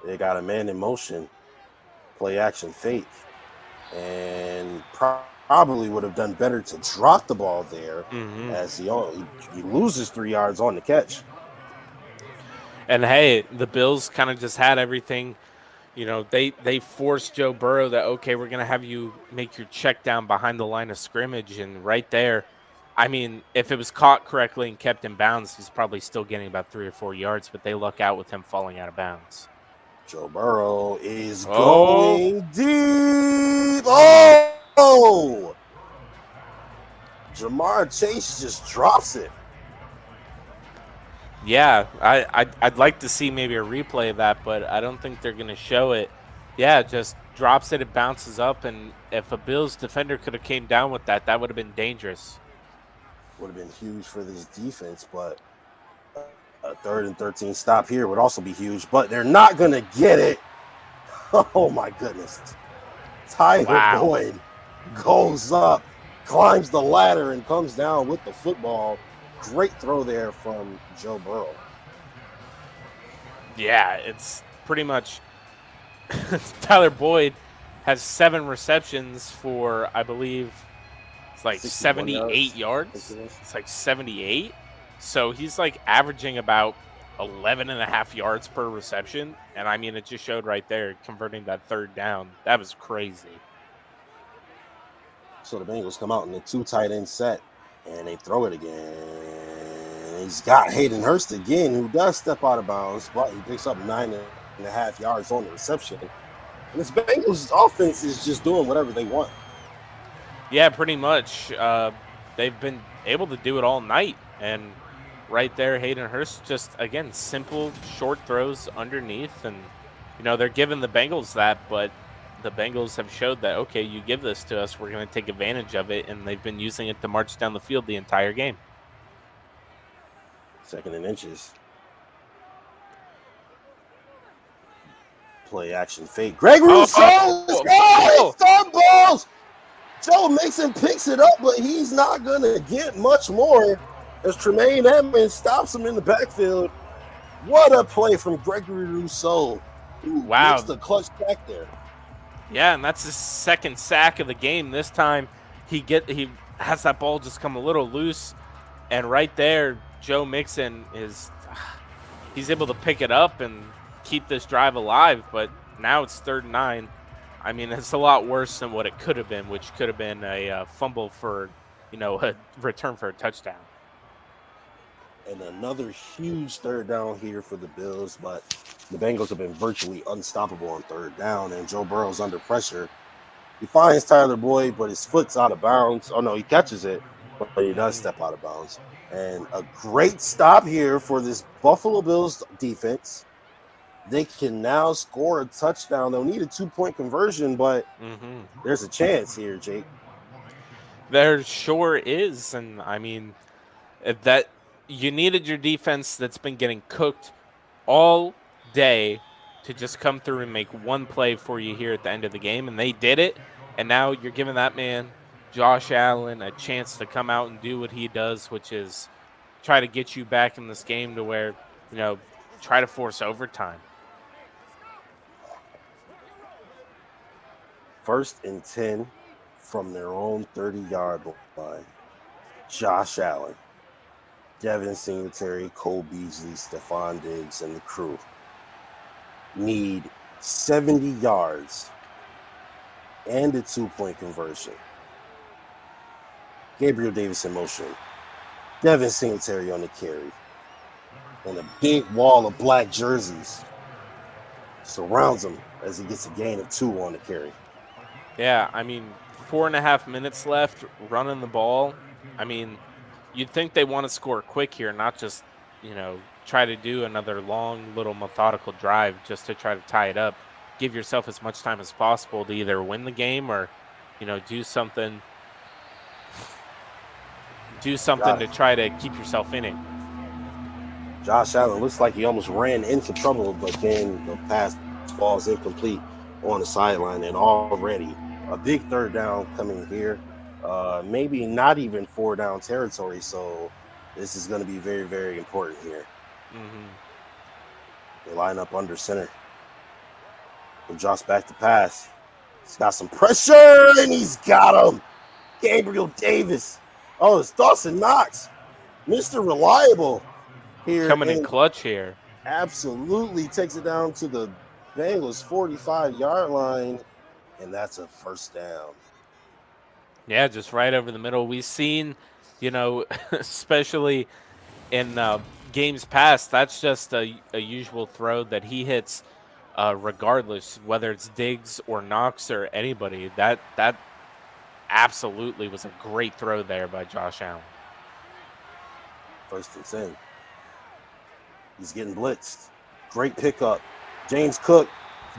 They got a man in motion, play action fake, and probably would have done better to drop the ball there as he loses 3 yards on the catch. And hey, the Bills kind of just had everything, they forced Joe Burrow that, okay, we're going to have you make your check down behind the line of scrimmage. And right there, I mean, if it was caught correctly and kept in bounds, he's probably still getting about 3 or 4 yards, but they luck out with him falling out of bounds. Joe Burrow is Oh, going deep. Oh! Jamar Chase just drops it. yeah. I'd like to see maybe a replay of that, but I don't think they're going to show it. Yeah, it just drops it, bounces up, and if a Bills defender could have came down with that, that would have been dangerous. Would have been huge for this defense, but a 3rd and 13 stop here would also be huge, but they're not going to get it. Oh, my goodness. Tyler Boyd goes up, climbs the ladder, and comes down with the football. Great throw there from Joe Burrow. Yeah, it's pretty much Tyler Boyd has 7 receptions for, I believe, it's like 78 yards. It's like 78. So he's like averaging about 11.5 yards per reception. And I mean, it just showed right there, converting that 3rd down. That was crazy. So the Bengals come out in the 2 tight end set, and they throw it again. He's got Hayden Hurst again, who does step out of bounds, but he picks up 9.5 yards on the reception. And this Bengals offense is just doing whatever they want. Yeah, pretty much. They've been able to do it all night. And right there, Hayden Hurst just, again, simple, short throws underneath. And, they're giving the Bengals that, but the Bengals have showed that, okay, you give this to us, we're going to take advantage of it. And they've been using it to march down the field the entire game. 2nd and inches. Play action fake. Greg Rousseau! Fumbles! Joe Mixon picks it up, but he's not going to get much more as Tremaine Edmonds stops him in the backfield. What a play from Gregory Rousseau. Wow. Makes the clutch sack there. Yeah, and that's his 2nd sack of the game. This time he has that ball just come a little loose, and right there, Joe Mixon he's able to pick it up and keep this drive alive, but now it's 3rd and 9. I mean, it's a lot worse than what it could have been, which could have been a fumble for, a return for a touchdown. And another huge 3rd down here for the Bills, but the Bengals have been virtually unstoppable on 3rd down, and Joe Burrow's under pressure. He finds Tyler Boyd, but his foot's out of bounds. Oh, no, he catches it, but he does step out of bounds. And a great stop here for this Buffalo Bills defense. They can now score a touchdown. They'll need a 2-point conversion, but there's a chance here, Jake. There sure is. And, I mean, that you needed your defense that's been getting cooked all day to just come through and make one play for you here at the end of the game, and they did it. And now you're giving that man, Josh Allen, a chance to come out and do what he does, which is try to get you back in this game to where, try to force overtime. 1st and 10 from their own 30-yard line. Josh Allen, Devin Singletary, Cole Beasley, Stephon Diggs, and the crew need 70 yards and a 2-point conversion. Gabriel Davis in motion. Devin Singletary on the carry. And a big wall of black jerseys surrounds him as he gets a gain of 2 on the carry. Yeah, I mean, 4.5 minutes left, running the ball. I mean, you'd think they want to score quick here, not just, try to do another long little methodical drive just to try to tie it up. Give yourself as much time as possible to either win the game or, do something to try to keep yourself in it. Josh Allen looks like he almost ran into trouble, but then the pass falls incomplete on the sideline, and already a big 3rd down coming here. Maybe not even 4-down territory, so this is going to be very, very important here. They line up under center. And drops back to pass. He's got some pressure, and he's got him. Gabriel Davis. Oh, it's Dawson Knox. Mr. Reliable here. Coming in clutch here. Absolutely takes it down to the Bengals 45-yard line, and that's a first down. Yeah, just right over the middle. We've seen, especially in games past, that's just a usual throw that he hits, regardless whether it's Diggs or Knox or anybody. That absolutely was a great throw there by Josh Allen. First and 10. He's getting blitzed. Great pickup. James Cook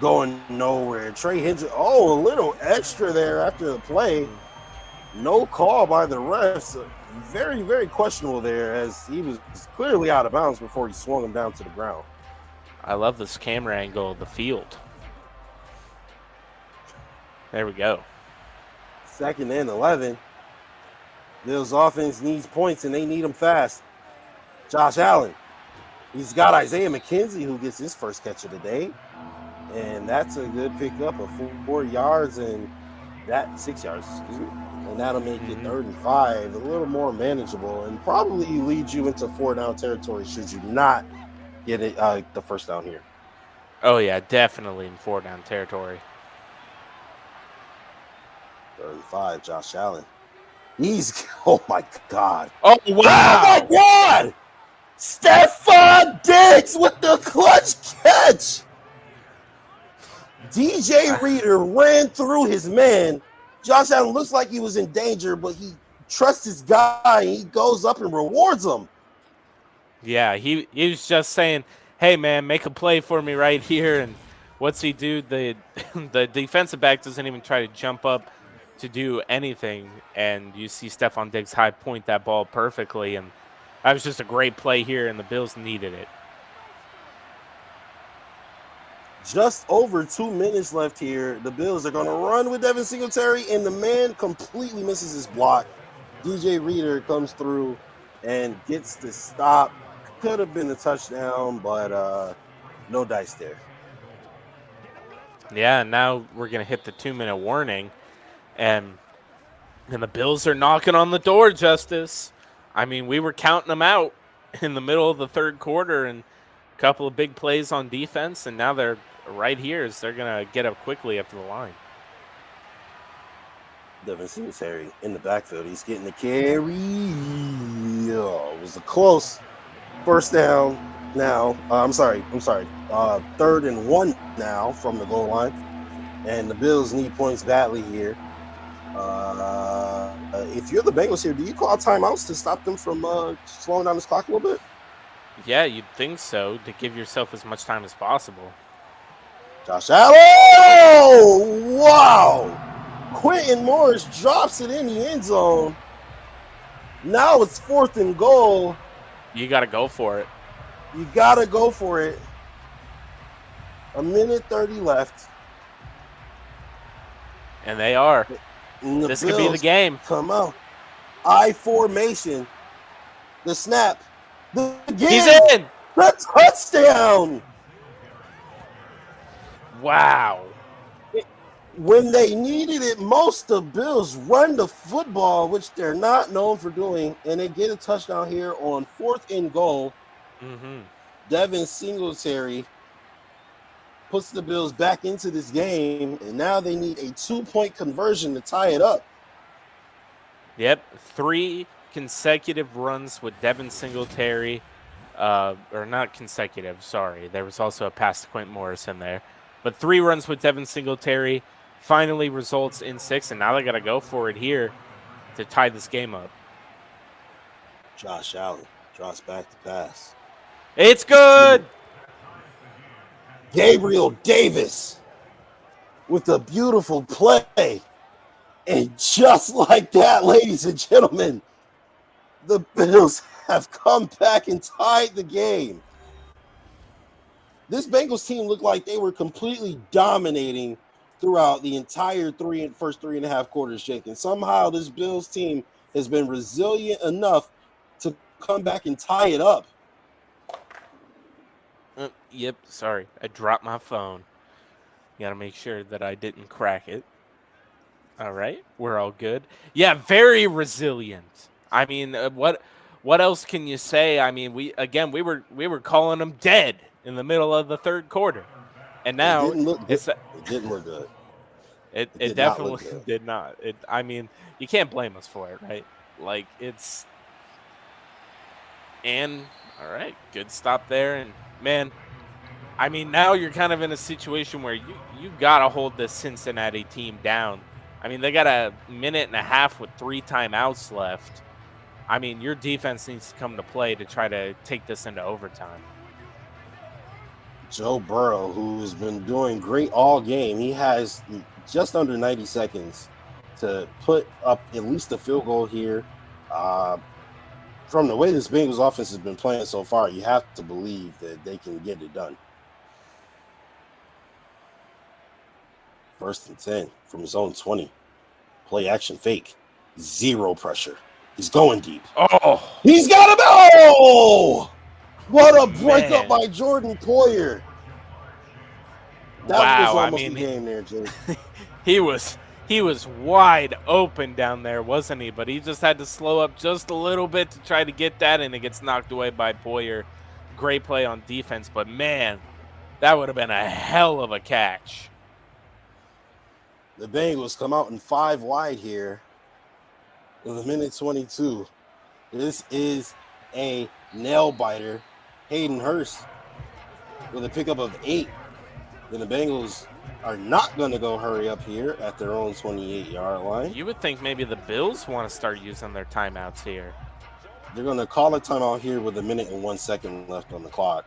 going nowhere. Trey Hendrick, a little extra there after the play. No call by the refs. Very, very questionable there, as he was clearly out of bounds before he swung him down to the ground. I love this camera angle of the field. There we go. 2nd and 11. Bills offense needs points, and they need them fast. Josh Allen. He's got Isaiah McKenzie, who gets his first catch of the day. And that's a good pickup of 4 yards and 6 yards, excuse me. And that'll make it 3rd and 5, a little more manageable, and probably lead you into 4-down territory should you not get it the first down here. Oh, yeah, definitely in 4-down territory. 3rd and 5, Josh Allen. Oh my God. Oh, wow. Oh my God. Stephon Diggs with the clutch catch. DJ Reader ran through his man. Josh Allen looks like he was in danger, but he trusts his guy. He goes up and rewards him. Yeah, he was just saying, hey, man, make a play for me right here. And what's he do? The defensive back doesn't even try to jump up to do anything. And you see Stephon Diggs high point that ball perfectly. And that was just a great play here, and the Bills needed it. Just over 2 minutes left here. The Bills are going to run with Devin Singletary, and the man completely misses his block. DJ Reader comes through and gets the stop. Could have been a touchdown, but no dice there. Yeah, now we're going to hit the 2-minute warning, and the Bills are knocking on the door, Justus. I mean, we were counting them out in the middle of the 3rd quarter, and a couple of big plays on defense, and now they're right here as they're going to get up quickly up to the line. Devin Singletary in the backfield. He's getting the carry. It was a close first down now. I'm sorry. 3rd and 1 now from the goal line. And the Bills need points badly here. If you're the Bengals here, do you call timeouts to stop them from slowing down this clock a little bit? Yeah, you'd think so, to give yourself as much time as possible. Josh Allen! Oh, wow! Quentin Morris drops it in the end zone. Now it's 4th and goal. You got to go for it. You got to go for it. 1:30 left. And they are. And This could be the game. Come on. I formation. The snap. The game. He's in. The touchdown. Wow. When they needed it most, the Bills run the football, which they're not known for doing, and they get a touchdown here on 4th and goal. Devin Singletary puts the Bills back into this game, and now they need a 2-point conversion to tie it up. Yep, 3 consecutive runs with Devin Singletary, or not consecutive, sorry. There was also a pass to Quentin Morris in there. But 3 runs with Devin Singletary finally results in 6, and now they got to go for it here to tie this game up. Josh Allen draws back to pass. It's good! Gabriel Davis with a beautiful play. And just like that, ladies and gentlemen, the Bills have come back and tied the game. This Bengals team looked like they were completely dominating throughout the entire first 3.5 quarters, Jake. And somehow this Bills team has been resilient enough to come back and tie it up. Yep, sorry. I dropped my phone. Got to make sure that I didn't crack it. All right, we're all good. Yeah, very resilient. I mean, what else can you say? I mean, we were calling them dead in the middle of the 3rd quarter. And It now didn't look good. it's It didn't look good. it did not look definitely good. did not. I mean, you can't blame us for it, right? Like it's and all right, good stop there. And man, I mean, now you're kind of in a situation where you gotta hold the Cincinnati team down. I mean, they got a minute and a half with 3 timeouts left. I mean, your defense needs to come to play to try to take this into overtime. Joe Burrow, who's been doing great all game, he has just under 90 seconds to put up at least a field goal here. From the way this Bengals offense has been playing so far, you have to believe that they can get it done. 1st and 10 from his own 20. Play action fake. 0 pressure. He's going deep. Oh, He's got him. Oh! What a breakup man. by Jordan Poyer. That Wow, was I almost mean, the game there, Jay. he was wide open down there, wasn't he? But he just had to slow up just a little bit to try to get that, and it gets knocked away by Poyer. Great play on defense, but man, that would have been a hell of a catch. The Bengals come out in 5 wide here in the minute 22. This is a nail biter. Hayden Hurst with a pickup of 8. Then the Bengals are not going to go hurry up here at their own 28-yard line. You would think maybe the Bills want to start using their timeouts here. They're going to call a timeout here with a minute and 1 second left on the clock.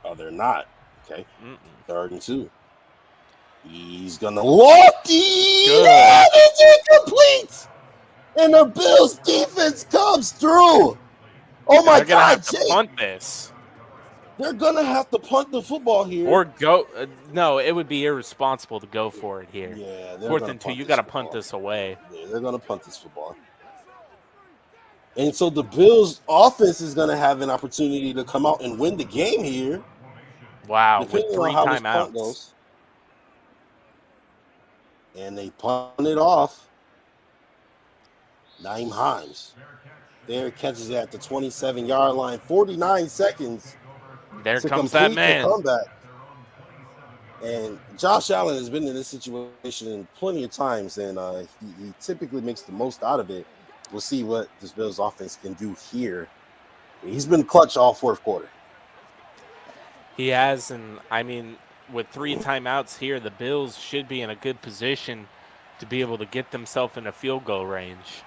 Oh, they're not. Okay. 3rd and 2. He's going to lofty. Good. It's incomplete. And the Bills defense comes through. Oh, my They're gonna God, have to Jake. punt this. They're going to have to punt the football here. Or go. No, it would be irresponsible to go for it here. Yeah, 4th and 2, you got to punt this away. Yeah, they're going to punt this football. And so the Bills offense is going to have an opportunity to come out and win the game here. Wow, with depending 3 on how this punt timeouts. goes. And they punt it off. Naeem Hines. There catches it at the 27-yard line. 49 seconds. There to comes that complete the man. comeback. And Josh Allen has been in this situation plenty of times, and he typically makes the most out of it. We'll see what this Bills offense can do here. He's been clutch all 4th quarter. He has, and I mean, with 3 timeouts here, the Bills should be in a good position to be able to get themselves in a field goal range.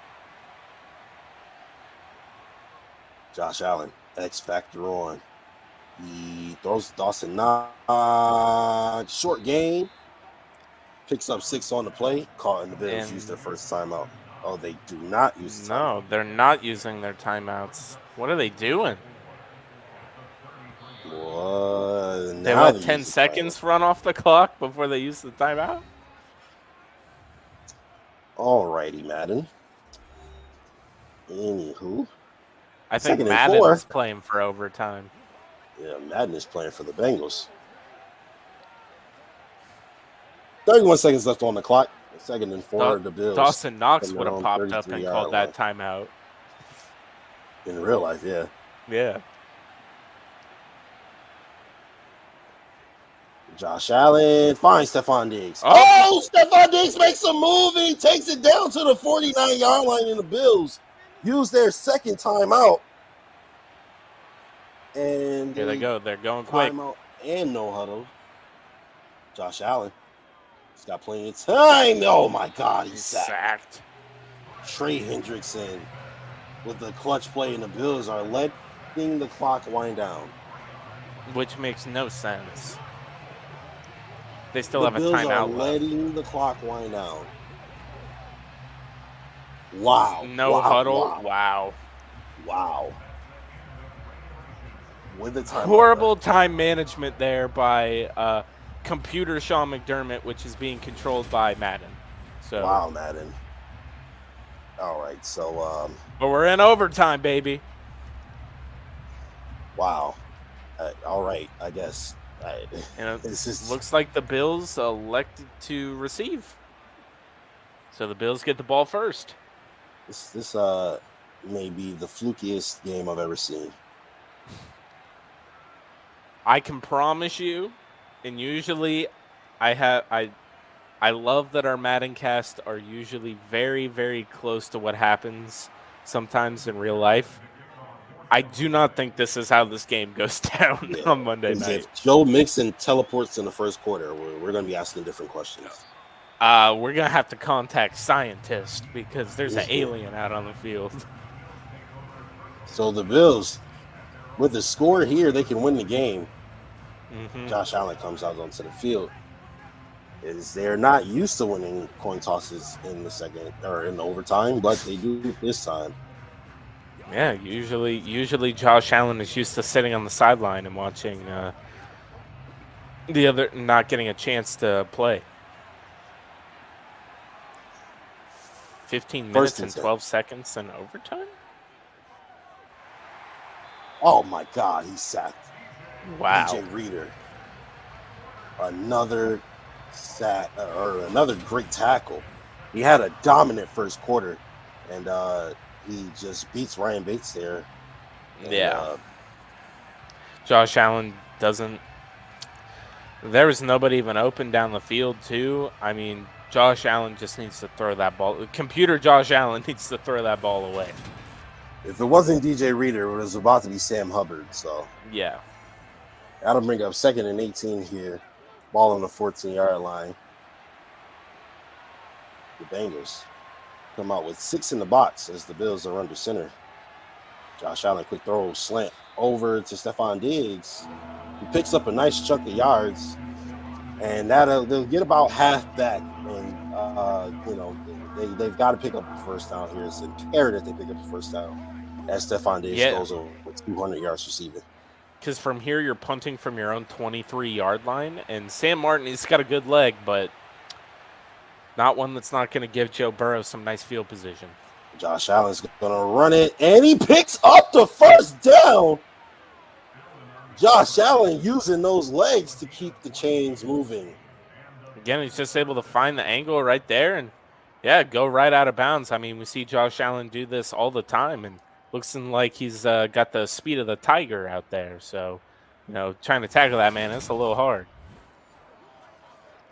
Josh Allen, X factor on. He throws Dawson short game. Picks up 6 on the play. Caught, and the Bills use their first timeout. Oh, they do not use the timeout. No, they're not using their timeouts. What are they doing? What? They let 10 seconds run off the clock before they use the timeout? All righty, Madden. Anywho. I think 2nd and Madden 4. is playing for overtime. Yeah, Madden is playing for the Bengals. 31 seconds left on the clock. 2nd and 4, the Bills. Dawson Knox from would their have own popped up and 33-yard called that line. timeout. In real life, yeah. Yeah. Josh Allen finds Stephon Diggs. Oh, Stephon Diggs makes a move. He takes it down to the 49-yard line, and the Bills use their 2nd timeout. And Here they go. They're going quick. Timeout and no huddle. Josh Allen. He's got plenty of time. Oh, my God. He's sacked. Trey Hendrickson with the clutch play, and the Bills are letting the clock wind down. Which makes no sense. They still The have a Bills are timeout left. letting the clock wind down. Wow. No huddle. Wow. With the time. Horrible time management there by computer Sean McDermott, which is being controlled by Madden. So Wow, Madden. All right, so but we're in overtime, baby. Wow. All right, I guess. And This is looks like the Bills elected to receive. So the Bills get the ball first. this may be the flukiest game I've ever seen. I can promise you And usually, I love that our Madden cast are usually very, very close to what happens sometimes in real life. I do not think this is how this game goes down Yeah, on Monday because night. if Joe Mixon teleports in the first quarter, we're going to be asking different questions. We're gonna have to contact scientists because there's an Yeah. alien out on the field. So the Bills, with the score here, they can win the game. Mm-hmm. Josh Allen comes out onto the field. They're not used to winning coin tosses in the second or in the overtime, but they do it this time. Yeah, usually Josh Allen is used to sitting on the sideline and watching the other, not getting a chance to play. 15 First minutes and and 10. 12 seconds in overtime? Oh my God, he sacked Wow. DJ Reader. Another sack or another great tackle. He had a dominant first quarter, and he just beats Ryan Bates there. And, Yeah. Josh Allen doesn't. There was nobody even open down the field, too. I mean, Josh Allen just needs to throw that ball. Computer Josh Allen needs to throw that ball away. if it wasn't DJ Reader, it was about to be Sam Hubbard. So Yeah. that'll bring up 2nd and 18 here. Ball on the 14-yard line. The Bengals come out with 6 in the box as the Bills are under center. Josh Allen, quick throw, slant over to Stephon Diggs, who picks up a nice chunk of yards, and they'll get about half back. And they've got to pick up the first down here. It's imperative they pick up the first down as Stephon Diggs goes over with 200 yards receiving. Because from here, you're punting from your own 23-yard line, and Sam Martin, he's got a good leg, but not one that's not going to give Joe Burrow some nice field position. Josh Allen's going to run it, and he picks up the first down. Josh Allen using those legs to keep the chains moving. Again, he's just able to find the angle right there and, yeah, go right out of bounds. I mean, we see Josh Allen do this all the time, and looks like he's got the speed of the tiger out there. So, trying to tackle that, man, it's a little hard.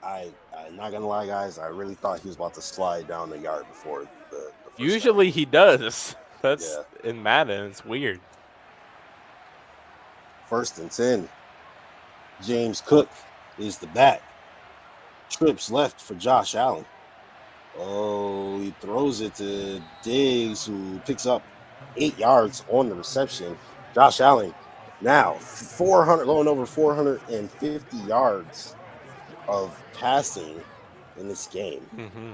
I'm not going to lie, guys. I really thought he was about to slide down the yard before the first Usually down. He does. That's in Madden. It's weird. 1st and 10. James Cook is the back. Trips left for Josh Allen. Oh, he throws it to Diggs, who picks up 8 yards on the reception. Josh Allen now going over 450 yards of passing in this game. Mm-hmm.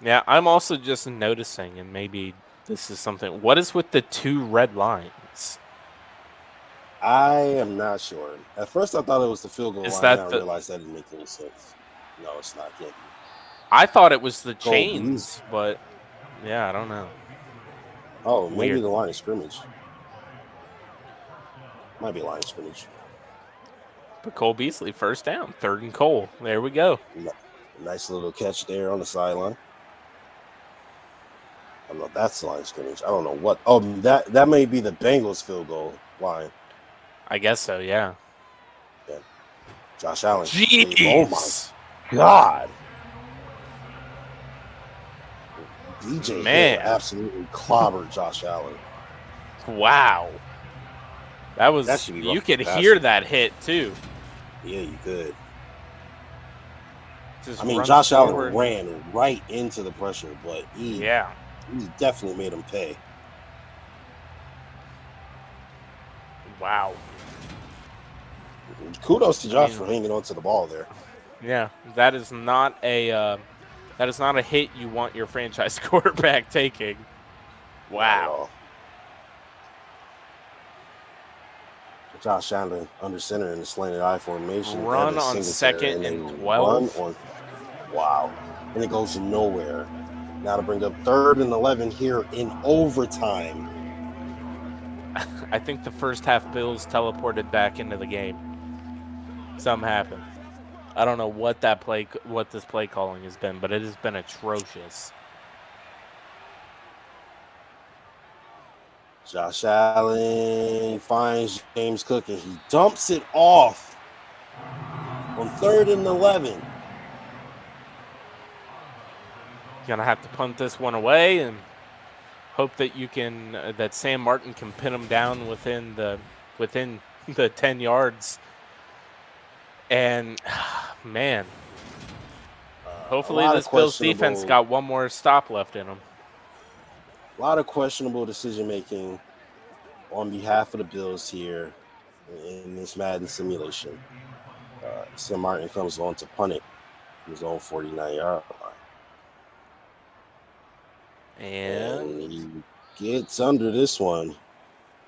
Yeah, I'm also just noticing, and maybe this is something. What is with the 2 red lines? I am not sure. At first, I thought it was the field goal line, and I realized that didn't make any sense. No, it's not. Can't be. I thought it was the chains, but yeah, I don't know. Oh, maybe the line of scrimmage. Might be a line of scrimmage. But Cole Beasley, first down, 3rd and Cole. There we go. Nice little catch there on the sideline. I don't know if that's the line of scrimmage. I don't know what. Oh, that may be the Bengals field goal line. I guess so, yeah. Josh Allen. Jeez. Oh, my God. DJ Hill absolutely clobbered Josh Allen. Wow. That you could hear that hit, too. Yeah, you could. Josh Allen ran right into the pressure, but he definitely made him pay. Wow. Kudos to Josh for hanging on to the ball there. Yeah, that is not a hit you want your franchise quarterback taking. Wow. Josh Allen under center in the slanted I formation. Run on 2nd and 12. Wow. And it goes nowhere. Now to bring up 3rd and 11 here in overtime. I think the first half Bills teleported back into the game. Something happened. I don't know what this play calling has been, but it has been atrocious. Josh Allen finds James Cook and he dumps it off on 3rd and 11. Gonna have to punt this one away and hope that you can that Sam Martin can pin him down within the 10 yards. And man, hopefully this Bills defense got one more stop left in them. A lot of questionable decision making on behalf of the Bills here in this Madden simulation. Sam Martin comes on to punt it from his own 49-yard line. And he gets under this one,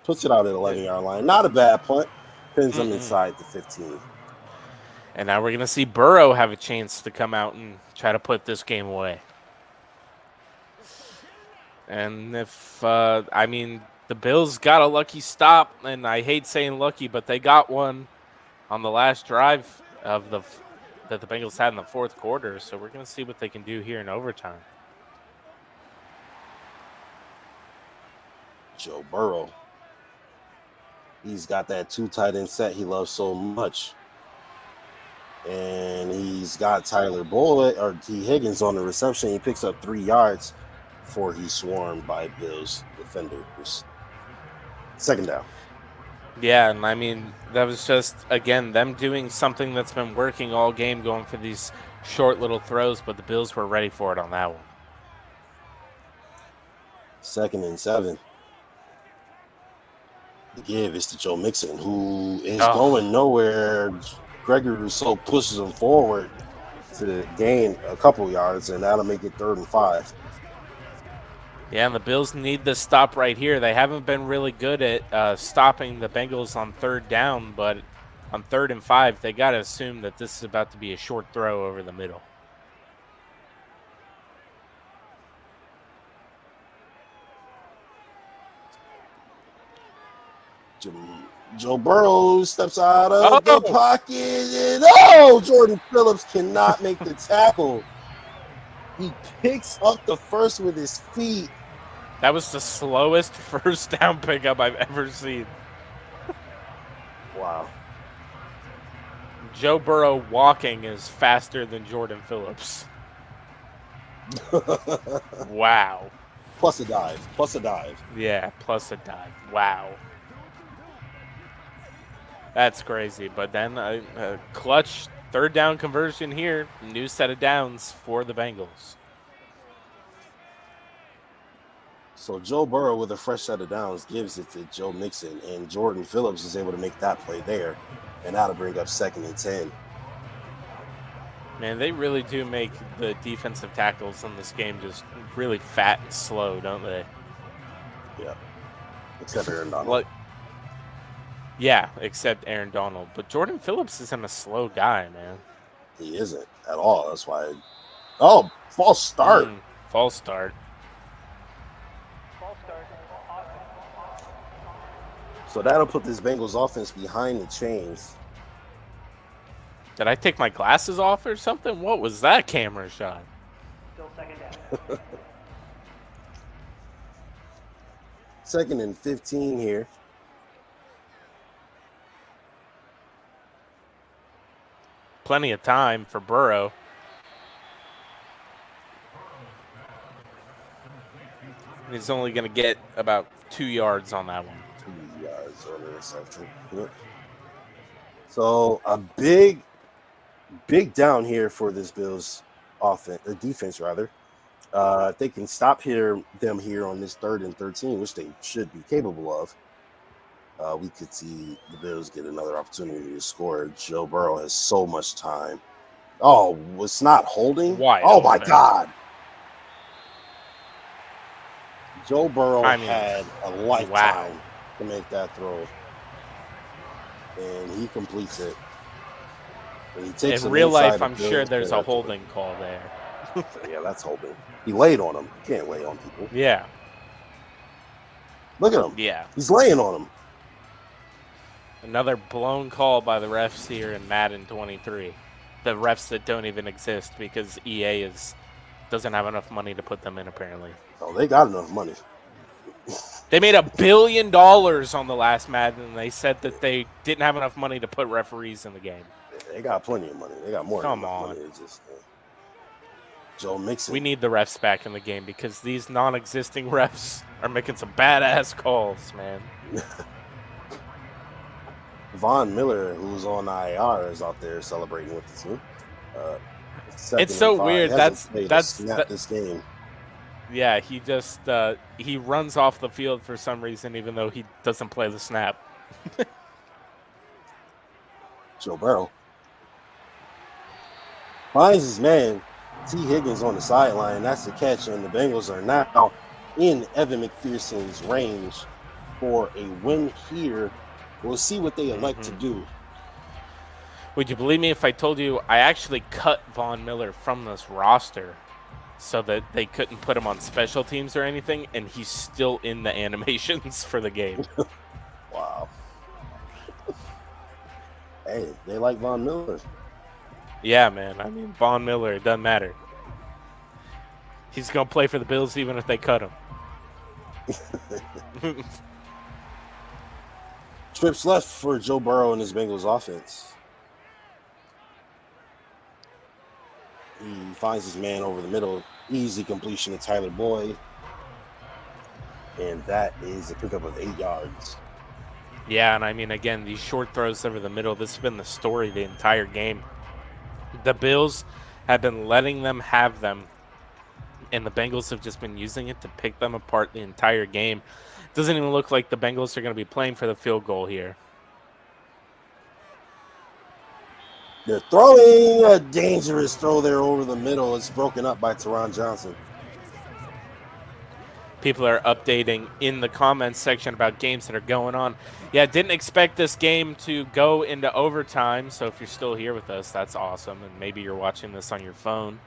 puts it out at 11-yard line. Not a bad punt. Pins him inside the 15. And now we're going to see Burrow have a chance to come out and try to put this game away. And if, the Bills got a lucky stop, and I hate saying lucky, but they got one on the last drive of that the Bengals had in the fourth quarter. So we're going to see what they can do here in overtime. Joe Burrow. He's got that 2 tight end set he loves so much. And he's got Tyler Boyd or T. Higgins on the reception. He picks up 3 yards before he's swarmed by Bills defenders. 2nd down. Yeah, and that was just, again, them doing something that's been working all game, going for these short little throws, but the Bills were ready for it on that one. 2nd and 7. The give is to Joe Mixon, who is going nowhere. Gregory Rousseau pushes him forward to gain a couple yards, and that'll make it 3rd and 5. Yeah, and the Bills need this stop right here. They haven't been really good at stopping the Bengals on 3rd down, but on 3rd and 5, they got to assume that this is about to be a short throw over the middle. Joe Burrow steps out of the pocket, and Jordan Phillips cannot make the tackle. He picks up the first with his feet. That was the slowest first down pickup I've ever seen. Wow. Joe Burrow walking is faster than Jordan Phillips. Wow. Plus a dive. Yeah, plus a dive. Wow. That's crazy. But then a clutch 3rd down conversion here. New set of downs for the Bengals. So Joe Burrow with a fresh set of downs gives it to Joe Mixon, and Jordan Phillips is able to make that play there, and that'll bring up 2nd and 10. Man, they really do make the defensive tackles in this game just really fat and slow, don't they? Yeah. Except Aaron Donald. Yeah, except Aaron Donald. But Jordan Phillips isn't a slow guy, man. He isn't at all. That's why. False start. False start. So that'll put this Bengals offense behind the chains. Did I take my glasses off or something? What was that camera shot? Still 2nd down. 2nd and 15 here. Plenty of time for Burrow. He's only going to get about 2 yards on that one. 2 yards on the reception. Yep. So a big down here for this Bills offense, or defense rather. If they can stop them here on this 3rd and 13, which they should be capable of, we could see the Bills get another opportunity to score. Joe Burrow has so much time. Oh, was not holding? My God. Joe Burrow had a lifetime to make that throw. And he completes it. And he takes in real life, I'm sure there's a holding call there. Yeah, that's holding. He laid on him. You can't lay on people. Yeah. Look at him. Yeah. He's laying on him. Another blown call by the refs here in Madden 23. The refs that don't even exist because EA doesn't have enough money to put them in, apparently. Oh, they got enough money. They made $1 billion on the last Madden, and they said that they didn't have enough money to put referees in the game. They got plenty of money. They got more than Come enough on. money. They just Joe Mixon. We need the refs back in the game because these non-existing refs are making some badass calls, man. Von Miller, who's on IR, is out there celebrating with the team. It's so weird. That's this game. Yeah, he just he runs off the field for some reason, even though he doesn't play the snap. Joe Burrow finds his man T. Higgins on the sideline. That's the catch, and the Bengals are now in Evan McPherson's range for a win here. We'll see what they elect to do. Would you believe me if I told you I actually cut Von Miller from this roster so that they couldn't put him on special teams or anything, and he's still in the animations for the game? Wow. Hey, they like Von Miller. Yeah, man. I mean, Von Miller, it doesn't matter. He's going to play for the Bills even if they cut him. Trips left for Joe Burrow and his Bengals offense. He finds his man over the middle. Easy completion to Tyler Boyd. And that is a pickup of 8 yards. Yeah, and I mean, again, these short throws over the middle, this has been the story the entire game. The Bills have been letting them have them, and the Bengals have just been using it to pick them apart the entire game. Doesn't even look like the Bengals are going to be playing for the field goal here. They're throwing a dangerous throw there over the middle. It's broken up by Teron Johnson. People are updating in the comments section about games that are going on. Yeah, didn't expect this game to go into overtime. So if you're still here with us, that's awesome. And maybe you're watching this on your phone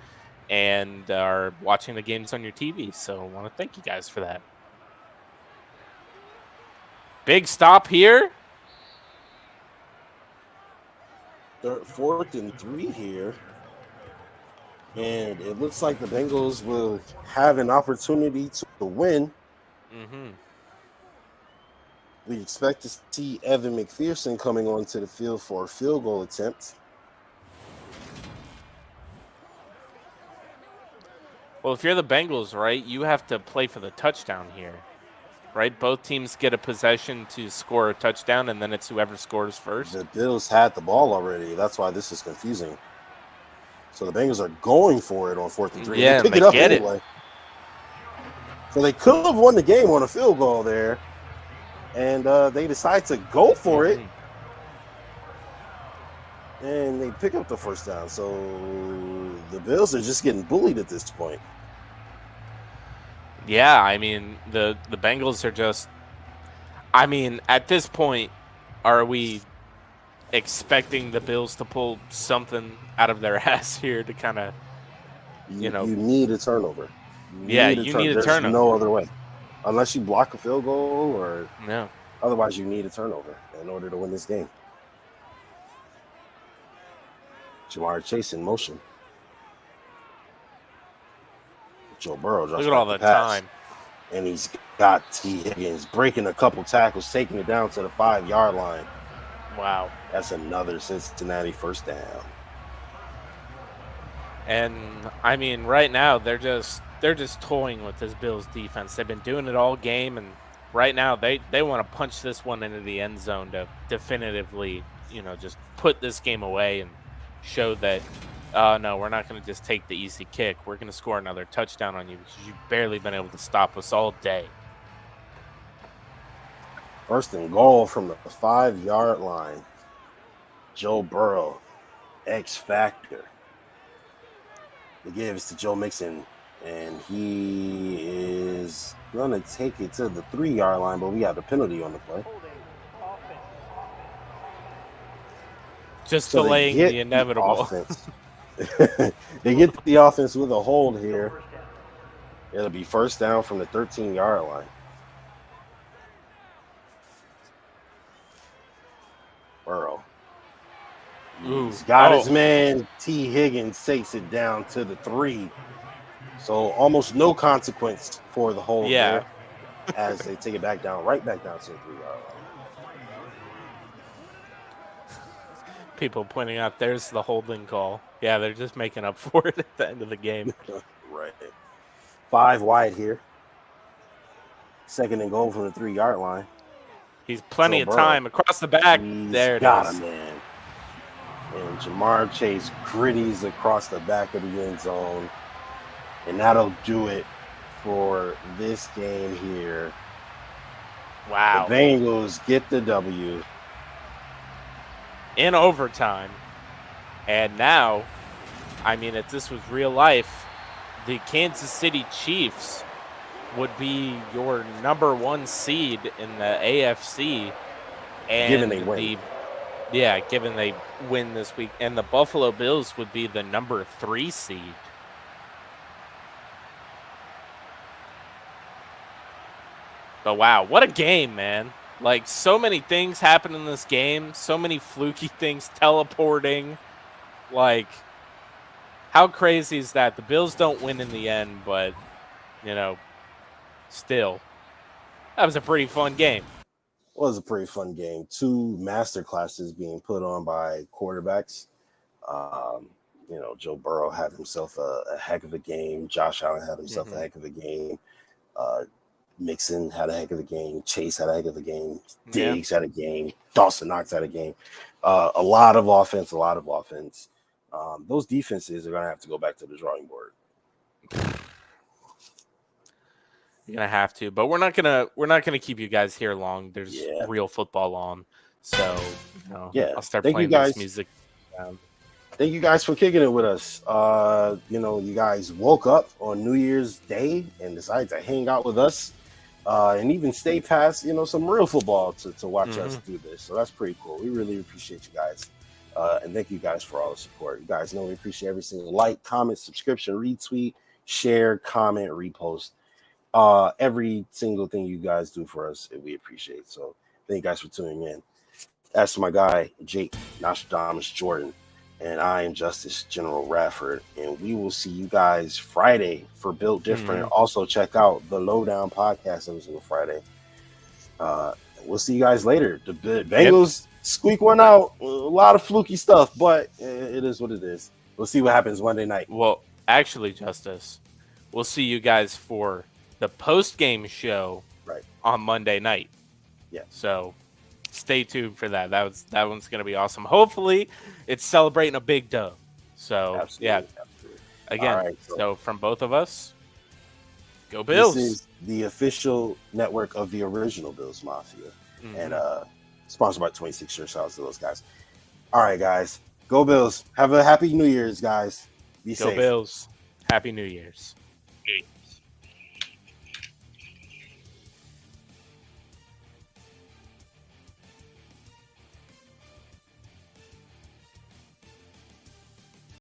and are watching the games on your TV. So I want to thank you guys for that. Big stop here. 4th and 3 here. And it looks like the Bengals will have an opportunity to win. We expect to see Evan McPherson coming onto the field for a field goal attempt. Well, if you're the Bengals, right, you have to play for the touchdown here, right? Both teams get a possession to score a touchdown, and then it's whoever scores first. The Bills had the ball already. That's why this is confusing. So the Bengals are going for it on 4th and 3. Yeah, they pick it up anyway. So they could have won the game on a field goal there. And they decide to go for it. And they pick up the first down. So the Bills are just getting bullied at this point. Yeah, I mean, the Bengals are just... I mean, at this point, are we expecting the Bills to pull something out of their ass here to kind of, you need a turnover. You need a turnover. There's no other way. Unless you block a field goal or no. Otherwise, you need a turnover in order to win this game. Jamar Chase in motion. Joe Burrow. Look at all the time. And he's got T. Higgins breaking a couple tackles, taking it down to the 5-yard line. Wow. That's another Cincinnati first down. And I mean, right now they're just toying with this Bills defense. They've been doing it all game, and right now they want to punch this one into the end zone to definitively, just put this game away and show that, no, we're not going to just take the easy kick. We're going to score another touchdown on you because you've barely been able to stop us all day. 1st and goal from the 5-yard line. Joe Burrow, X Factor. He gives to Joe Mixon, and he is going to take it to the 3-yard line, but we have the penalty on the play. Just delaying the inevitable. They get the offense with a hold here. It'll be first down from the 13-yard line. Burrow. He's got his man. T. Higgins takes it down to the 3. So almost no consequence for the hold there as they take it right back down to the 3-yard line. People pointing out there's the holding call. Yeah, they're just making up for it at the end of the game. Right. 5 wide here. 2nd and goal from the 3-yard line. He's plenty Joe of Burrow. time across the back. He's There it got is. him, man. And Jamar Chase gritties across the back of the end zone. And that'll do it for this game here. Wow. The Bengals get the W. In overtime. And now, I mean, if this was real life, the Kansas City Chiefs would be your number 1 seed in the AFC. And Given they win. Given they win this week. And the Buffalo Bills would be the number 3 seed. But wow, what a game, man. Like, so many things happen in this game. So many fluky things, teleporting. Like, how crazy is that? The Bills don't win in the end, but, still. That was a pretty fun game. It was a pretty fun game. 2 master classes being put on by quarterbacks. Joe Burrow had himself a heck of a game. Josh Allen had himself a heck of a game. Mixon had a heck of a game. Chase had a heck of a game. Diggs had a game. Dawson Knox had a game. A lot of offense. Those defenses are going to have to go back to the drawing board. You're gonna have to, but we're not gonna keep you guys here long. There's real football on, so I'll start playing this music. Thank you guys for kicking it with us. You guys woke up on New Year's Day and decided to hang out with us, and even stay past some real football to watch us do this. So that's pretty cool. We really appreciate you guys, and thank you guys for all the support. You guys know we appreciate every single like, comment, subscription, retweet, share, comment, repost. Every single thing you guys do for us, we appreciate. So thank you guys for tuning in. That's my guy, Jake Nostradamus Jordan, and I am Justice General Radford, and we will see you guys Friday for Built Different. Also, check out the Lowdown podcast every single Friday. We'll see you guys later. The Bengals squeak one out. A lot of fluky stuff, but it is what it is. We'll see what happens Monday night. Well, actually, Justice, we'll see you guys for the post-game show on Monday night. Yeah. So stay tuned for that. That one's going to be awesome. Hopefully, it's celebrating a big dub. So, absolutely. Again, so from both of us, go Bills. This is the official network of the original Bills Mafia. And sponsored by 26 Shirt. Shout out to those guys. All right, guys. Go Bills. Have a happy New Year's, guys. Be safe. Go Bills. Happy New Year's.